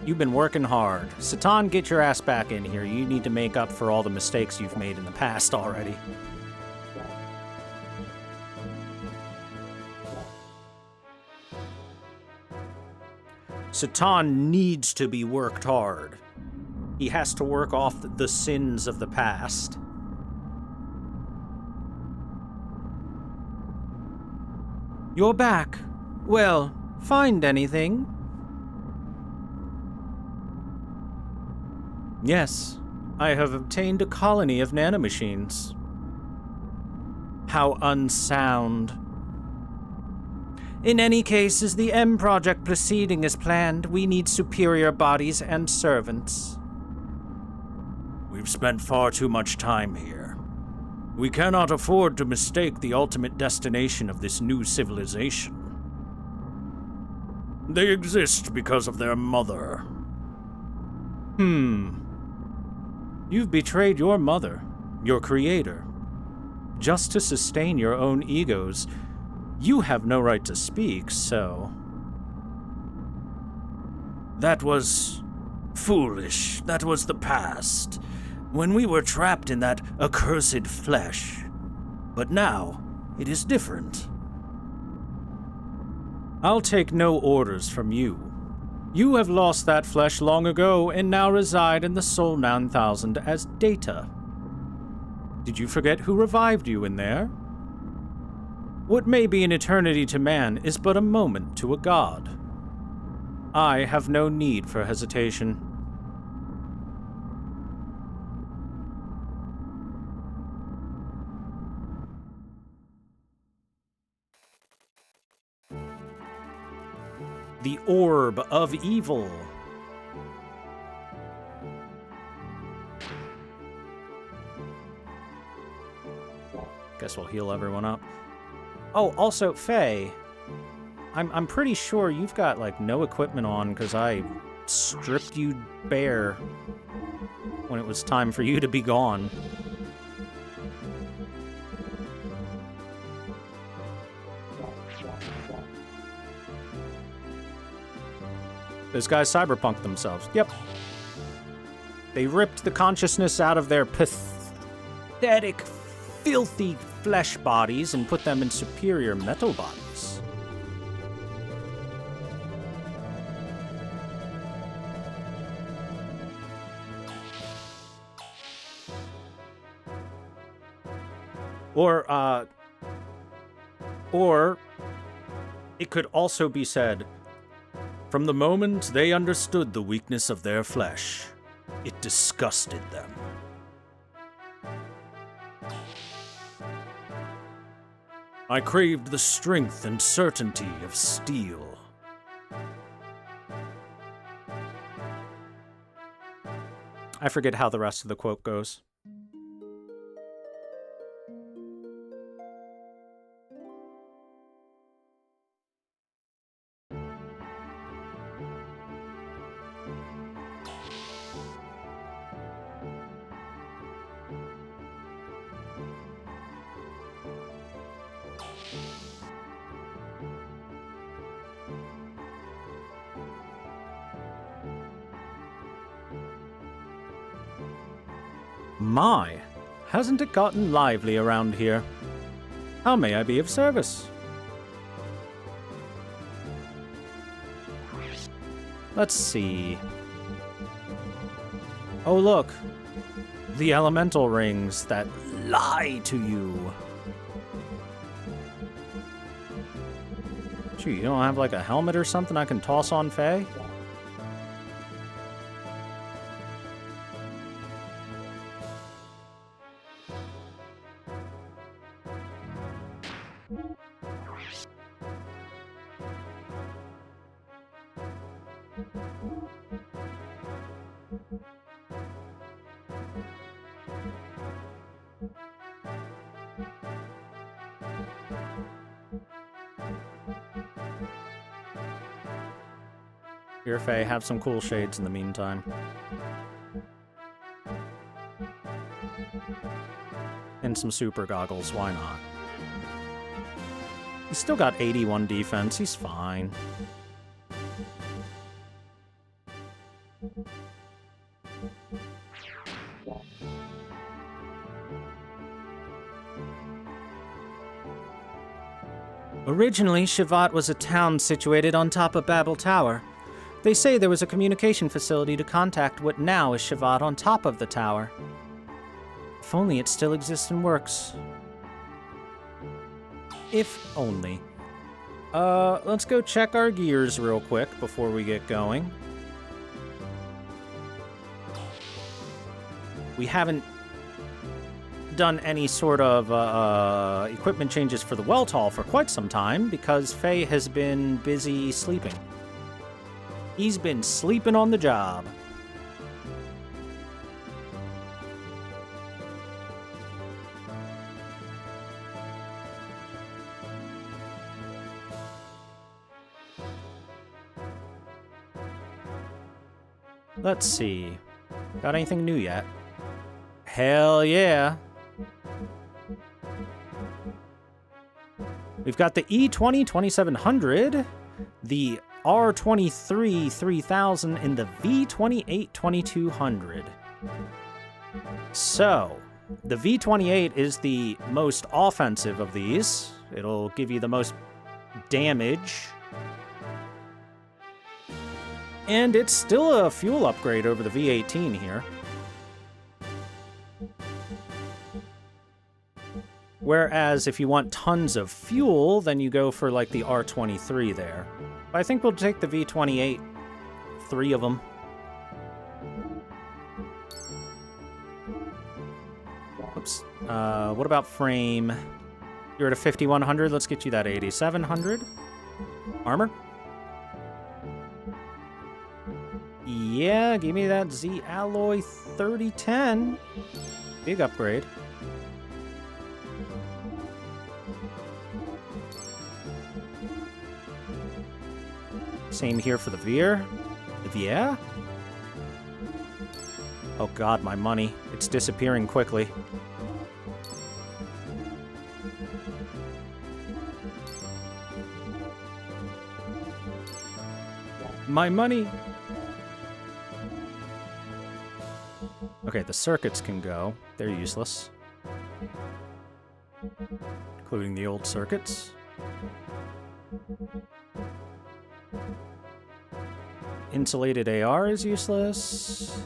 You've been working hard. Satan, get your ass back in here. You need to make up for all the mistakes you've made in the past already. Satan needs to be worked hard. He has to work off the sins of the past. You're back. Well, find anything? Yes, I have obtained a colony of nanomachines. How unsound. In any case, is the M project proceeding as planned? We need superior bodies and servants. We've spent far too much time here. We cannot afford to mistake the ultimate destination of this new civilization. They exist because of their mother. You've betrayed your mother, your creator. Just to sustain your own egos, you have no right to speak, so... That was foolish. That was the past, when we were trapped in that accursed flesh. But now, it is different. I'll take no orders from you. You have lost that flesh long ago and now reside in the Sol 9000 as Data. Did you forget who revived you in there? What may be an eternity to man is but a moment to a god. I have no need for hesitation. The Orb of Evil. Guess we'll heal everyone up. Oh, also, Faye, I'm pretty sure you've got, like, no equipment on because I stripped you bare when it was time for you to be gone. Those guys cyberpunked themselves. Yep. They ripped the consciousness out of their pathetic, filthy flesh bodies and put them in superior metal bodies. Or it could also be said, from the moment they understood the weakness of their flesh, it disgusted them. I craved the strength and certainty of steel. I forget how the rest of the quote goes. My, hasn't it gotten lively around here? How may I be of service? Let's see. Oh, look. The elemental rings that lie to you. Gee, you don't have like a helmet or something I can toss on Faye? Here, Faye, have some cool shades in the meantime. And some super goggles, why not? He's still got 81 defense. He's fine. Originally, Shavat was a town situated on top of Babel Tower. They say there was a communication facility to contact what now is Shavat on top of the tower. If only it still exists and works. If only. Let's go check our gears real quick before we get going. We haven't done any sort of equipment changes for the Weltall for quite some time because Faye has been busy sleeping. He's been sleeping on the job. Let's see. Got anything new yet? Hell yeah. We've got the E20 2700, the R23 3000, and the V28 2200. So, the V28 is the most offensive of these. It'll give you the most damage. And it's still a fuel upgrade over the V18 here. Whereas if you want tons of fuel, then you go for like the R23 there. But I think we'll take the V28, 3 of them. Oops. What about frame? You're at a 5100, let's get you that 8700. Armor? Yeah, give me that Z Alloy 3010. Big upgrade. Same here for the Veer. The Veer? Oh god, my money. It's disappearing quickly. My money! Okay, the circuits can go. They're useless. Including the old circuits. Insulated AR is useless.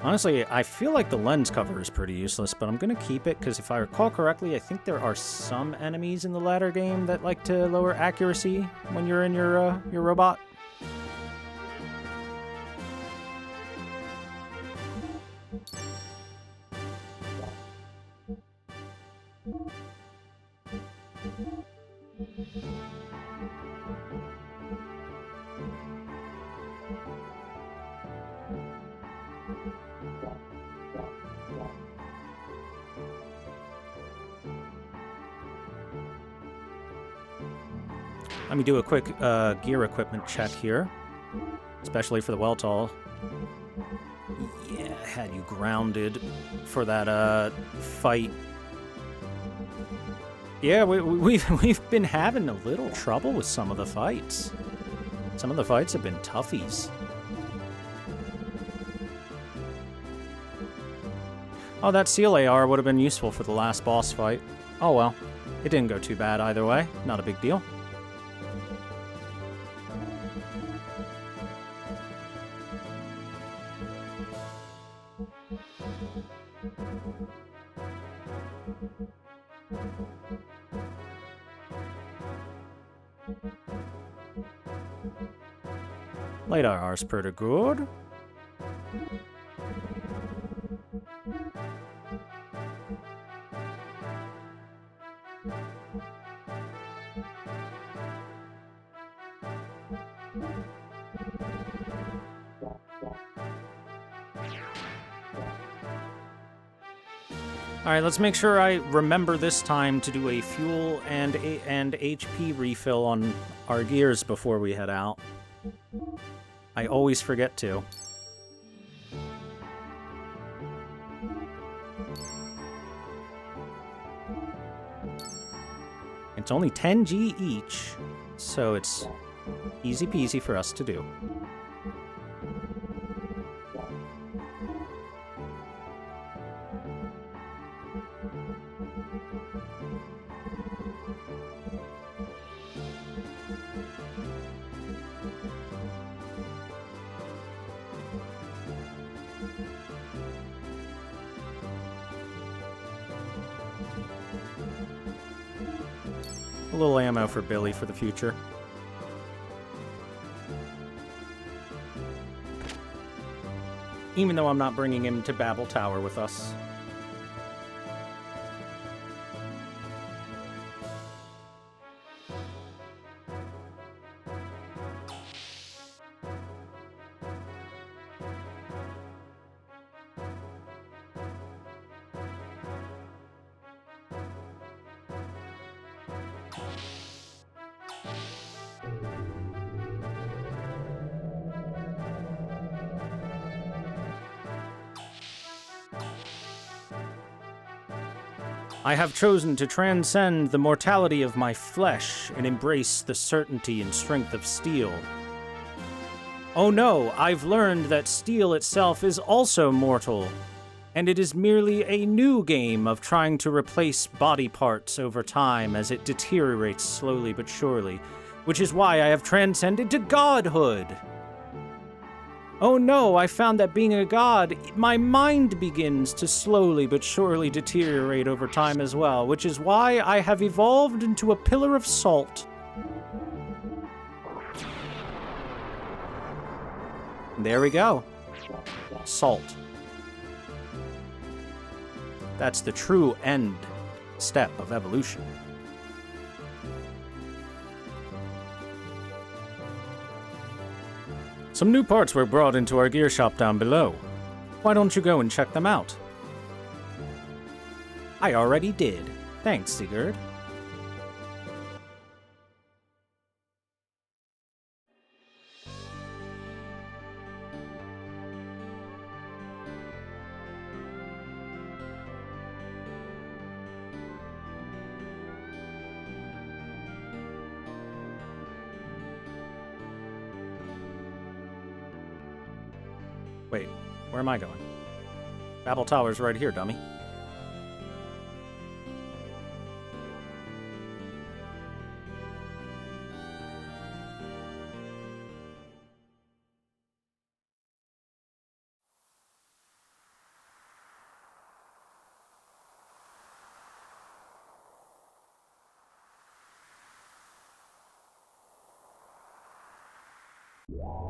Honestly, I feel like the lens cover is pretty useless, but I'm gonna keep it because if I recall correctly, I think there are some enemies in the latter game that like to lower accuracy when you're in your robot. Let me do a quick gear equipment check here, especially for the Weltall. Yeah, I had you grounded for that fight. Yeah, we've been having a little trouble with some of the fights. Some of the fights have been toughies. Oh, that seal AR would have been useful for the last boss fight. Oh well, it didn't go too bad either way. Not a big deal. Light AR's pretty good. Alright, let's make sure I remember this time to do a fuel and HP refill on our gears before we head out. I always forget to. It's only 10G each, so it's easy peasy for us to do. A little ammo for Billy for the future. Even though I'm not bringing him to Babel Tower with us. I have chosen to transcend the mortality of my flesh and embrace the certainty and strength of steel. Oh no, I've learned that steel itself is also mortal, and it is merely a new game of trying to replace body parts over time as it deteriorates slowly but surely, which is why I have transcended to godhood. Oh no, I found that being a god, my mind begins to slowly but surely deteriorate over time as well, which is why I have evolved into a pillar of salt. There we go. Salt. That's the true end step of evolution. Some new parts were brought into our gear shop down below. Why don't you go and check them out? I already did. Thanks, Sigurd. Wait, where am I going? Babel Tower's right here, dummy.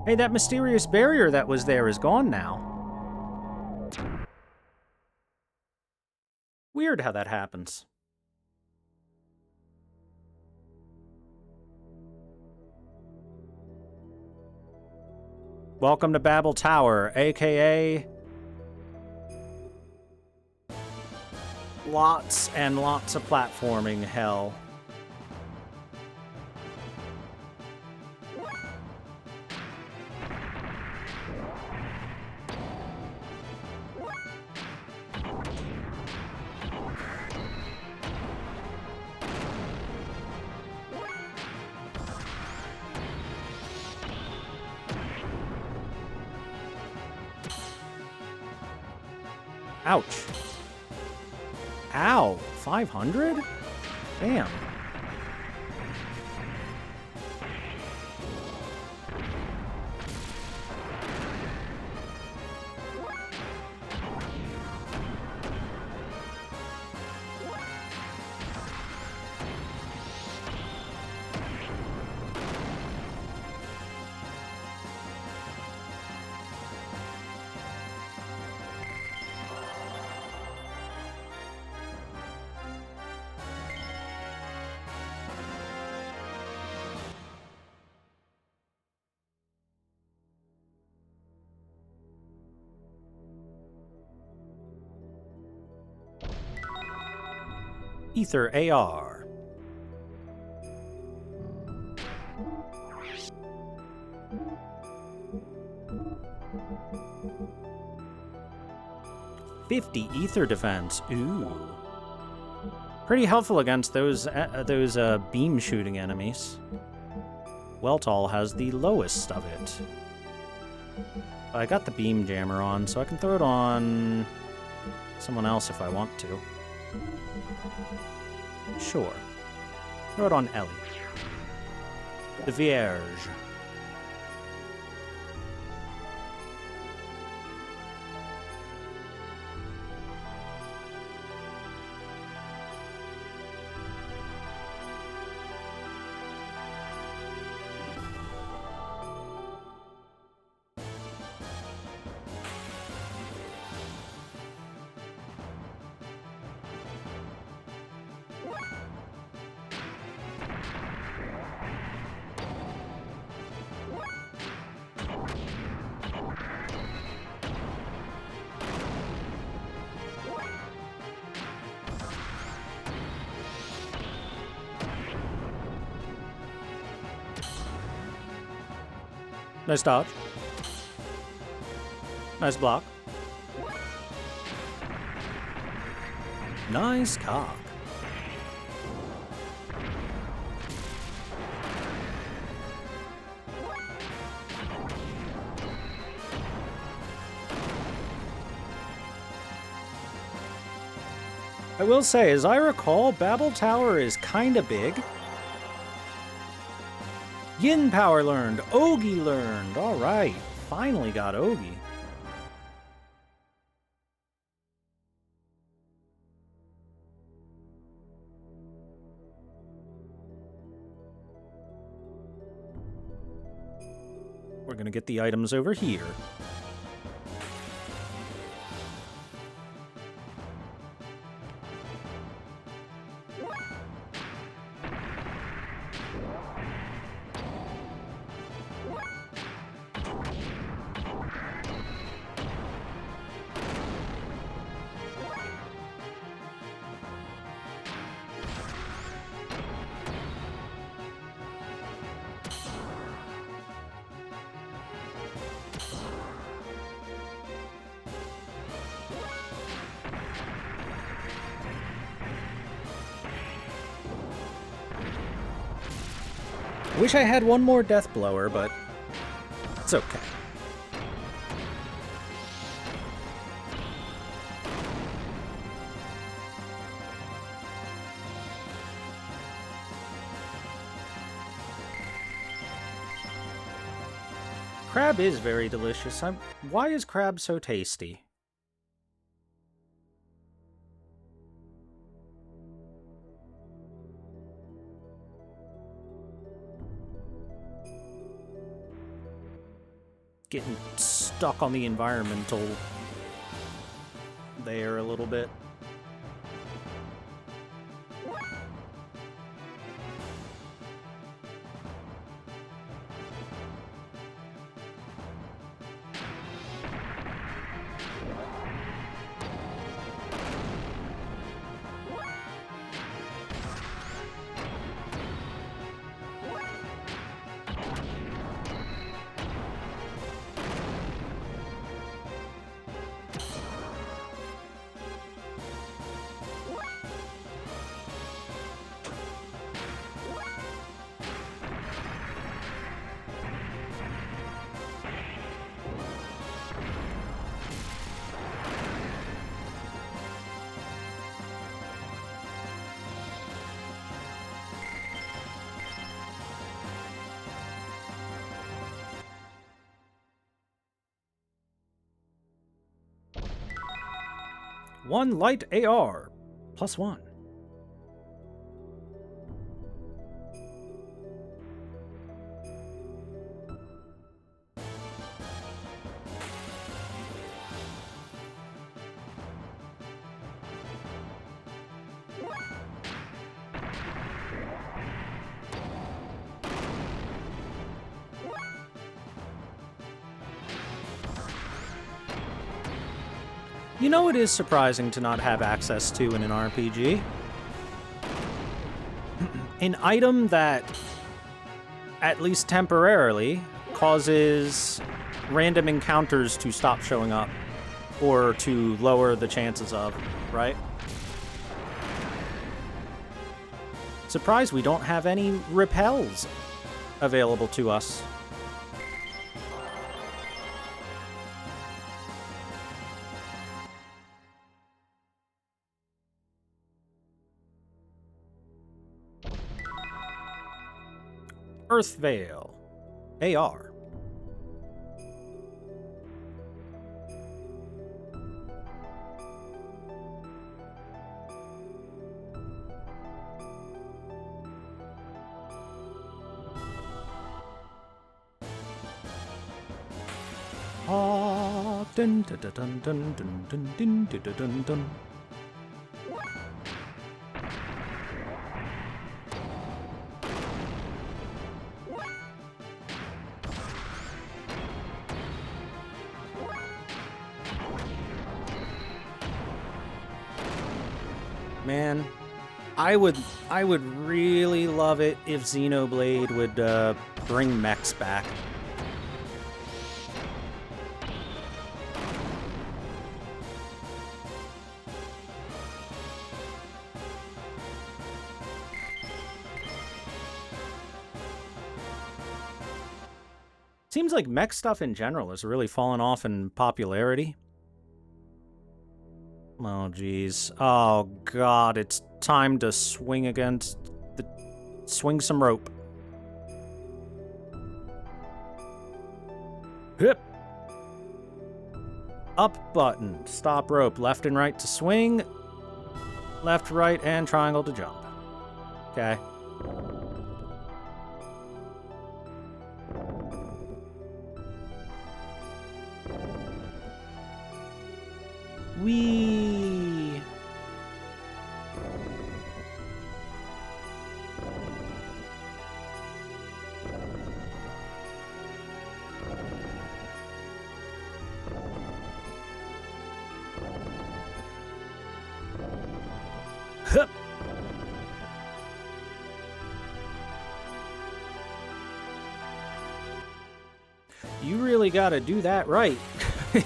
Hey, that mysterious barrier that was there is gone now. Weird how that happens. Welcome to Babel Tower, aka lots and lots of platforming hell. Ouch. Ow, 500? Damn. Ether AR. $50 ether defense. Ooh. Pretty helpful against those beam shooting enemies. Weltall has the lowest of it. But I got the beam jammer on, so I can throw it on someone else if I want to. Sure. Throw it on Ellie. The Vierge. Nice dodge. Nice block. Nice cock. I will say, as I recall, Babel Tower is kinda big. Yin Power learned. Ogi learned. All right. Finally got Ogi. We're going to get the items over here. I wish I had one more Death Blower, but it's okay. Crab is very delicious. Why is crab so tasty? Getting stuck on the environmental there a little bit. One light AR, +1. You know, it is surprising to not have access to in an RPG. An item that, at least temporarily, causes random encounters to stop showing up, or to lower the chances of, right? Surprised we don't have any repels available to us. Earth Veil. AR. Ah, dun dun dun dun dun dun dun dun dun dun. Man, I would really love it if Xenoblade would bring mechs back. Seems like mech stuff in general has really fallen off in popularity. Oh, geez. Oh, God. It's time to swing against the... Swing some rope. Hip. Up button. Stop rope. Left and right to swing. Left, right, and triangle to jump. Okay. Whee! Hup! You really gotta do that right.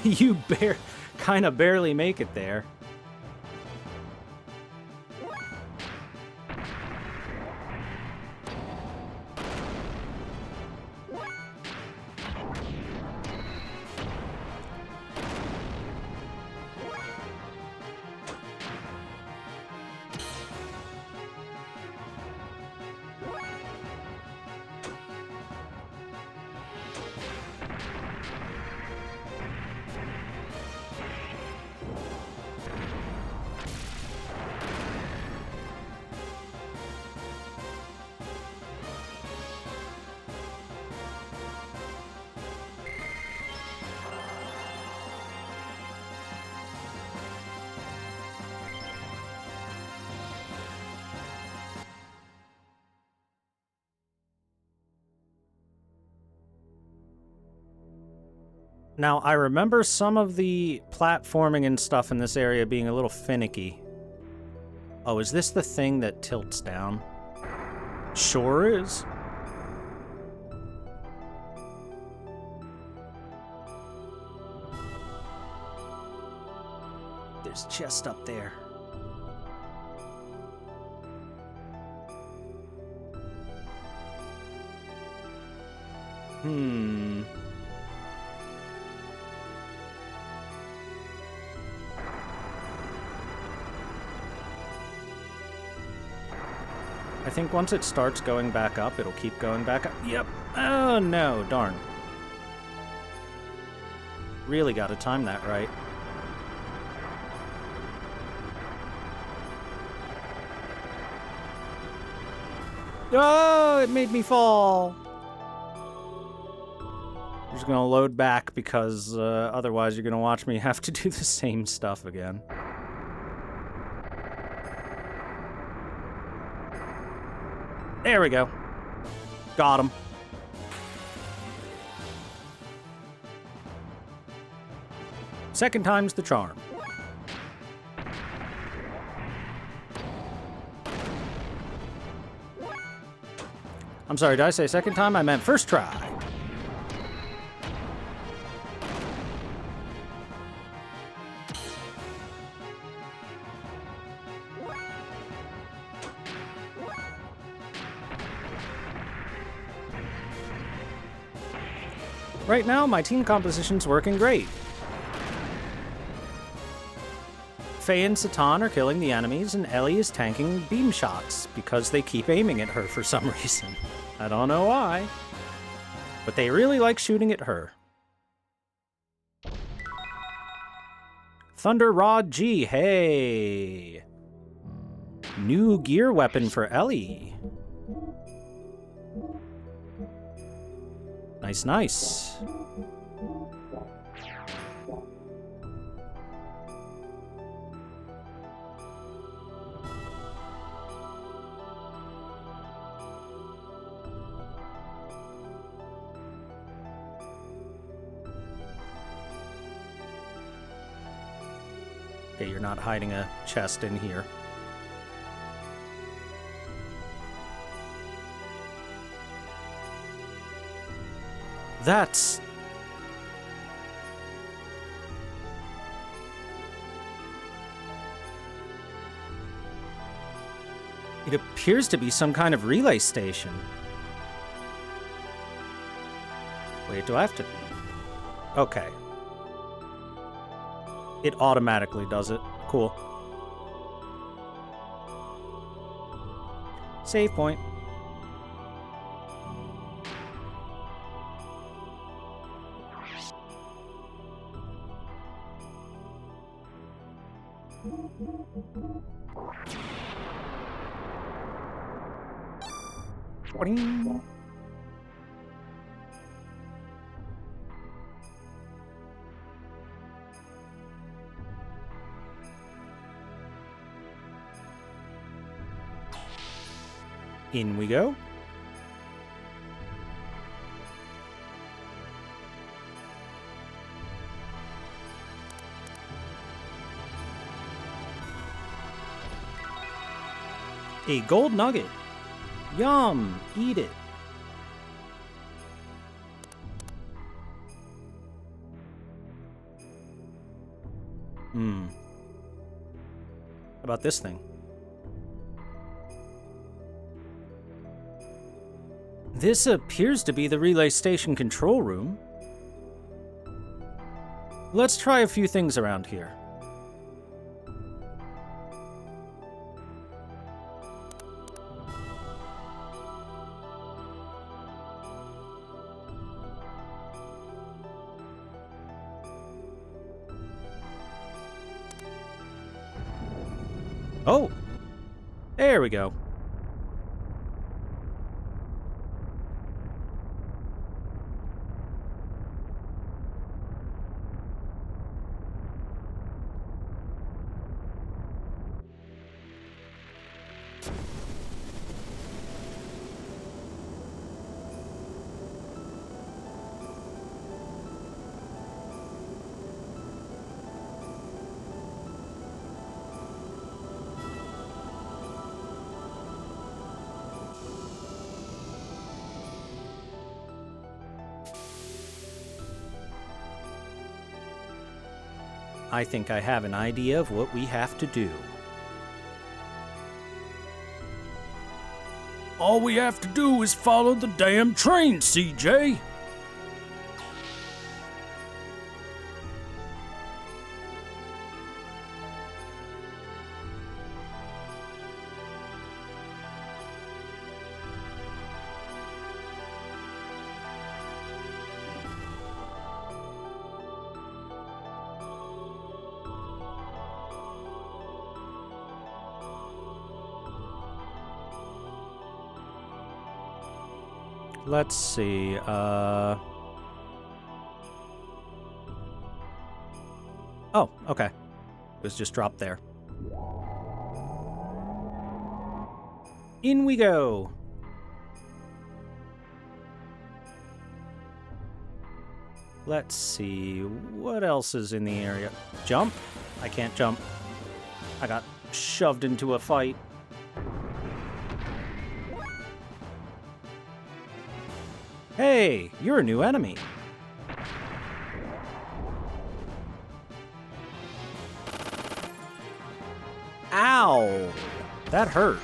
You kind of barely make it there. Now, I remember some of the platforming and stuff in this area being a little finicky. Oh, is this the thing that tilts down? Sure is. There's chest up there. I think once it starts going back up, it'll keep going back up. Yep. Oh, no. Darn. Really gotta time that right. Oh, it made me fall. I'm just gonna load back because otherwise you're gonna watch me have to do the same stuff again. There we go. Got him. Second time's the charm. I'm sorry, did I say second time? I meant first try. Right now, my team composition's working great. Faye and Satan are killing the enemies, and Ellie is tanking beam shots because they keep aiming at her for some reason. I don't know why, but they really like shooting at her. Thunder Rod G, hey! New gear weapon for Ellie. Nice, nice. Okay, you're not hiding a chest in here. That's... It appears to be some kind of relay station. Wait, do I have to... Okay. It automatically does it. Cool. Save point. Boing. In we go. A gold nugget. Yum! Eat it. How about this thing? This appears to be the relay station control room. Let's try a few things around here. Oh! There we go. I think I have an idea of what we have to do. All we have to do is follow the damn train, CJ. Let's see, Oh, okay. It was just dropped there. In we go! Let's see, what else is in the area? Jump? I can't jump. I got shoved into a fight. Hey, you're a new enemy. Ow! That hurt.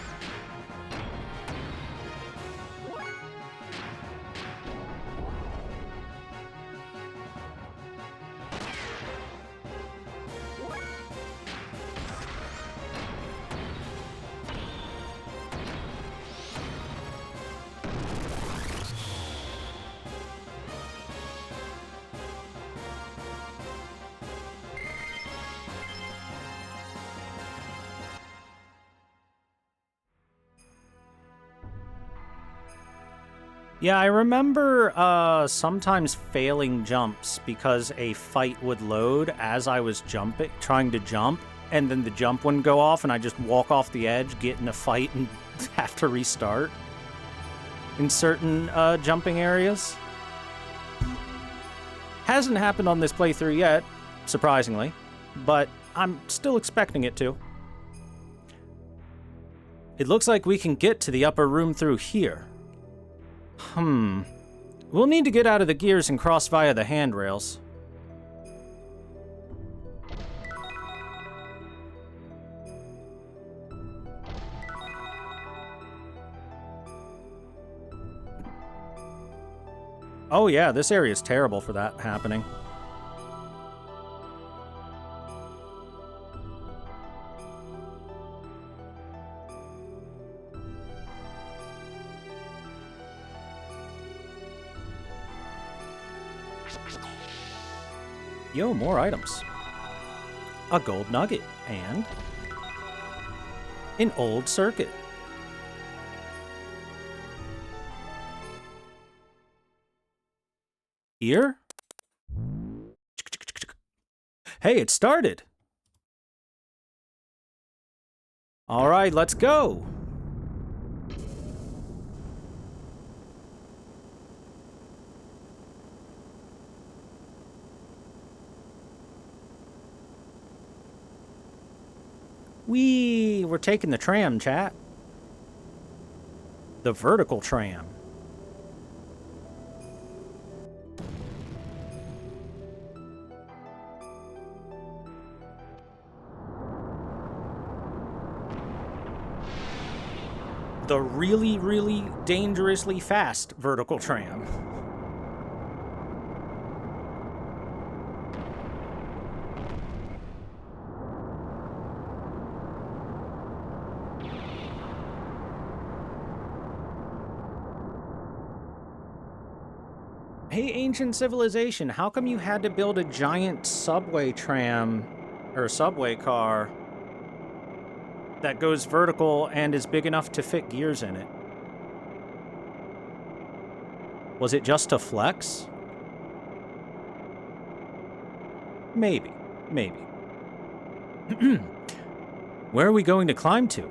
Yeah, I remember sometimes failing jumps because a fight would load as I was trying to jump, and then the jump wouldn't go off, and I just walk off the edge, get in a fight, and have to restart in certain jumping areas. Hasn't happened on this playthrough yet, surprisingly, but I'm still expecting it to. It looks like we can get to the upper room through here. We'll need to get out of the gears and cross via the handrails. Oh yeah, this area is terrible for that happening. Yo, more items. A gold nugget and an old circuit. Here? Hey, it started. All right, let's go. We're taking the tram, chat. The vertical tram. The really, really dangerously fast vertical tram. Hey, ancient civilization, how come you had to build a giant subway tram, or subway car, that goes vertical and is big enough to fit gears in it? Was it just to flex? Maybe. Where are we going to climb to?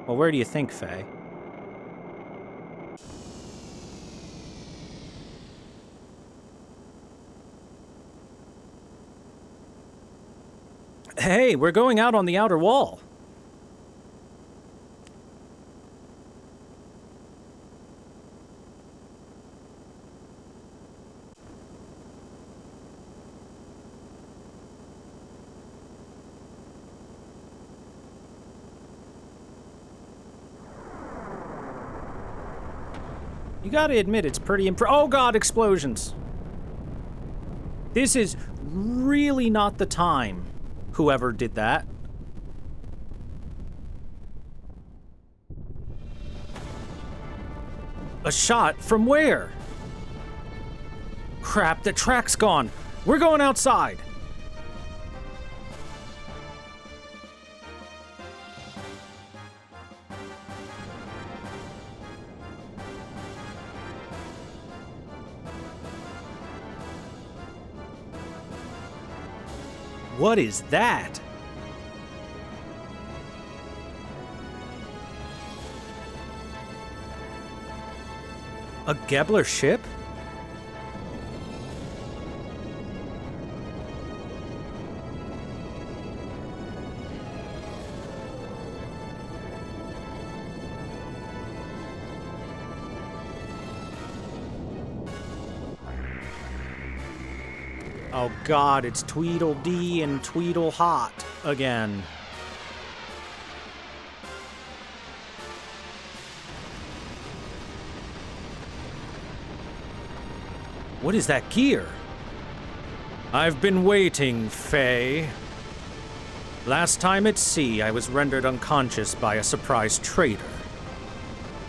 Well, where do you think, Faye? Hey, we're going out on the outer wall. You gotta admit, it's pretty oh god, explosions! This is really not the time. Whoever did that. A shot from where? Crap, the track's gone. We're going outside. What is that? A Gebler ship? Oh god, it's Tweedledee and Tweedlehot again. What is that gear? I've been waiting, Faye. Last time at sea, I was rendered unconscious by a surprise traitor.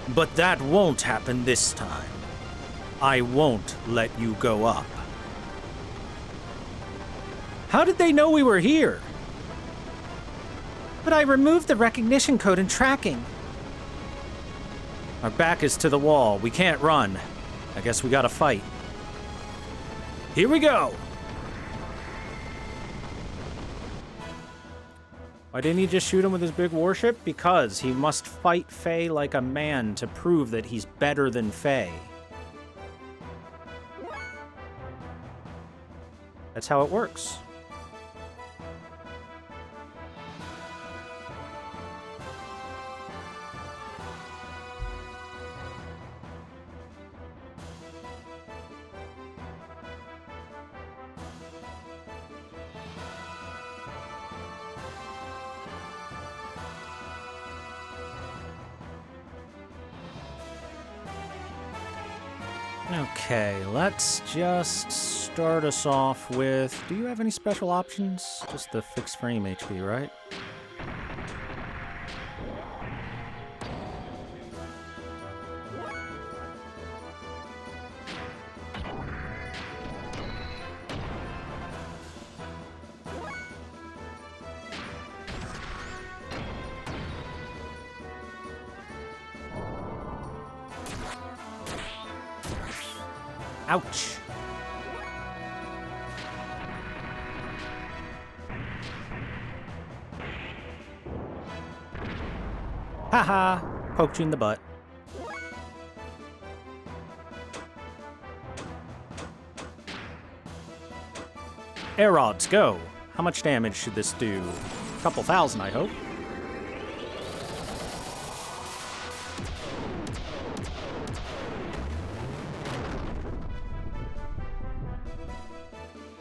But that won't happen this time. I won't let you go up. How did they know we were here? But I removed the recognition code and tracking. Our back is to the wall. We can't run. I guess we gotta fight. Here we go. Why didn't he just shoot him with his big warship? Because he must fight Faye like a man to prove that he's better than Faye. That's how it works. Okay, let's just start us off with... Do you have any special options? Just the fixed frame HP, right? Ouch. Haha, poked you in the butt. Air rods, go. How much damage should this do? A couple thousand, I hope.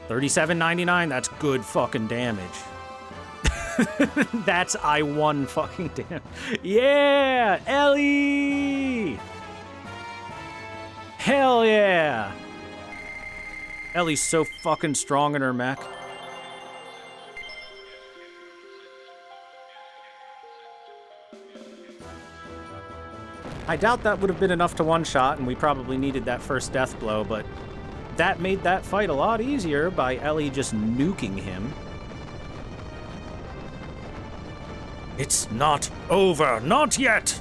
$37.99, that's good fucking damage. That's I won fucking damage. Yeah! Ellie! Hell yeah! Ellie's so fucking strong in her mech. I doubt that would have been enough to one-shot, and we probably needed that first death blow, but that made that fight a lot easier by Ellie just nuking him. It's not over. Not yet.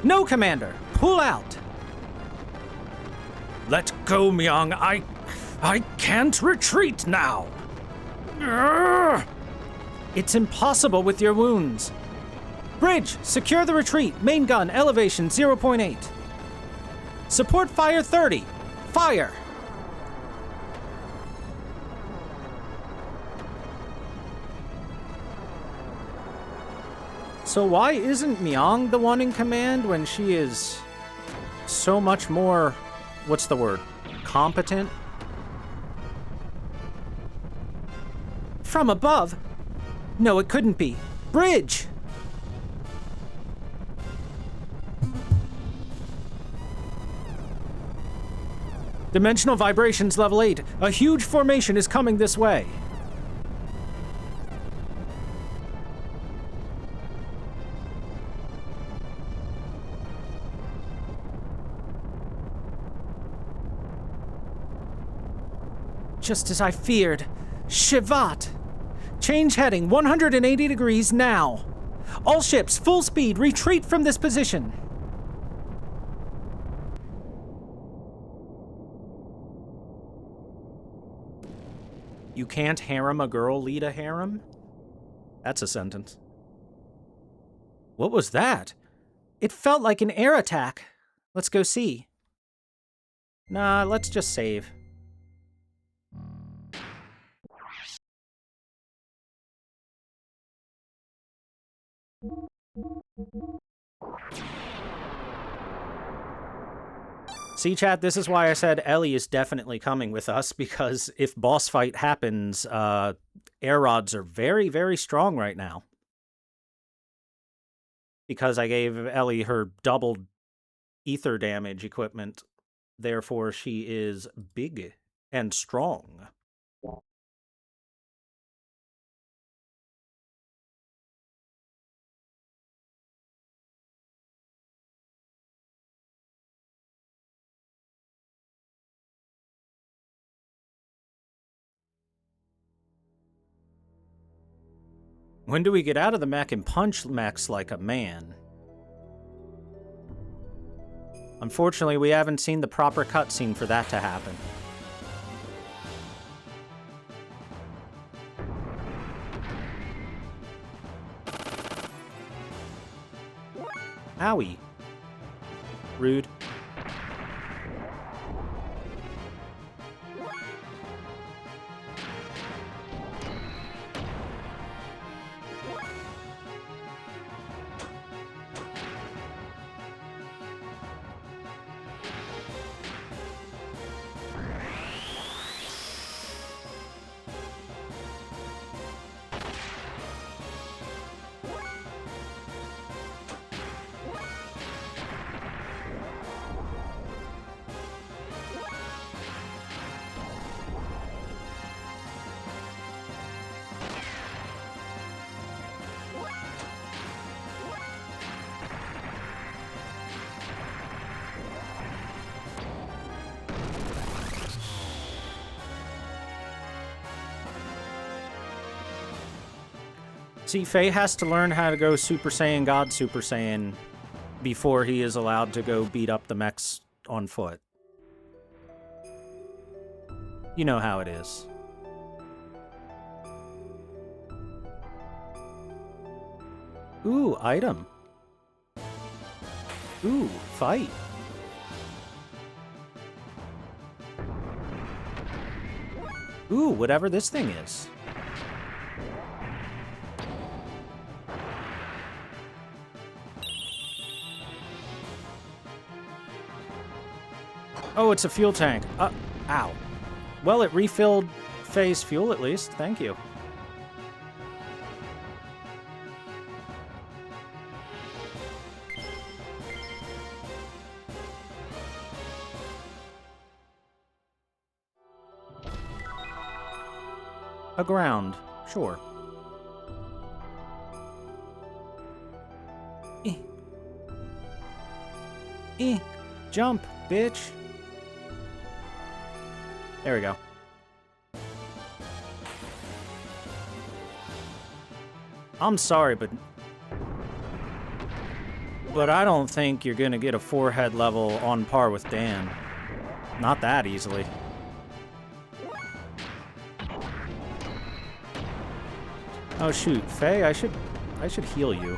No, Commander. Pull out. Let go, Myung. I can't retreat now. Urgh! It's impossible with your wounds. Bridge, secure the retreat. Main gun, elevation 0.8. Support fire 30. Fire. So why isn't Myung the one in command when she is so much more, what's the word, competent? From above? No, it couldn't be. Bridge! Dimensional vibrations level 8. A huge formation is coming this way. Just as I feared. Shivat! Change heading 180 degrees now. All ships, full speed, retreat from this position. You can't harem a girl lead a harem? That's a sentence. What was that? It felt like an air attack. Let's go see. Nah, let's just save. See, chat, this is why I said Ellie is definitely coming with us, because if boss fight happens, air rods are very, very strong right now. Because I gave Ellie her doubled ether damage equipment, therefore she is big and strong. When do we get out of the mech and punch mechs like a man? Unfortunately, we haven't seen the proper cutscene for that to happen. Owie. Rude. See, Faye has to learn how to go Super Saiyan God Super Saiyan before he is allowed to go beat up the mechs on foot. You know how it is. Ooh, item. Ooh, fight. Ooh, whatever this thing is. Oh, it's a fuel tank. Ow. Well, it refilled Faye's fuel at least. Thank you. Aground. Sure. Jump, bitch. There we go. I'm sorry, but I don't think you're gonna get a forehead level on par with Dan. Not that easily. Oh shoot, Faye, I should heal you.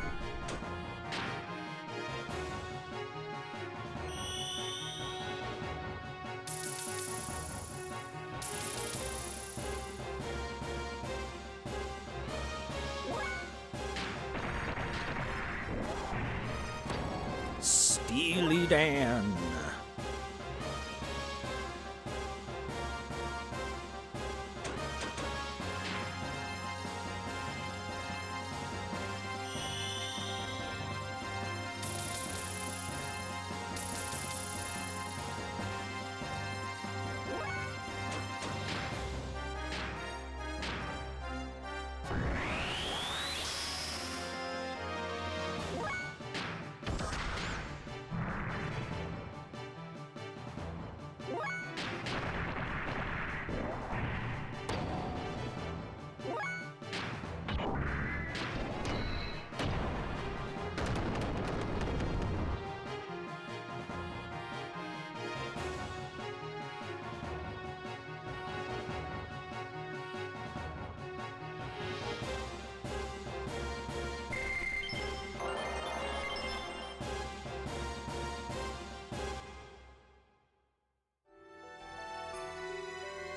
Steely Dan.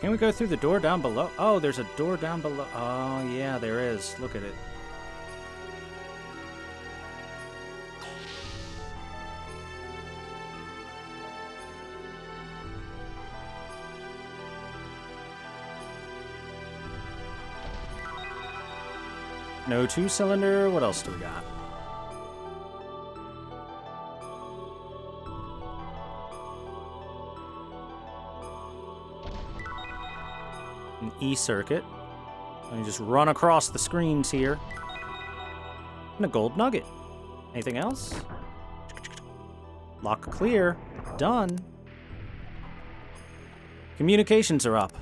Can we go through the door down below? Oh, there's a door down below. Oh, yeah, there is. Look at it. No two-cylinder. What else do we got? An E-circuit. Let me just run across the screens here. And a gold nugget. Anything else? Lock clear. Done. Communications are up.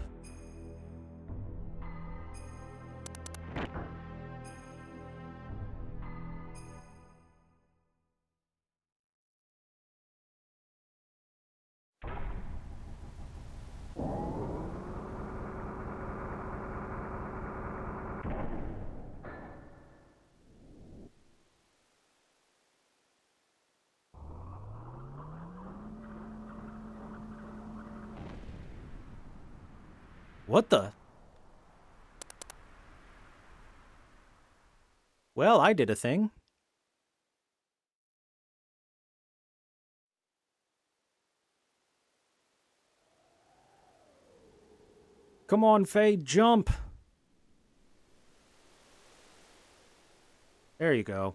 What the? Well, I did a thing. Come on, Faye, jump. There you go.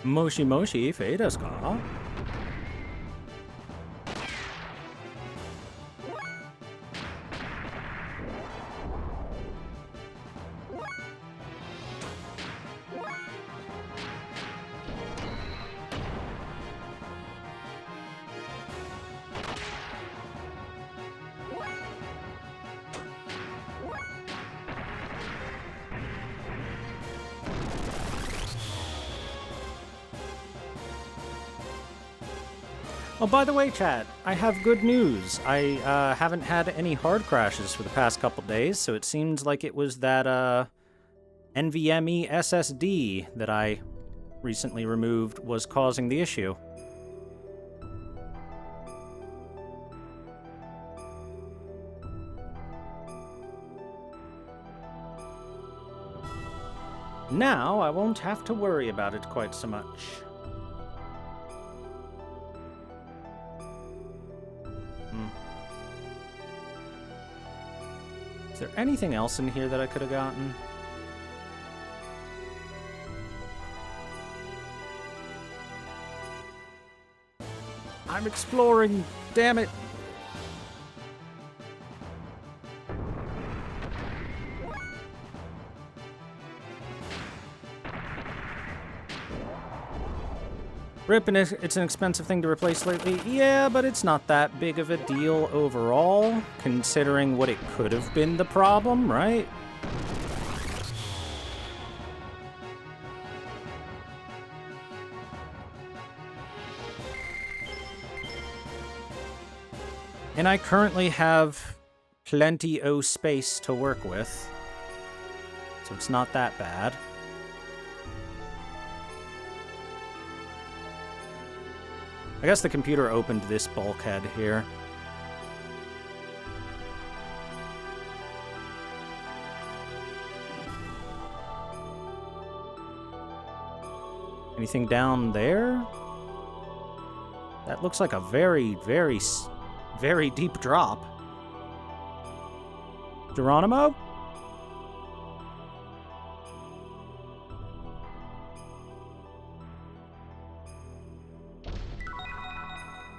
Moshi Moshi, Faye desu ka? Oh, by the way, chat, I have good news. I haven't had any hard crashes for the past couple days, so it seems like it was that NVMe SSD that I recently removed was causing the issue. Now I won't have to worry about it quite so much. Is there anything else in here that I could have gotten? I'm exploring, damn it! Rip, and it's an expensive thing to replace lately. Yeah, but it's not that big of a deal overall, considering what it could have been the problem, right? And I currently have plenty of space to work with, so it's not that bad. I guess the computer opened this bulkhead here. Anything down there? That looks like a very, very, very deep drop. Geronimo?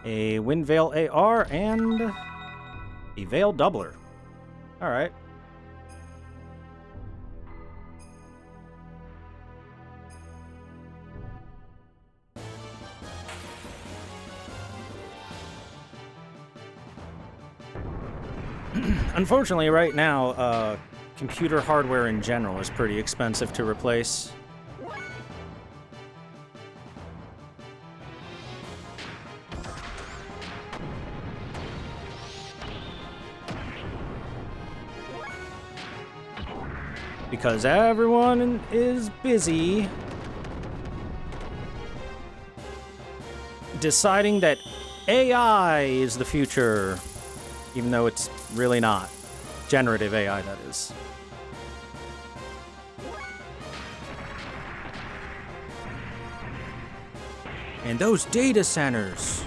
A Wind Veil AR and a Veil Doubler. Alright. Unfortunately, right now, computer hardware in general is pretty expensive to replace. Because everyone is busy deciding that AI is the future, even though it's really not. Generative AI, that is. And those data centers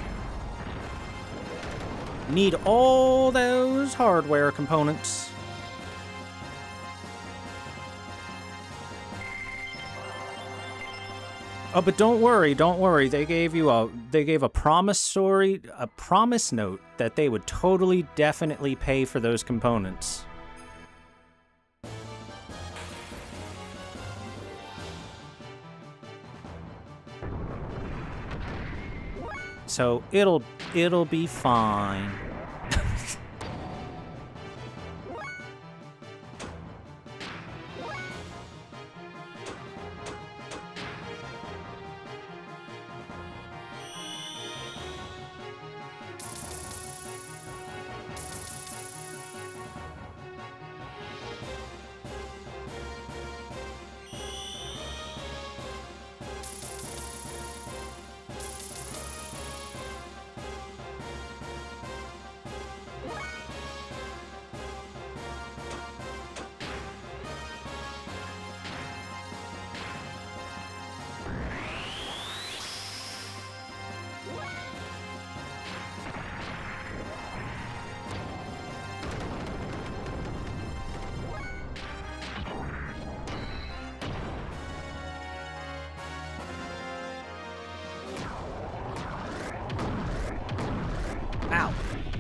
need all those hardware components. Oh, but don't worry, don't worry. They gave a promise note that they would totally, definitely pay for those components. So it'll be fine.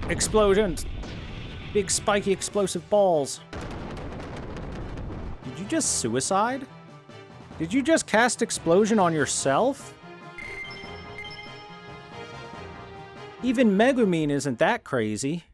Explosions. Big spiky explosive balls. Did you just suicide? Did you just cast explosion on yourself? Even Megumin isn't that crazy.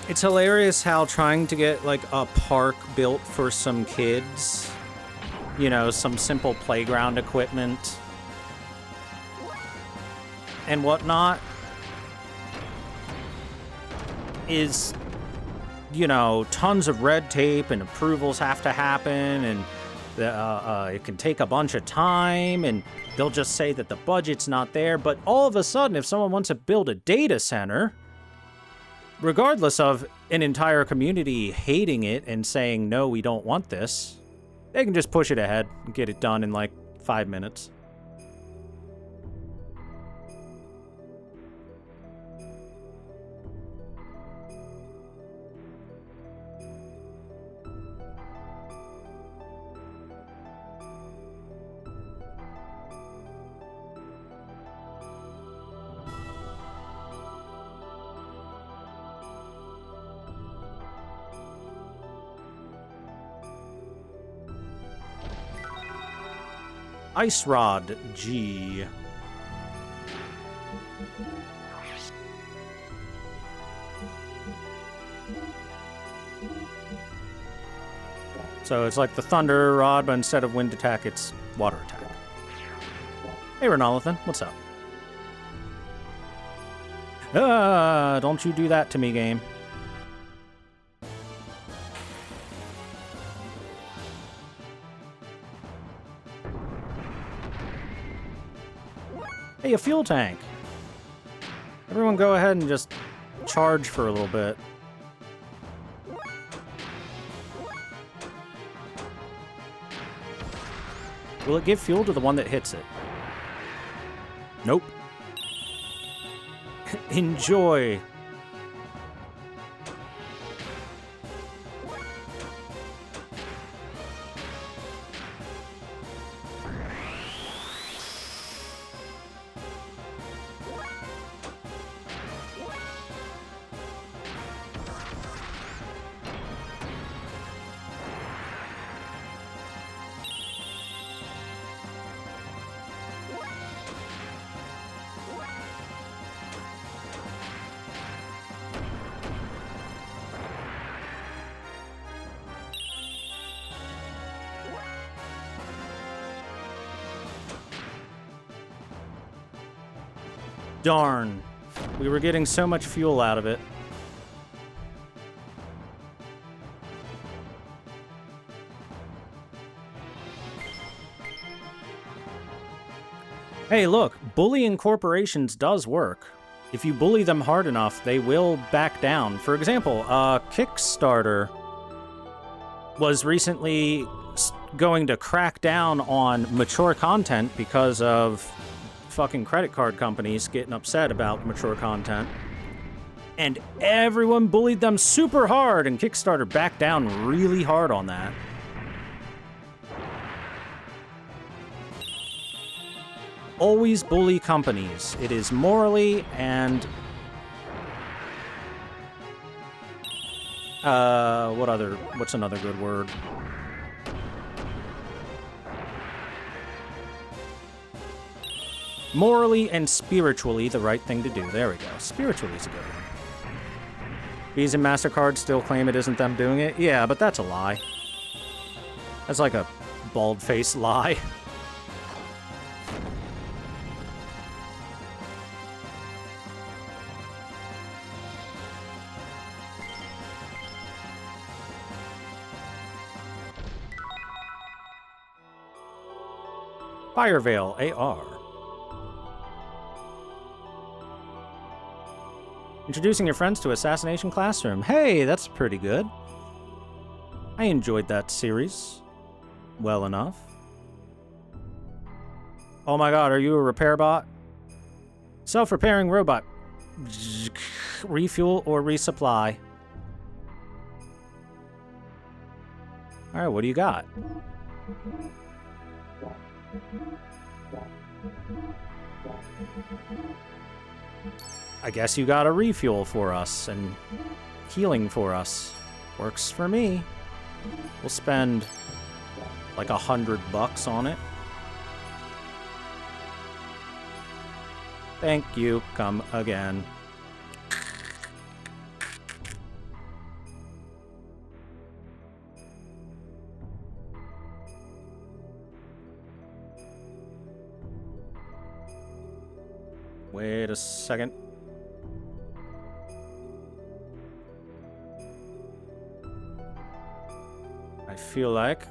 It's hilarious how trying to get, like, a park built for some kids, you know, some simple playground equipment and whatnot is, you know, tons of red tape and approvals have to happen, and it can take a bunch of time, and they'll just say that the budget's not there. But all of a sudden, if someone wants to build a data center, regardless of an entire community hating it and saying, no, we don't want this, they can just push it ahead and get it done in like 5 minutes. Ice Rod G. So it's like the Thunder Rod, but instead of wind attack, it's water attack. Hey, Renolithan, what's up? Don't you do that to me, game. Hey, a fuel tank. Everyone go ahead and just charge for a little bit. Will it give fuel to the one that hits it? Nope. Enjoy. Darn. We were getting so much fuel out of it. Hey, look, bullying corporations does work. If you bully them hard enough, they will back down. For example, Kickstarter was recently going to crack down on mature content because of fucking credit card companies getting upset about mature content. And everyone bullied them super hard, and Kickstarter backed down really hard on that. Always bully companies. It is morally and... what's another good word? Morally and spiritually, the right thing to do. There we go. Spiritually is a good one. Visa and MasterCard still claim it isn't them doing it. Yeah, but that's a lie. That's like a bald-faced lie. Fireveil AR. Introducing your friends to Assassination Classroom. Hey, that's pretty good. I enjoyed that series well enough. Oh my god, are you a repair bot? Self-repairing robot. Refuel or resupply. Alright, what do you got? I guess you got a refuel for us and healing for us. Works for me. We'll spend like $100 on it. Thank you. Come again. Wait a second. I feel like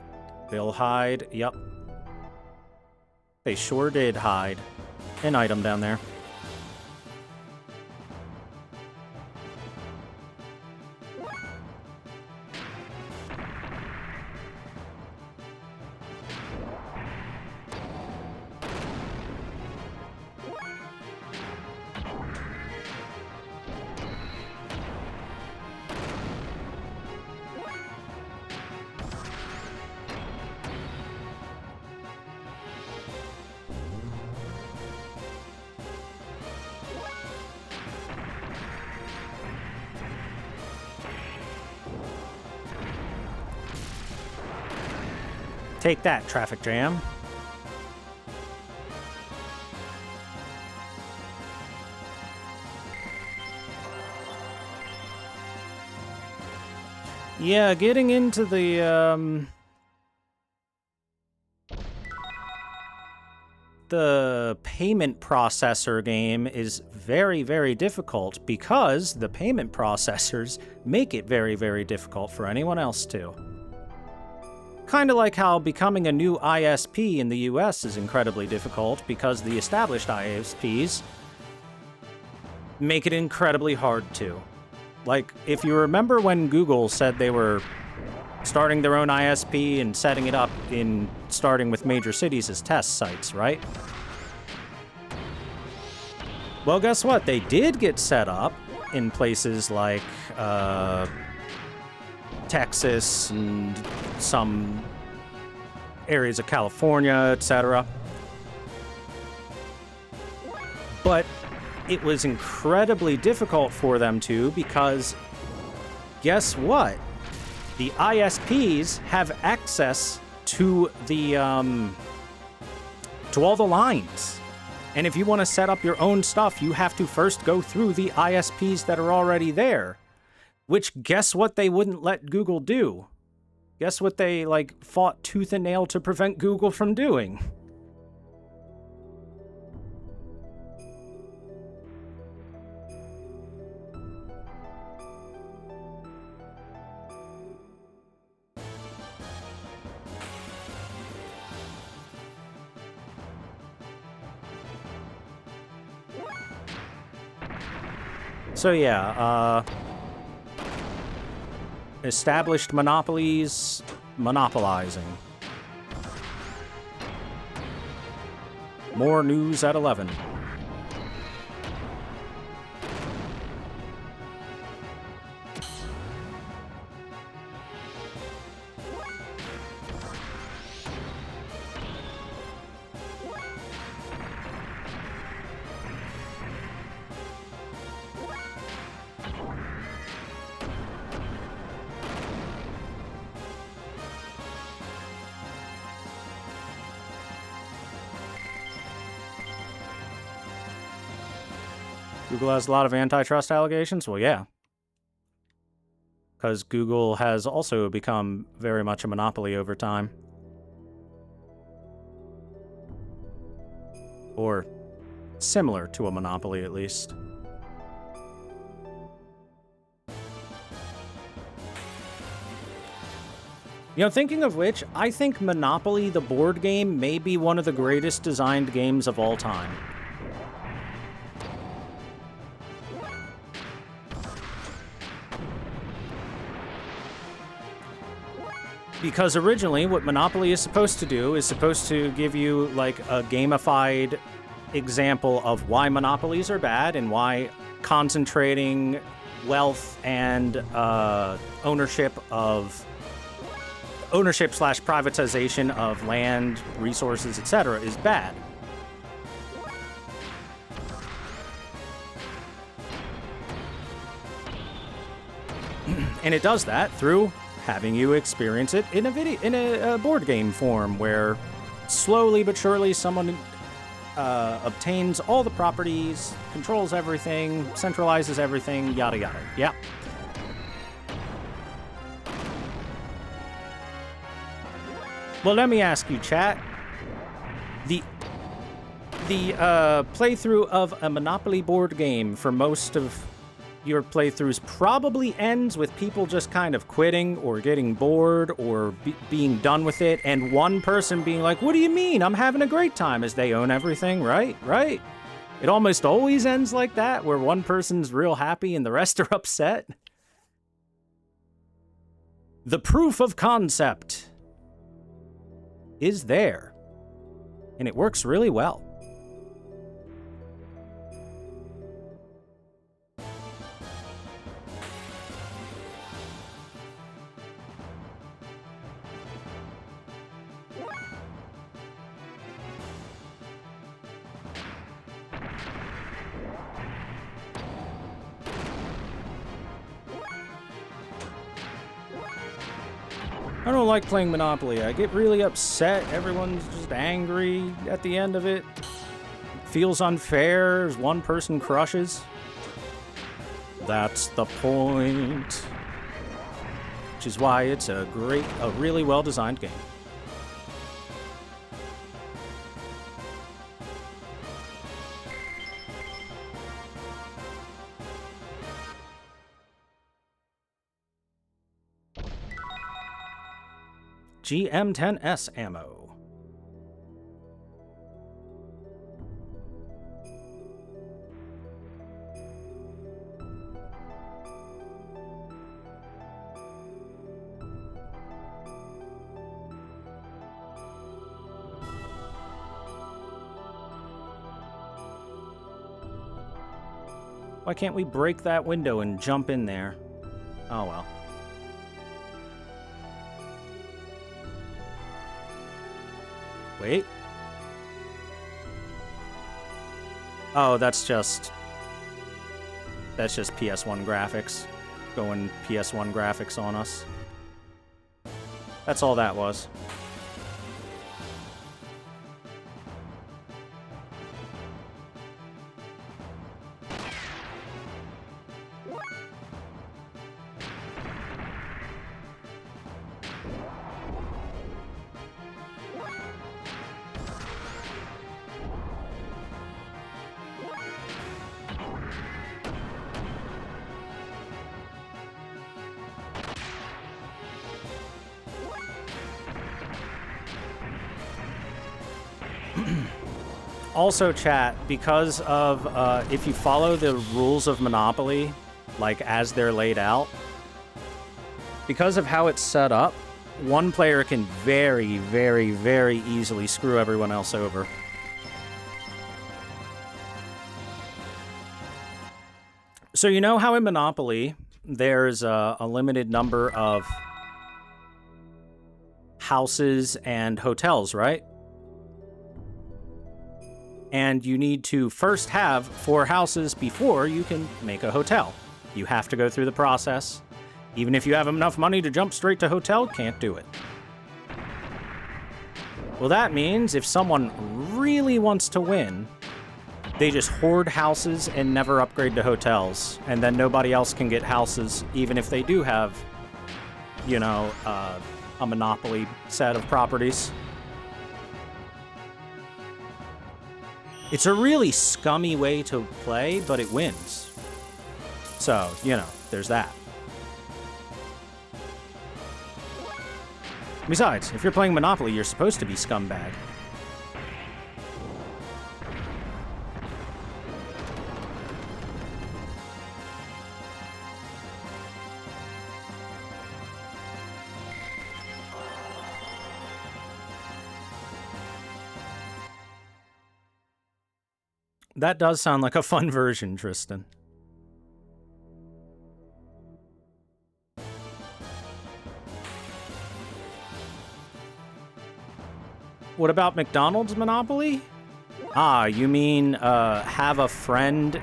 they'll hide. Yep. They sure did hide an item down there. Take that, traffic jam. Yeah, getting into the payment processor game is very, very difficult because the payment processors make it very, very difficult for anyone else to. Kind of like how becoming a new ISP in the US is incredibly difficult because the established ISPs make it incredibly hard to. Like, if you remember when Google said they were starting their own ISP and setting it up in starting with major cities as test sites, right? Well, guess what? They did get set up in places like Texas and some areas of California, etc. But it was incredibly difficult for them to, because guess what? The ISPs have access to the to all the lines. And if you want to set up your own stuff, you have to first go through the ISPs that are already there. Which, guess what they wouldn't let Google do? Guess what they, like, fought tooth and nail to prevent Google from doing? So yeah, established monopolies monopolizing. More news at 11. Google has a lot of antitrust allegations? Well, yeah. Because Google has also become very much a monopoly over time. Or similar to a monopoly, at least. You know, thinking of which, I think Monopoly, the board game, may be one of the greatest designed games of all time. Because originally, what Monopoly is supposed to do is supposed to give you, like, a gamified example of why monopolies are bad and why concentrating wealth and ownership/privatization of land, resources, etc. is bad. And it does that through having you experience it in a board game form, where slowly but surely someone obtains all the properties, controls everything, centralizes everything, yada yada. Yeah. Well, let me ask you, chat. The playthrough of a Monopoly board game for most of your playthroughs probably ends with people just kind of quitting or getting bored or being done with it, and one person being like, what do you mean? I'm having a great time, as they own everything, right? Right? It almost always ends like that, where one person's real happy and the rest are upset. The proof of concept is there, and it works really well. I don't like playing Monopoly. I get really upset. Everyone's just angry at the end of it. It feels unfair as one person crushes. That's the point. Which is why it's a really well-designed game. GM10S ammo. Why can't we break that window and jump in there? Oh well. Wait. Oh, that's just PS1 graphics. Going PS1 graphics on us. That's all that was. Also, chat, because of, if you follow the rules of Monopoly, like as they're laid out, because of how it's set up, one player can very, very, very easily screw everyone else over. So you know how in Monopoly, there's a limited number of houses and hotels, right? And you need to first have 4 houses before you can make a hotel. You have to go through the process. Even if you have enough money to jump straight to hotel, can't do it. Well, that means if someone really wants to win, They just hoard houses and never upgrade to hotels. And then nobody else can get houses, even if they do have, you know, a monopoly set of properties. It's a really scummy way to play, but it wins. So, you know, there's that. Besides, if you're playing Monopoly, you're supposed to be scumbag. That does sound like a fun version, Tristan. What about McDonald's Monopoly? Ah, you mean have a friend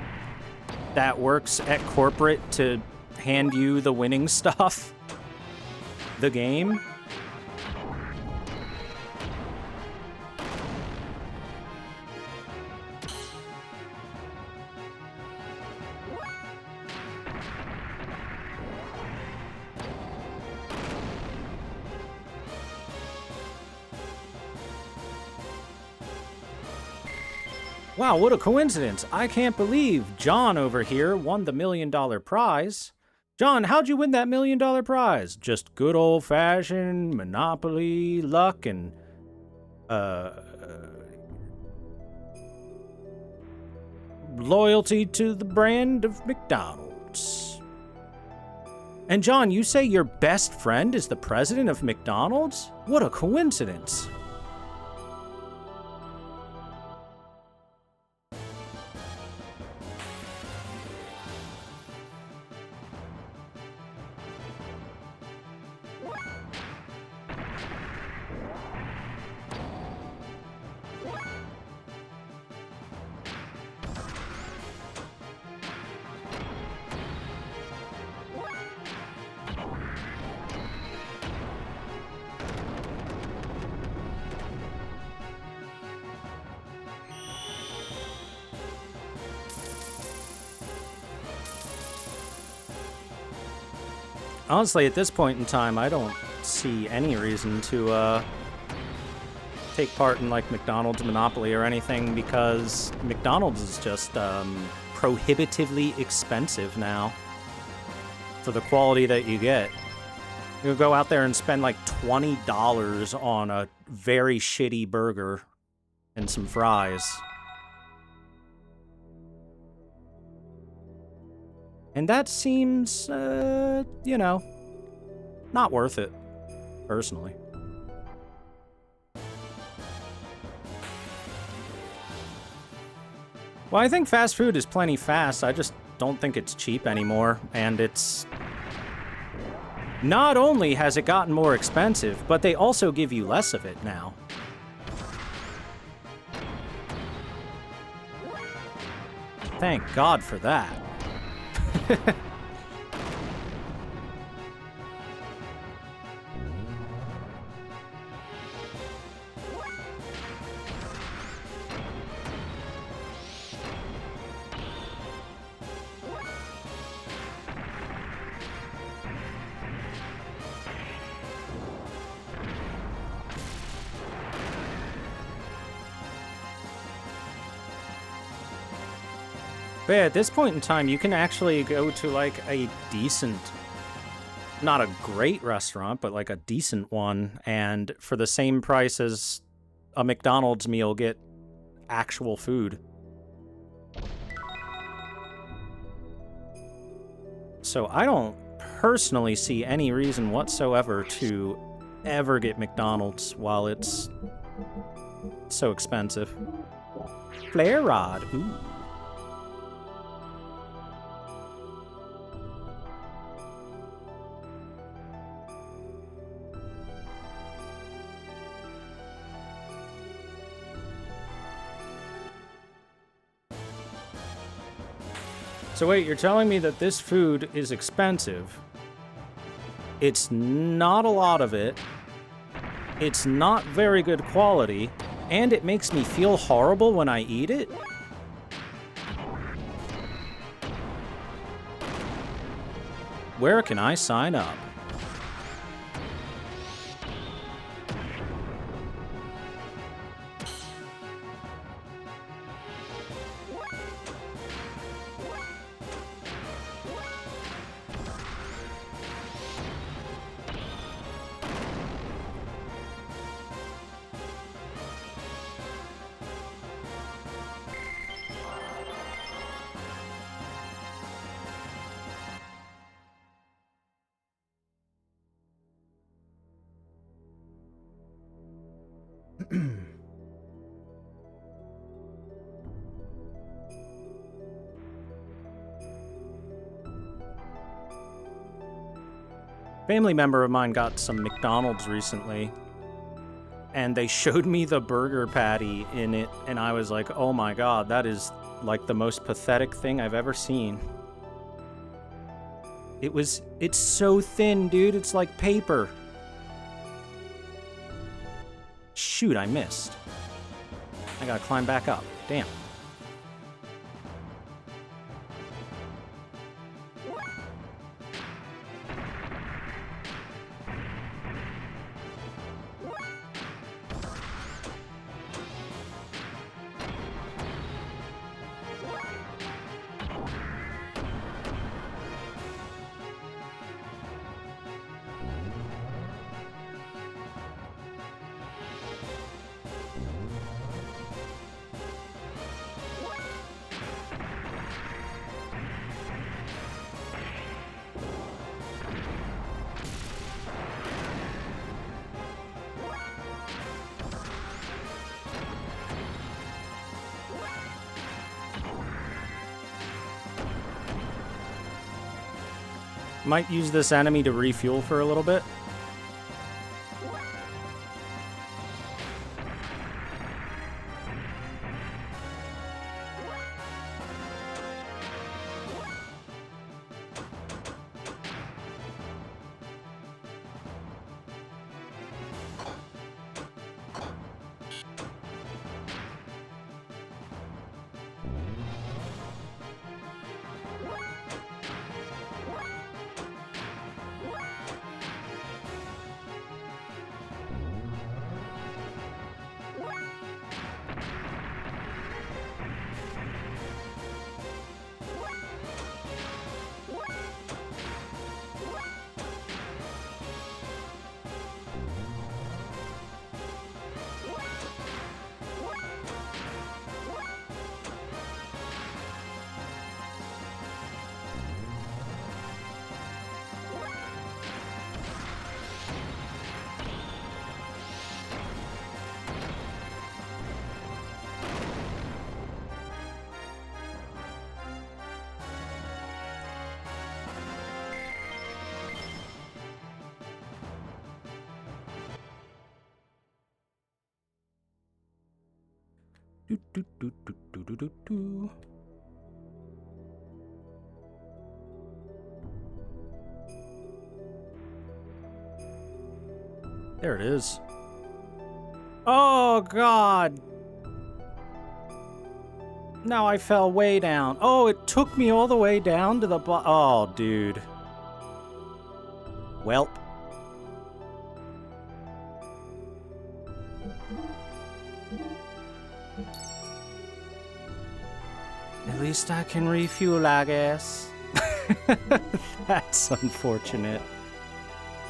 that works at corporate to hand you the winning stuff? The game? Wow, what a coincidence. I can't believe John over here won the $1 million prize. John, how'd you win that $1 million prize? Just good old-fashioned Monopoly luck and, loyalty to the brand of McDonald's. And John, you say your best friend is the president of McDonald's? What a coincidence. Honestly, at this point in time, I don't see any reason to take part in like McDonald's Monopoly or anything, because McDonald's is just prohibitively expensive now for the quality that you get. You'll go out there and spend like $20 on a very shitty burger and some fries. And that seems, you know, not worth it, personally. Well, I think fast food is plenty fast. I just don't think it's cheap anymore. And it's... Not only has it gotten more expensive, but they also give you less of it now. Thank God for that. But yeah, at this point in time, you can actually go to like a decent, not a great restaurant, but like a decent one, and for the same price as a McDonald's meal, get actual food. So I don't personally see any reason whatsoever to ever get McDonald's while it's so expensive. Flare rod, ooh. So wait, you're telling me that this food is expensive, it's not a lot of it, it's not very good quality, and it makes me feel horrible when I eat it? Where can I sign up? Family member of mine got some McDonald's recently, and they showed me the burger patty in it, and I was like, oh my god, that is like the most pathetic thing I've ever seen. It's so thin, dude, it's like paper. Shoot, I missed. I gotta climb back up. Damn. Might use this enemy to refuel for a little bit. Do, do, do, do, do, do, do, do. There it is. Oh, God. Now I fell way down. Oh, it took me all the way down to the oh, dude. Welp. At least I can refuel, I guess. That's unfortunate.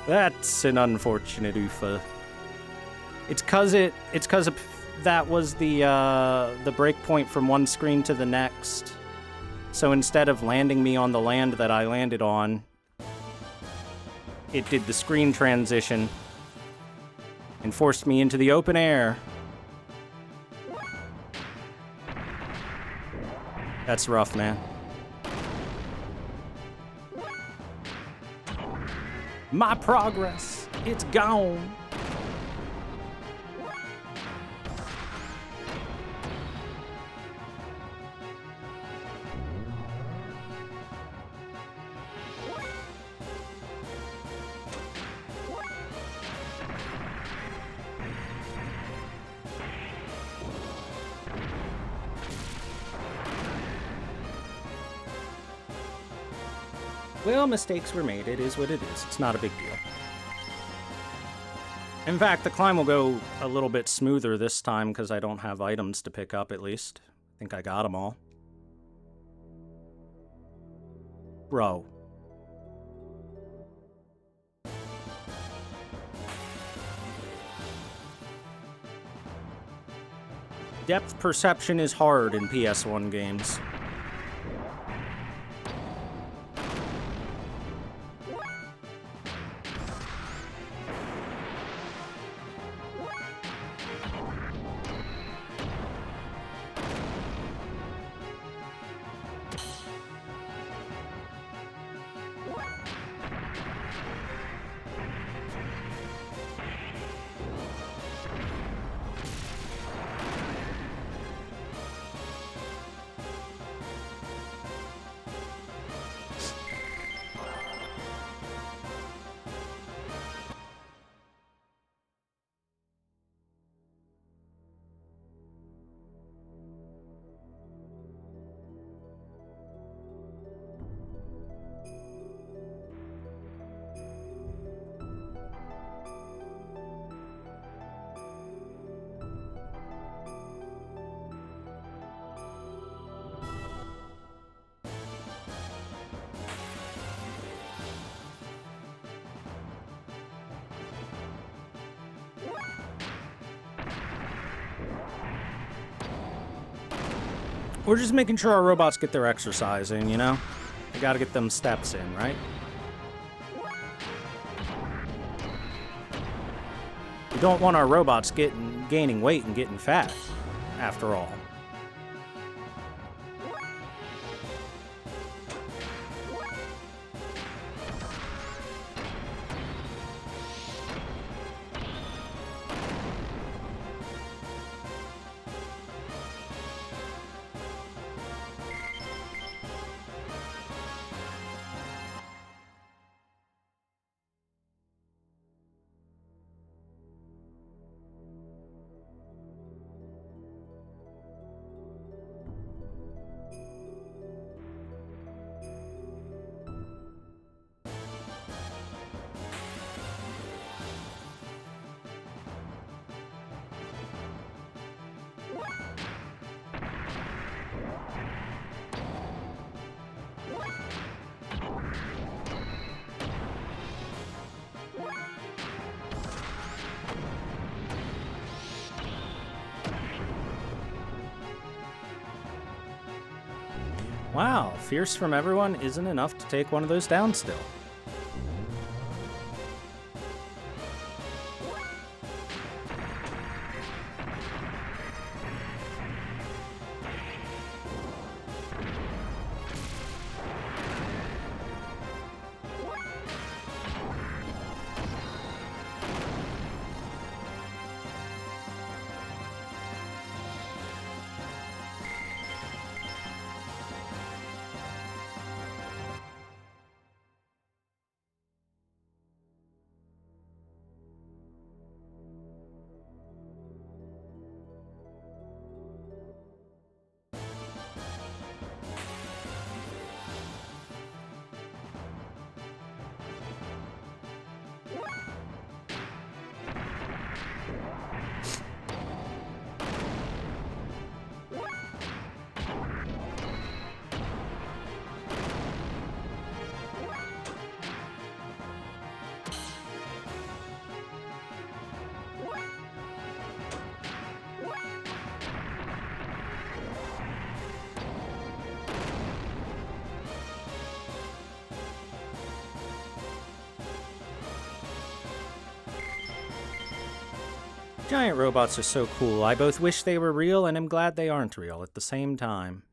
That's an unfortunate oofa. It's cause that was the break point from one screen to the next. So instead of landing me on the land that I landed on, it did the screen transition and forced me into the open air. That's rough, man. My progress, it's gone. Well, mistakes were made. It is what it is. It's not a big deal. In fact, the climb will go a little bit smoother this time because I don't have items to pick up, at least. I think I got them all. Bro. Depth perception is hard in PS1 games. We're just making sure our robots get their exercise in, you know? We gotta get them steps in, right? We don't want our robots gaining weight and getting fat, after all. Wow, fierce from everyone isn't enough to take one of those down still. Giant robots are so cool. I both wish they were real and am glad they aren't real at the same time.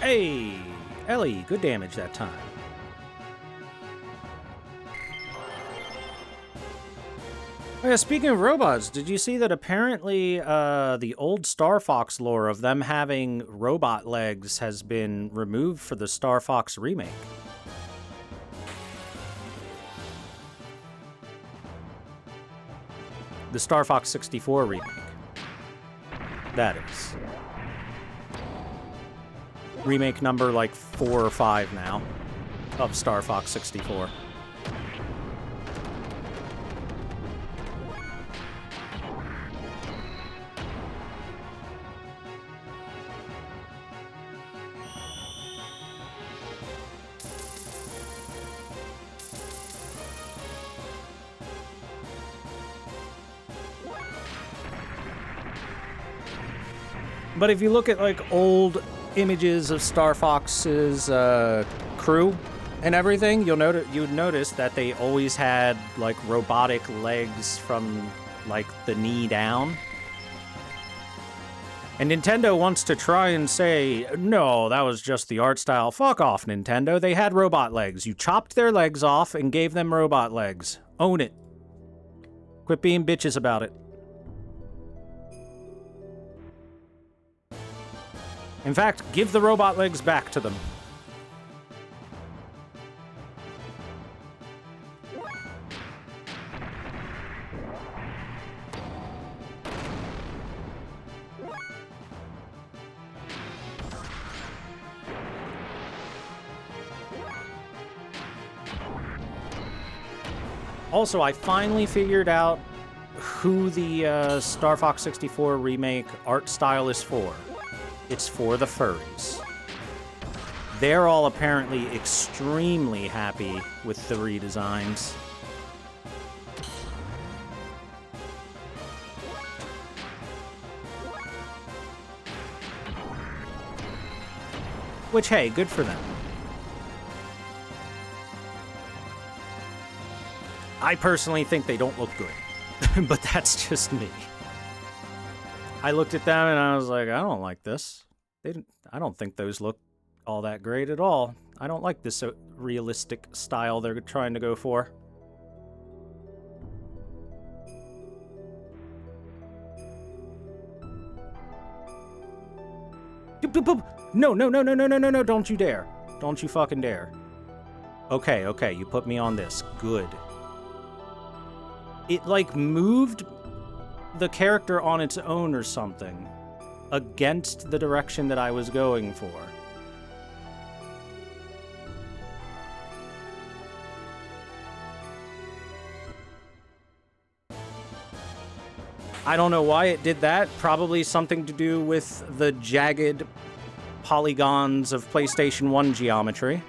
Hey! Ellie, good damage that time. Oh yeah, speaking of robots, did you see that apparently the old Star Fox lore of them having robot legs has been removed for the Star Fox remake? The Star Fox 64 remake. That is. Remake number like 4 or 5 now of Star Fox 64. But if you look at like old images of Star Fox's crew and everything, you'd notice that they always had like robotic legs from like the knee down. And Nintendo wants to try and say, no, that was just the art style. Fuck off, Nintendo. They had robot legs. You chopped their legs off and gave them robot legs. Own it. Quit being bitches about it. In fact, give the robot legs back to them. Also, I finally figured out who the Star Fox 64 remake art style is for. It's for the furries. They're all apparently extremely happy with the redesigns. Which, hey, good for them. I personally think they don't look good, but that's just me. I looked at them and I was like, I don't like this. I don't think those look all that great at all. I don't like this realistic style they're trying to go for. No, no, no, no, no, no, no, no, don't you dare. Don't you fucking dare. Okay, okay, you put me on this. Good. It, like, moved the character on its own or something against the direction that I was going for. I don't know why it did that. Probably something to do with the jagged polygons of PlayStation 1 geometry.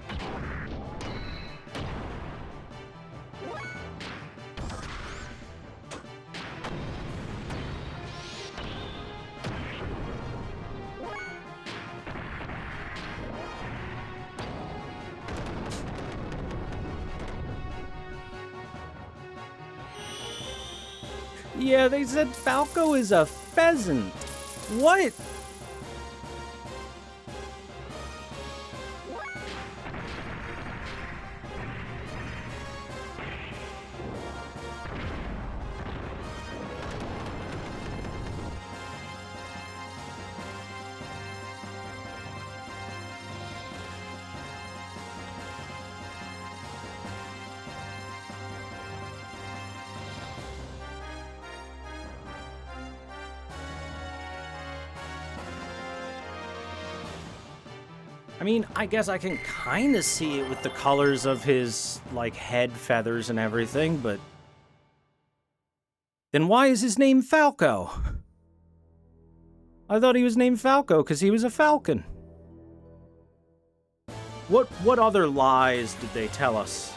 Yeah, they said Falco is a pheasant. What? I mean, I guess I can kind of see it with the colors of his, like, head feathers and everything, but... Then why is his name Falco? I thought he was named Falco because he was a falcon. What other lies did they tell us?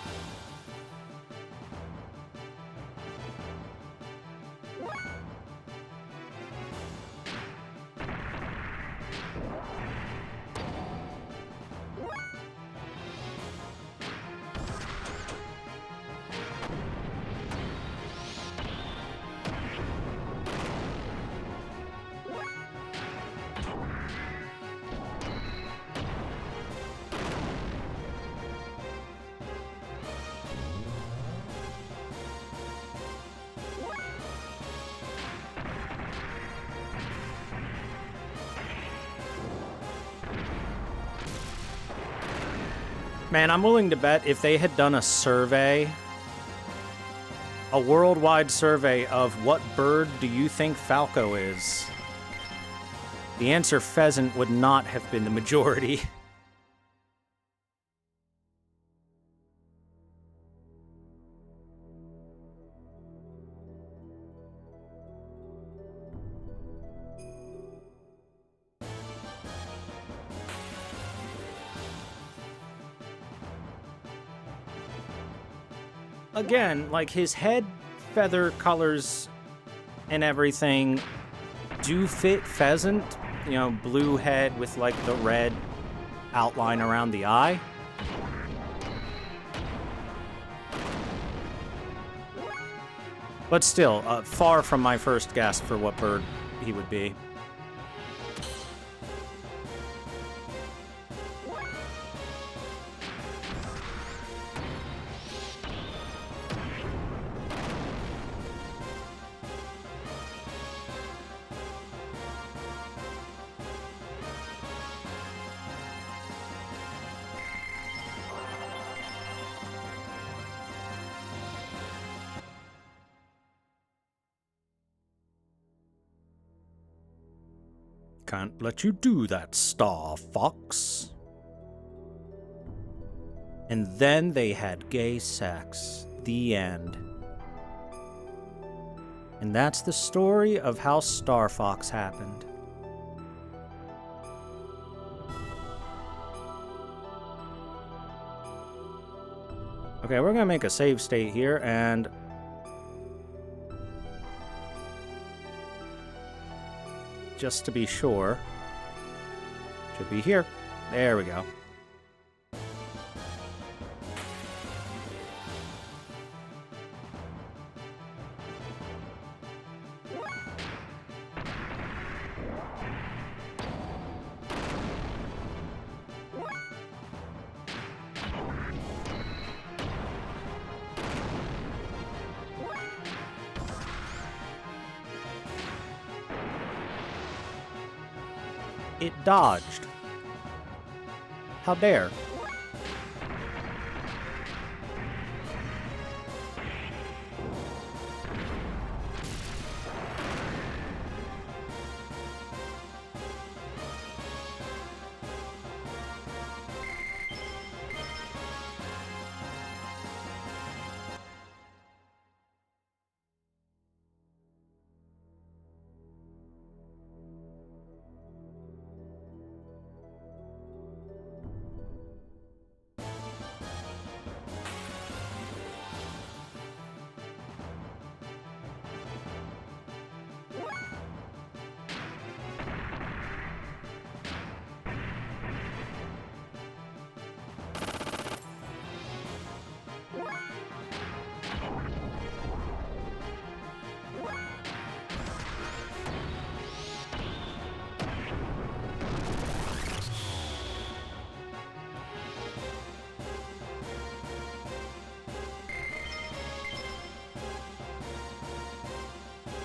Man, I'm willing to bet if they had done a survey, a worldwide survey of what bird do you think Falco is, the answer pheasant would not have been the majority. Again, like, his head feather colors and everything do fit pheasant. You know, blue head with, like, the red outline around the eye. But still, far from my first guess for what bird he would be. Can't let you do that, Star Fox. And then they had gay sex. The end. And that's the story of how Star Fox happened. Okay, we're gonna make a save state here, and just to be sure, should be here. There we go. It dodged. How dare.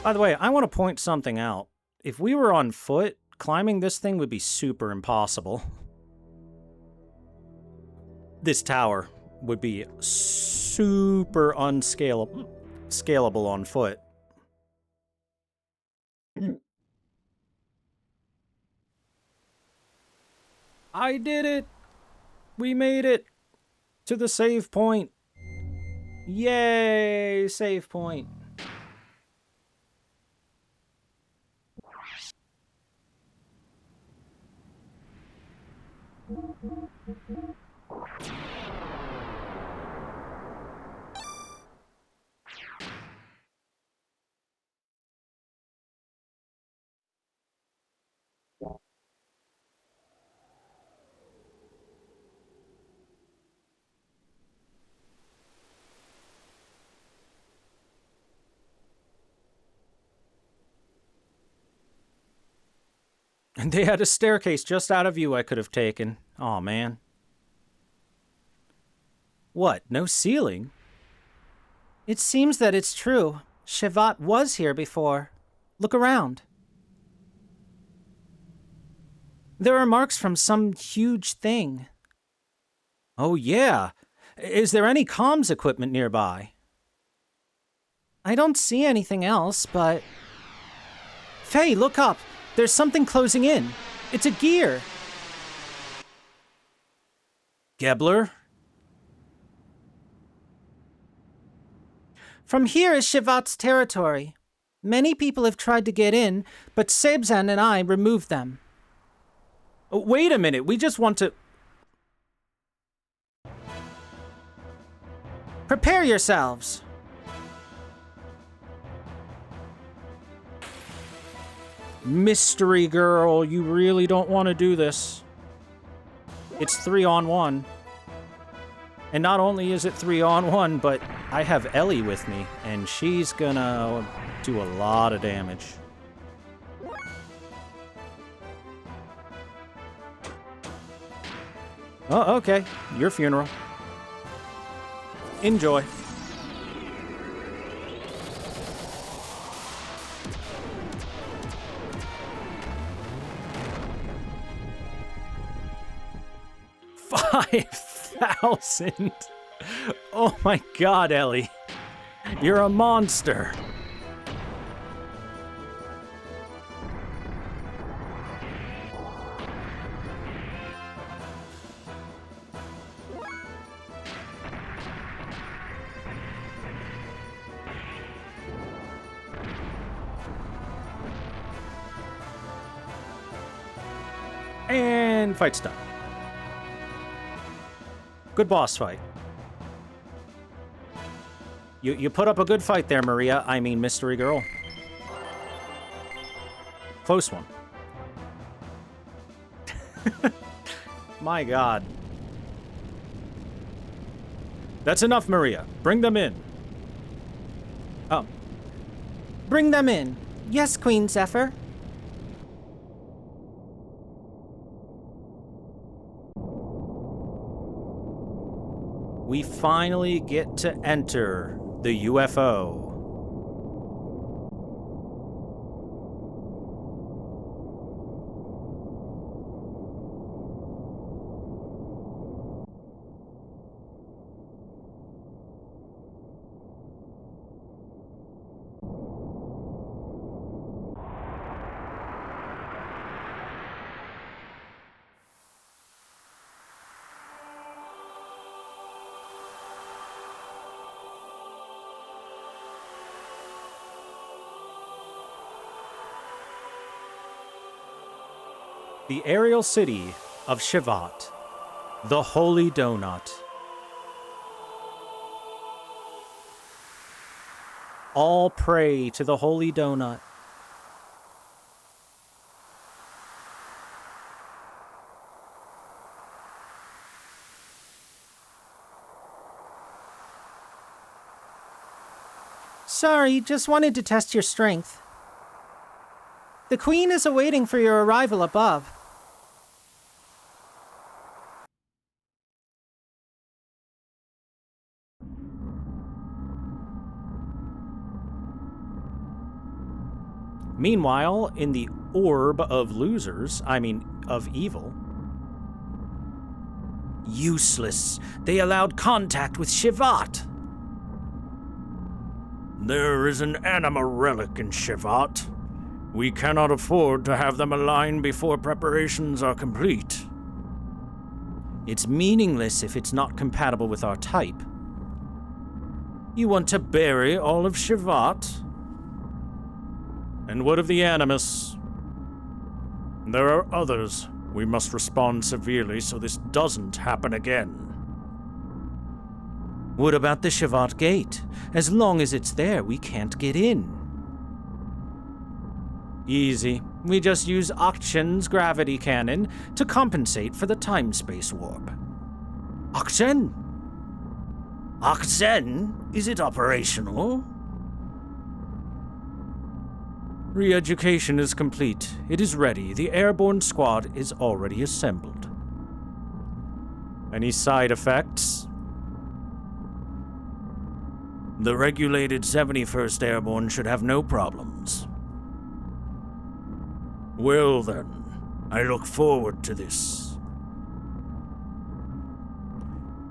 By the way, I want to point something out. If we were on foot, climbing this thing would be super impossible. This tower would be super scalable on foot. I did it! We made it to the save point. Yay, save point. And they had a staircase just out of view I could have taken. Aw, man. What, no ceiling? It seems that it's true. Shevat was here before. Look around. There are marks from some huge thing. Oh, yeah. Is there any comms equipment nearby? I don't see anything else, but... Faye, look up! There's something closing in. It's a gear. Gebler? From here is Shivat's territory. Many people have tried to get in, but Sebzan and I removed them. Wait a minute, we just want to... Prepare yourselves. Mystery girl, you really don't want to do this. It's 3-on-1. And not only is it 3-on-1, but I have Ellie with me, and she's gonna do a lot of damage. Oh, okay. Your funeral. Enjoy. $5,000. Oh my God, Ellie. You're a monster. And fight's done. Good boss fight. You put up a good fight there, Maria. I mean, Mystery Girl. Close one. My God. That's enough, Maria. Bring them in. Oh. Bring them in. Yes, Queen Zephyr. We finally get to enter the UFO. The aerial city of Shivat, the Holy Donut. All pray to the Holy Donut. Sorry, just wanted to test your strength. The Queen is awaiting for your arrival above. Meanwhile, in the orb of losers, of evil. Useless. They allowed contact with Shivat. There is an anima relic in Shivat. We cannot afford to have them align before preparations are complete. It's meaningless if it's not compatible with our type. You want to bury all of Shivat? And what of the Animus? There are others. We must respond severely so this doesn't happen again. What about the Shivat Gate? As long as it's there, we can't get in. Easy. We just use Akshen's gravity cannon to compensate for the time-space warp. Akshen? Akshen? Is it operational? Re-education is complete. It is ready. The airborne squad is already assembled. Any side effects? The regulated 71st Airborne should have no problems. Well then, I look forward to this.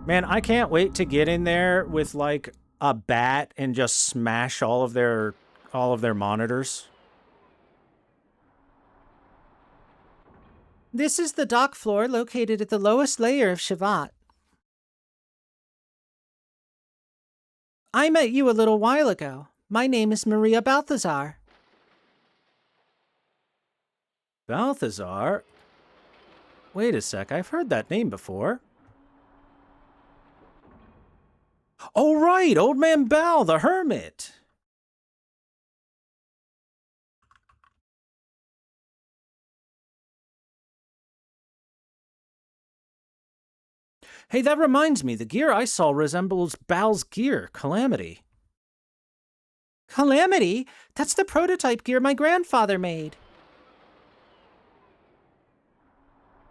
Man, I can't wait to get in there with like a bat and just smash all of their monitors. This is the dock floor located at the lowest layer of Shavat. I met you a little while ago. My name is Maria Balthazar. Balthazar? Wait a sec, I've heard that name before. Oh, right, Old Man Bal, the hermit. Hey, that reminds me, the gear I saw resembles Bal's gear, Calamity. Calamity? That's the prototype gear my grandfather made.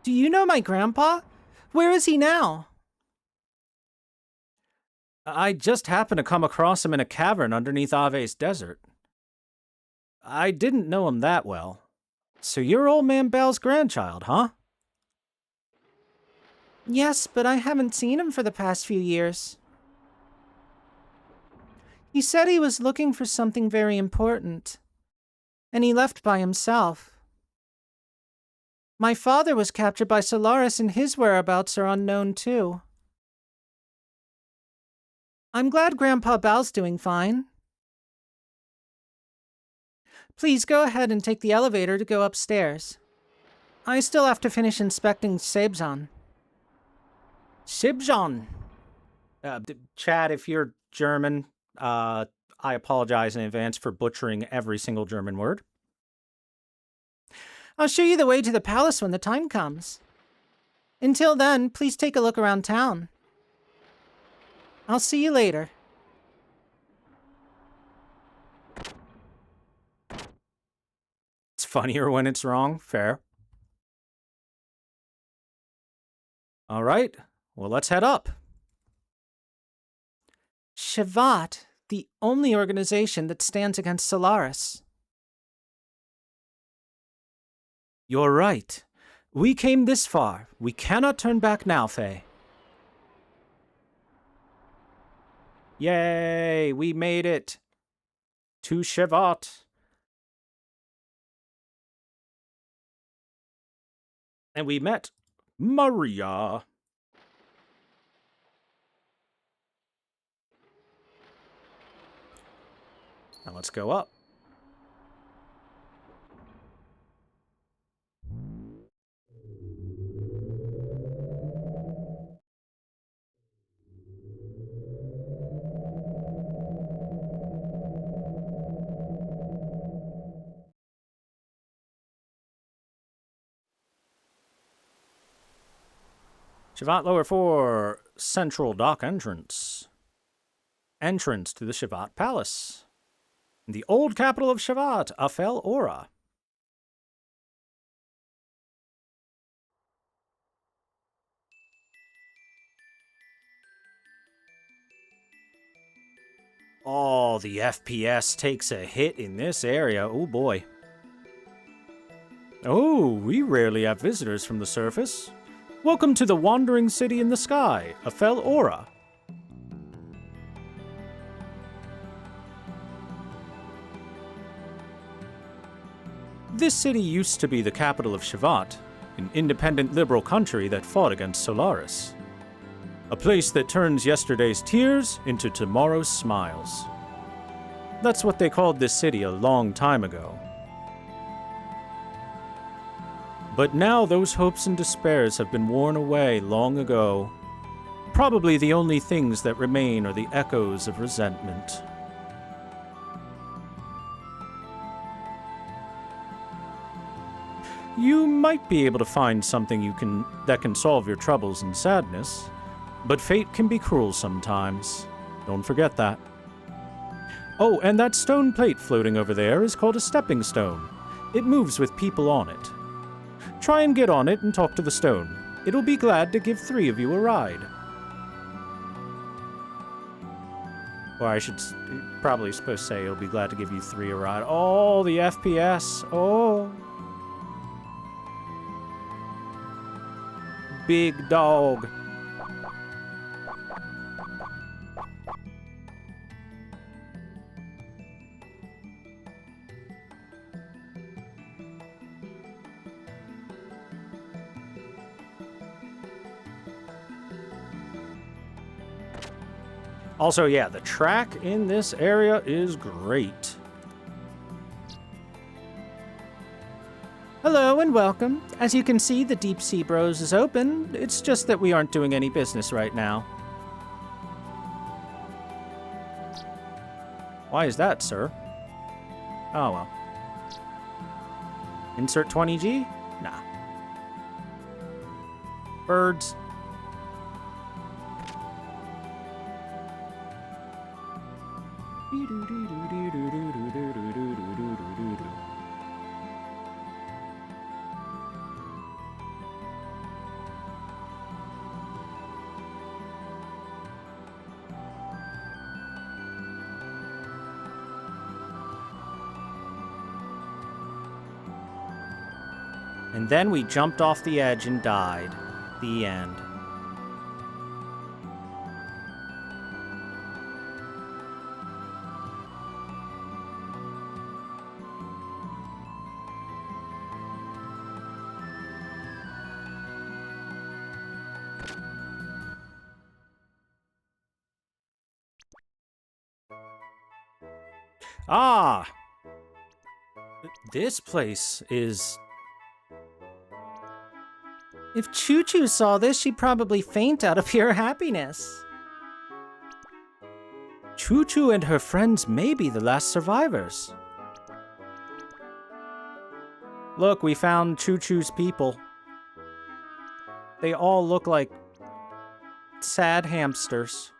Do you know my grandpa? Where is he now? I just happened to come across him in a cavern underneath Ave's desert. I didn't know him that well. So you're Old Man Bal's grandchild, huh? Yes, but I haven't seen him for the past few years. He said he was looking for something very important, and he left by himself. My father was captured by Solaris, and his whereabouts are unknown too. I'm glad Grandpa Bal's doing fine. Please go ahead and take the elevator to go upstairs. I still have to finish inspecting Sebzon. Sibjon. Chad, if you're German, I apologize in advance for butchering every single German word. I'll show you the way to the palace when the time comes. Until then, please take a look around town. I'll see you later. It's funnier when it's wrong. Fair. All right. Well, let's head up. Shavat, the only organization that stands against Solaris. You're right. We came this far. We cannot turn back now, Faye. Yay! We made it! To Shavat. And we met Maria. Now let's go up. Shavat Lower 4, Central Dock Entrance. Entrance to the Shavat Palace. The old capital of Shavat, Afel Ora. Oh, the FPS takes a hit in this area. Oh boy. Oh, we rarely have visitors from the surface. Welcome to the wandering city in the sky, Afel Ora. This city used to be the capital of Shavat, an independent liberal country that fought against Solaris. A place that turns yesterday's tears into tomorrow's smiles. That's what they called this city a long time ago. But now those hopes and despairs have been worn away long ago. Probably the only things that remain are the echoes of resentment. You might be able to find something that can solve your troubles and sadness, but fate can be cruel sometimes. Don't forget that. Oh, and that stone plate floating over there is called a stepping stone. It moves with people on it. Try and get on it and talk to the stone. It'll be glad to give 3 of you a ride. Or I should probably supposed to say it'll be glad to give you 3 a ride. Oh, the FPS. Oh. Big dog. Also, yeah, the track in this area is great. Hello and welcome. As you can see, the Deep Sea Bros is open. It's just that we aren't doing any business right now. Why is that, sir? Oh, well. Insert 20G? Nah. Birds. And then we jumped off the edge and died. The end. Ah! This place is... If Choo Choo saw this, she'd probably faint out of pure happiness. Choo Choo and her friends may be the last survivors. Look, we found Choo Choo's people. They all look like sad hamsters.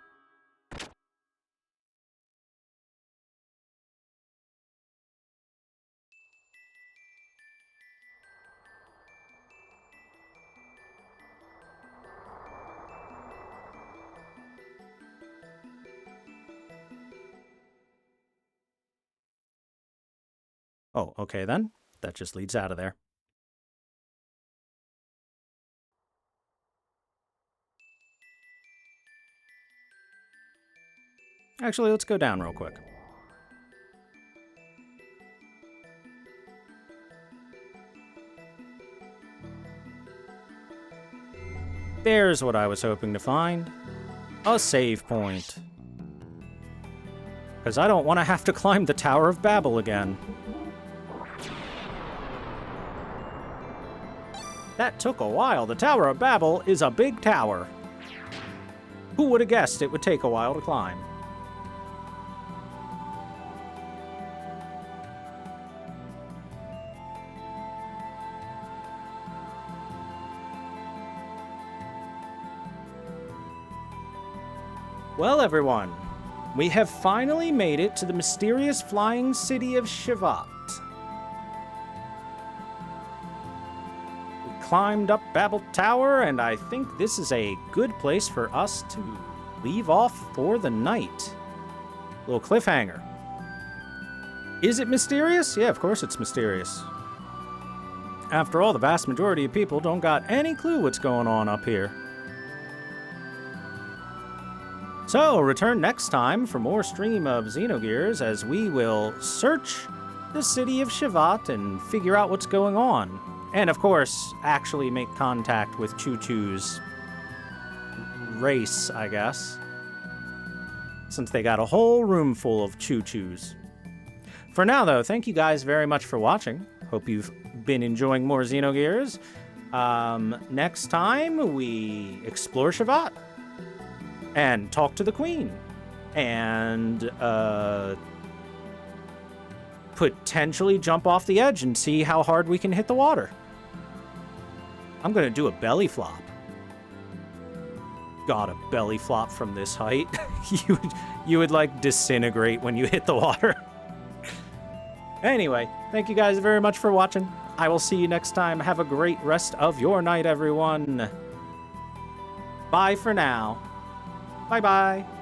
Oh, okay then. That just leads out of there. Actually, let's go down real quick. There's what I was hoping to find. A save point. Because I don't want to have to climb the Tower of Babel again. That took a while. The Tower of Babel is a big tower. Who would have guessed it would take a while to climb? Well, everyone, we have finally made it to the mysterious flying city of Shivat. We climbed up Babel Tower, and I think this is a good place for us to leave off for the night. Little cliffhanger. Is it mysterious? Yeah, of course it's mysterious. After all, the vast majority of people don't got any clue what's going on up here. So, return next time for more stream of Xenogears as we will search the city of Shivat and figure out what's going on. And, of course, actually make contact with Choo Choo's race, I guess. Since they got a whole room full of Choo Choos. For now, though, thank you guys very much for watching. Hope you've been enjoying more Xenogears. Next time, we explore Shivat. And talk to the queen. And, potentially jump off the edge and see how hard we can hit the water. I'm gonna do a belly flop. God, a belly flop from this height. you would like disintegrate when you hit the water. Anyway, thank you guys very much for watching. I will see you next time. Have a great rest of your night, everyone. Bye for now. Bye-bye.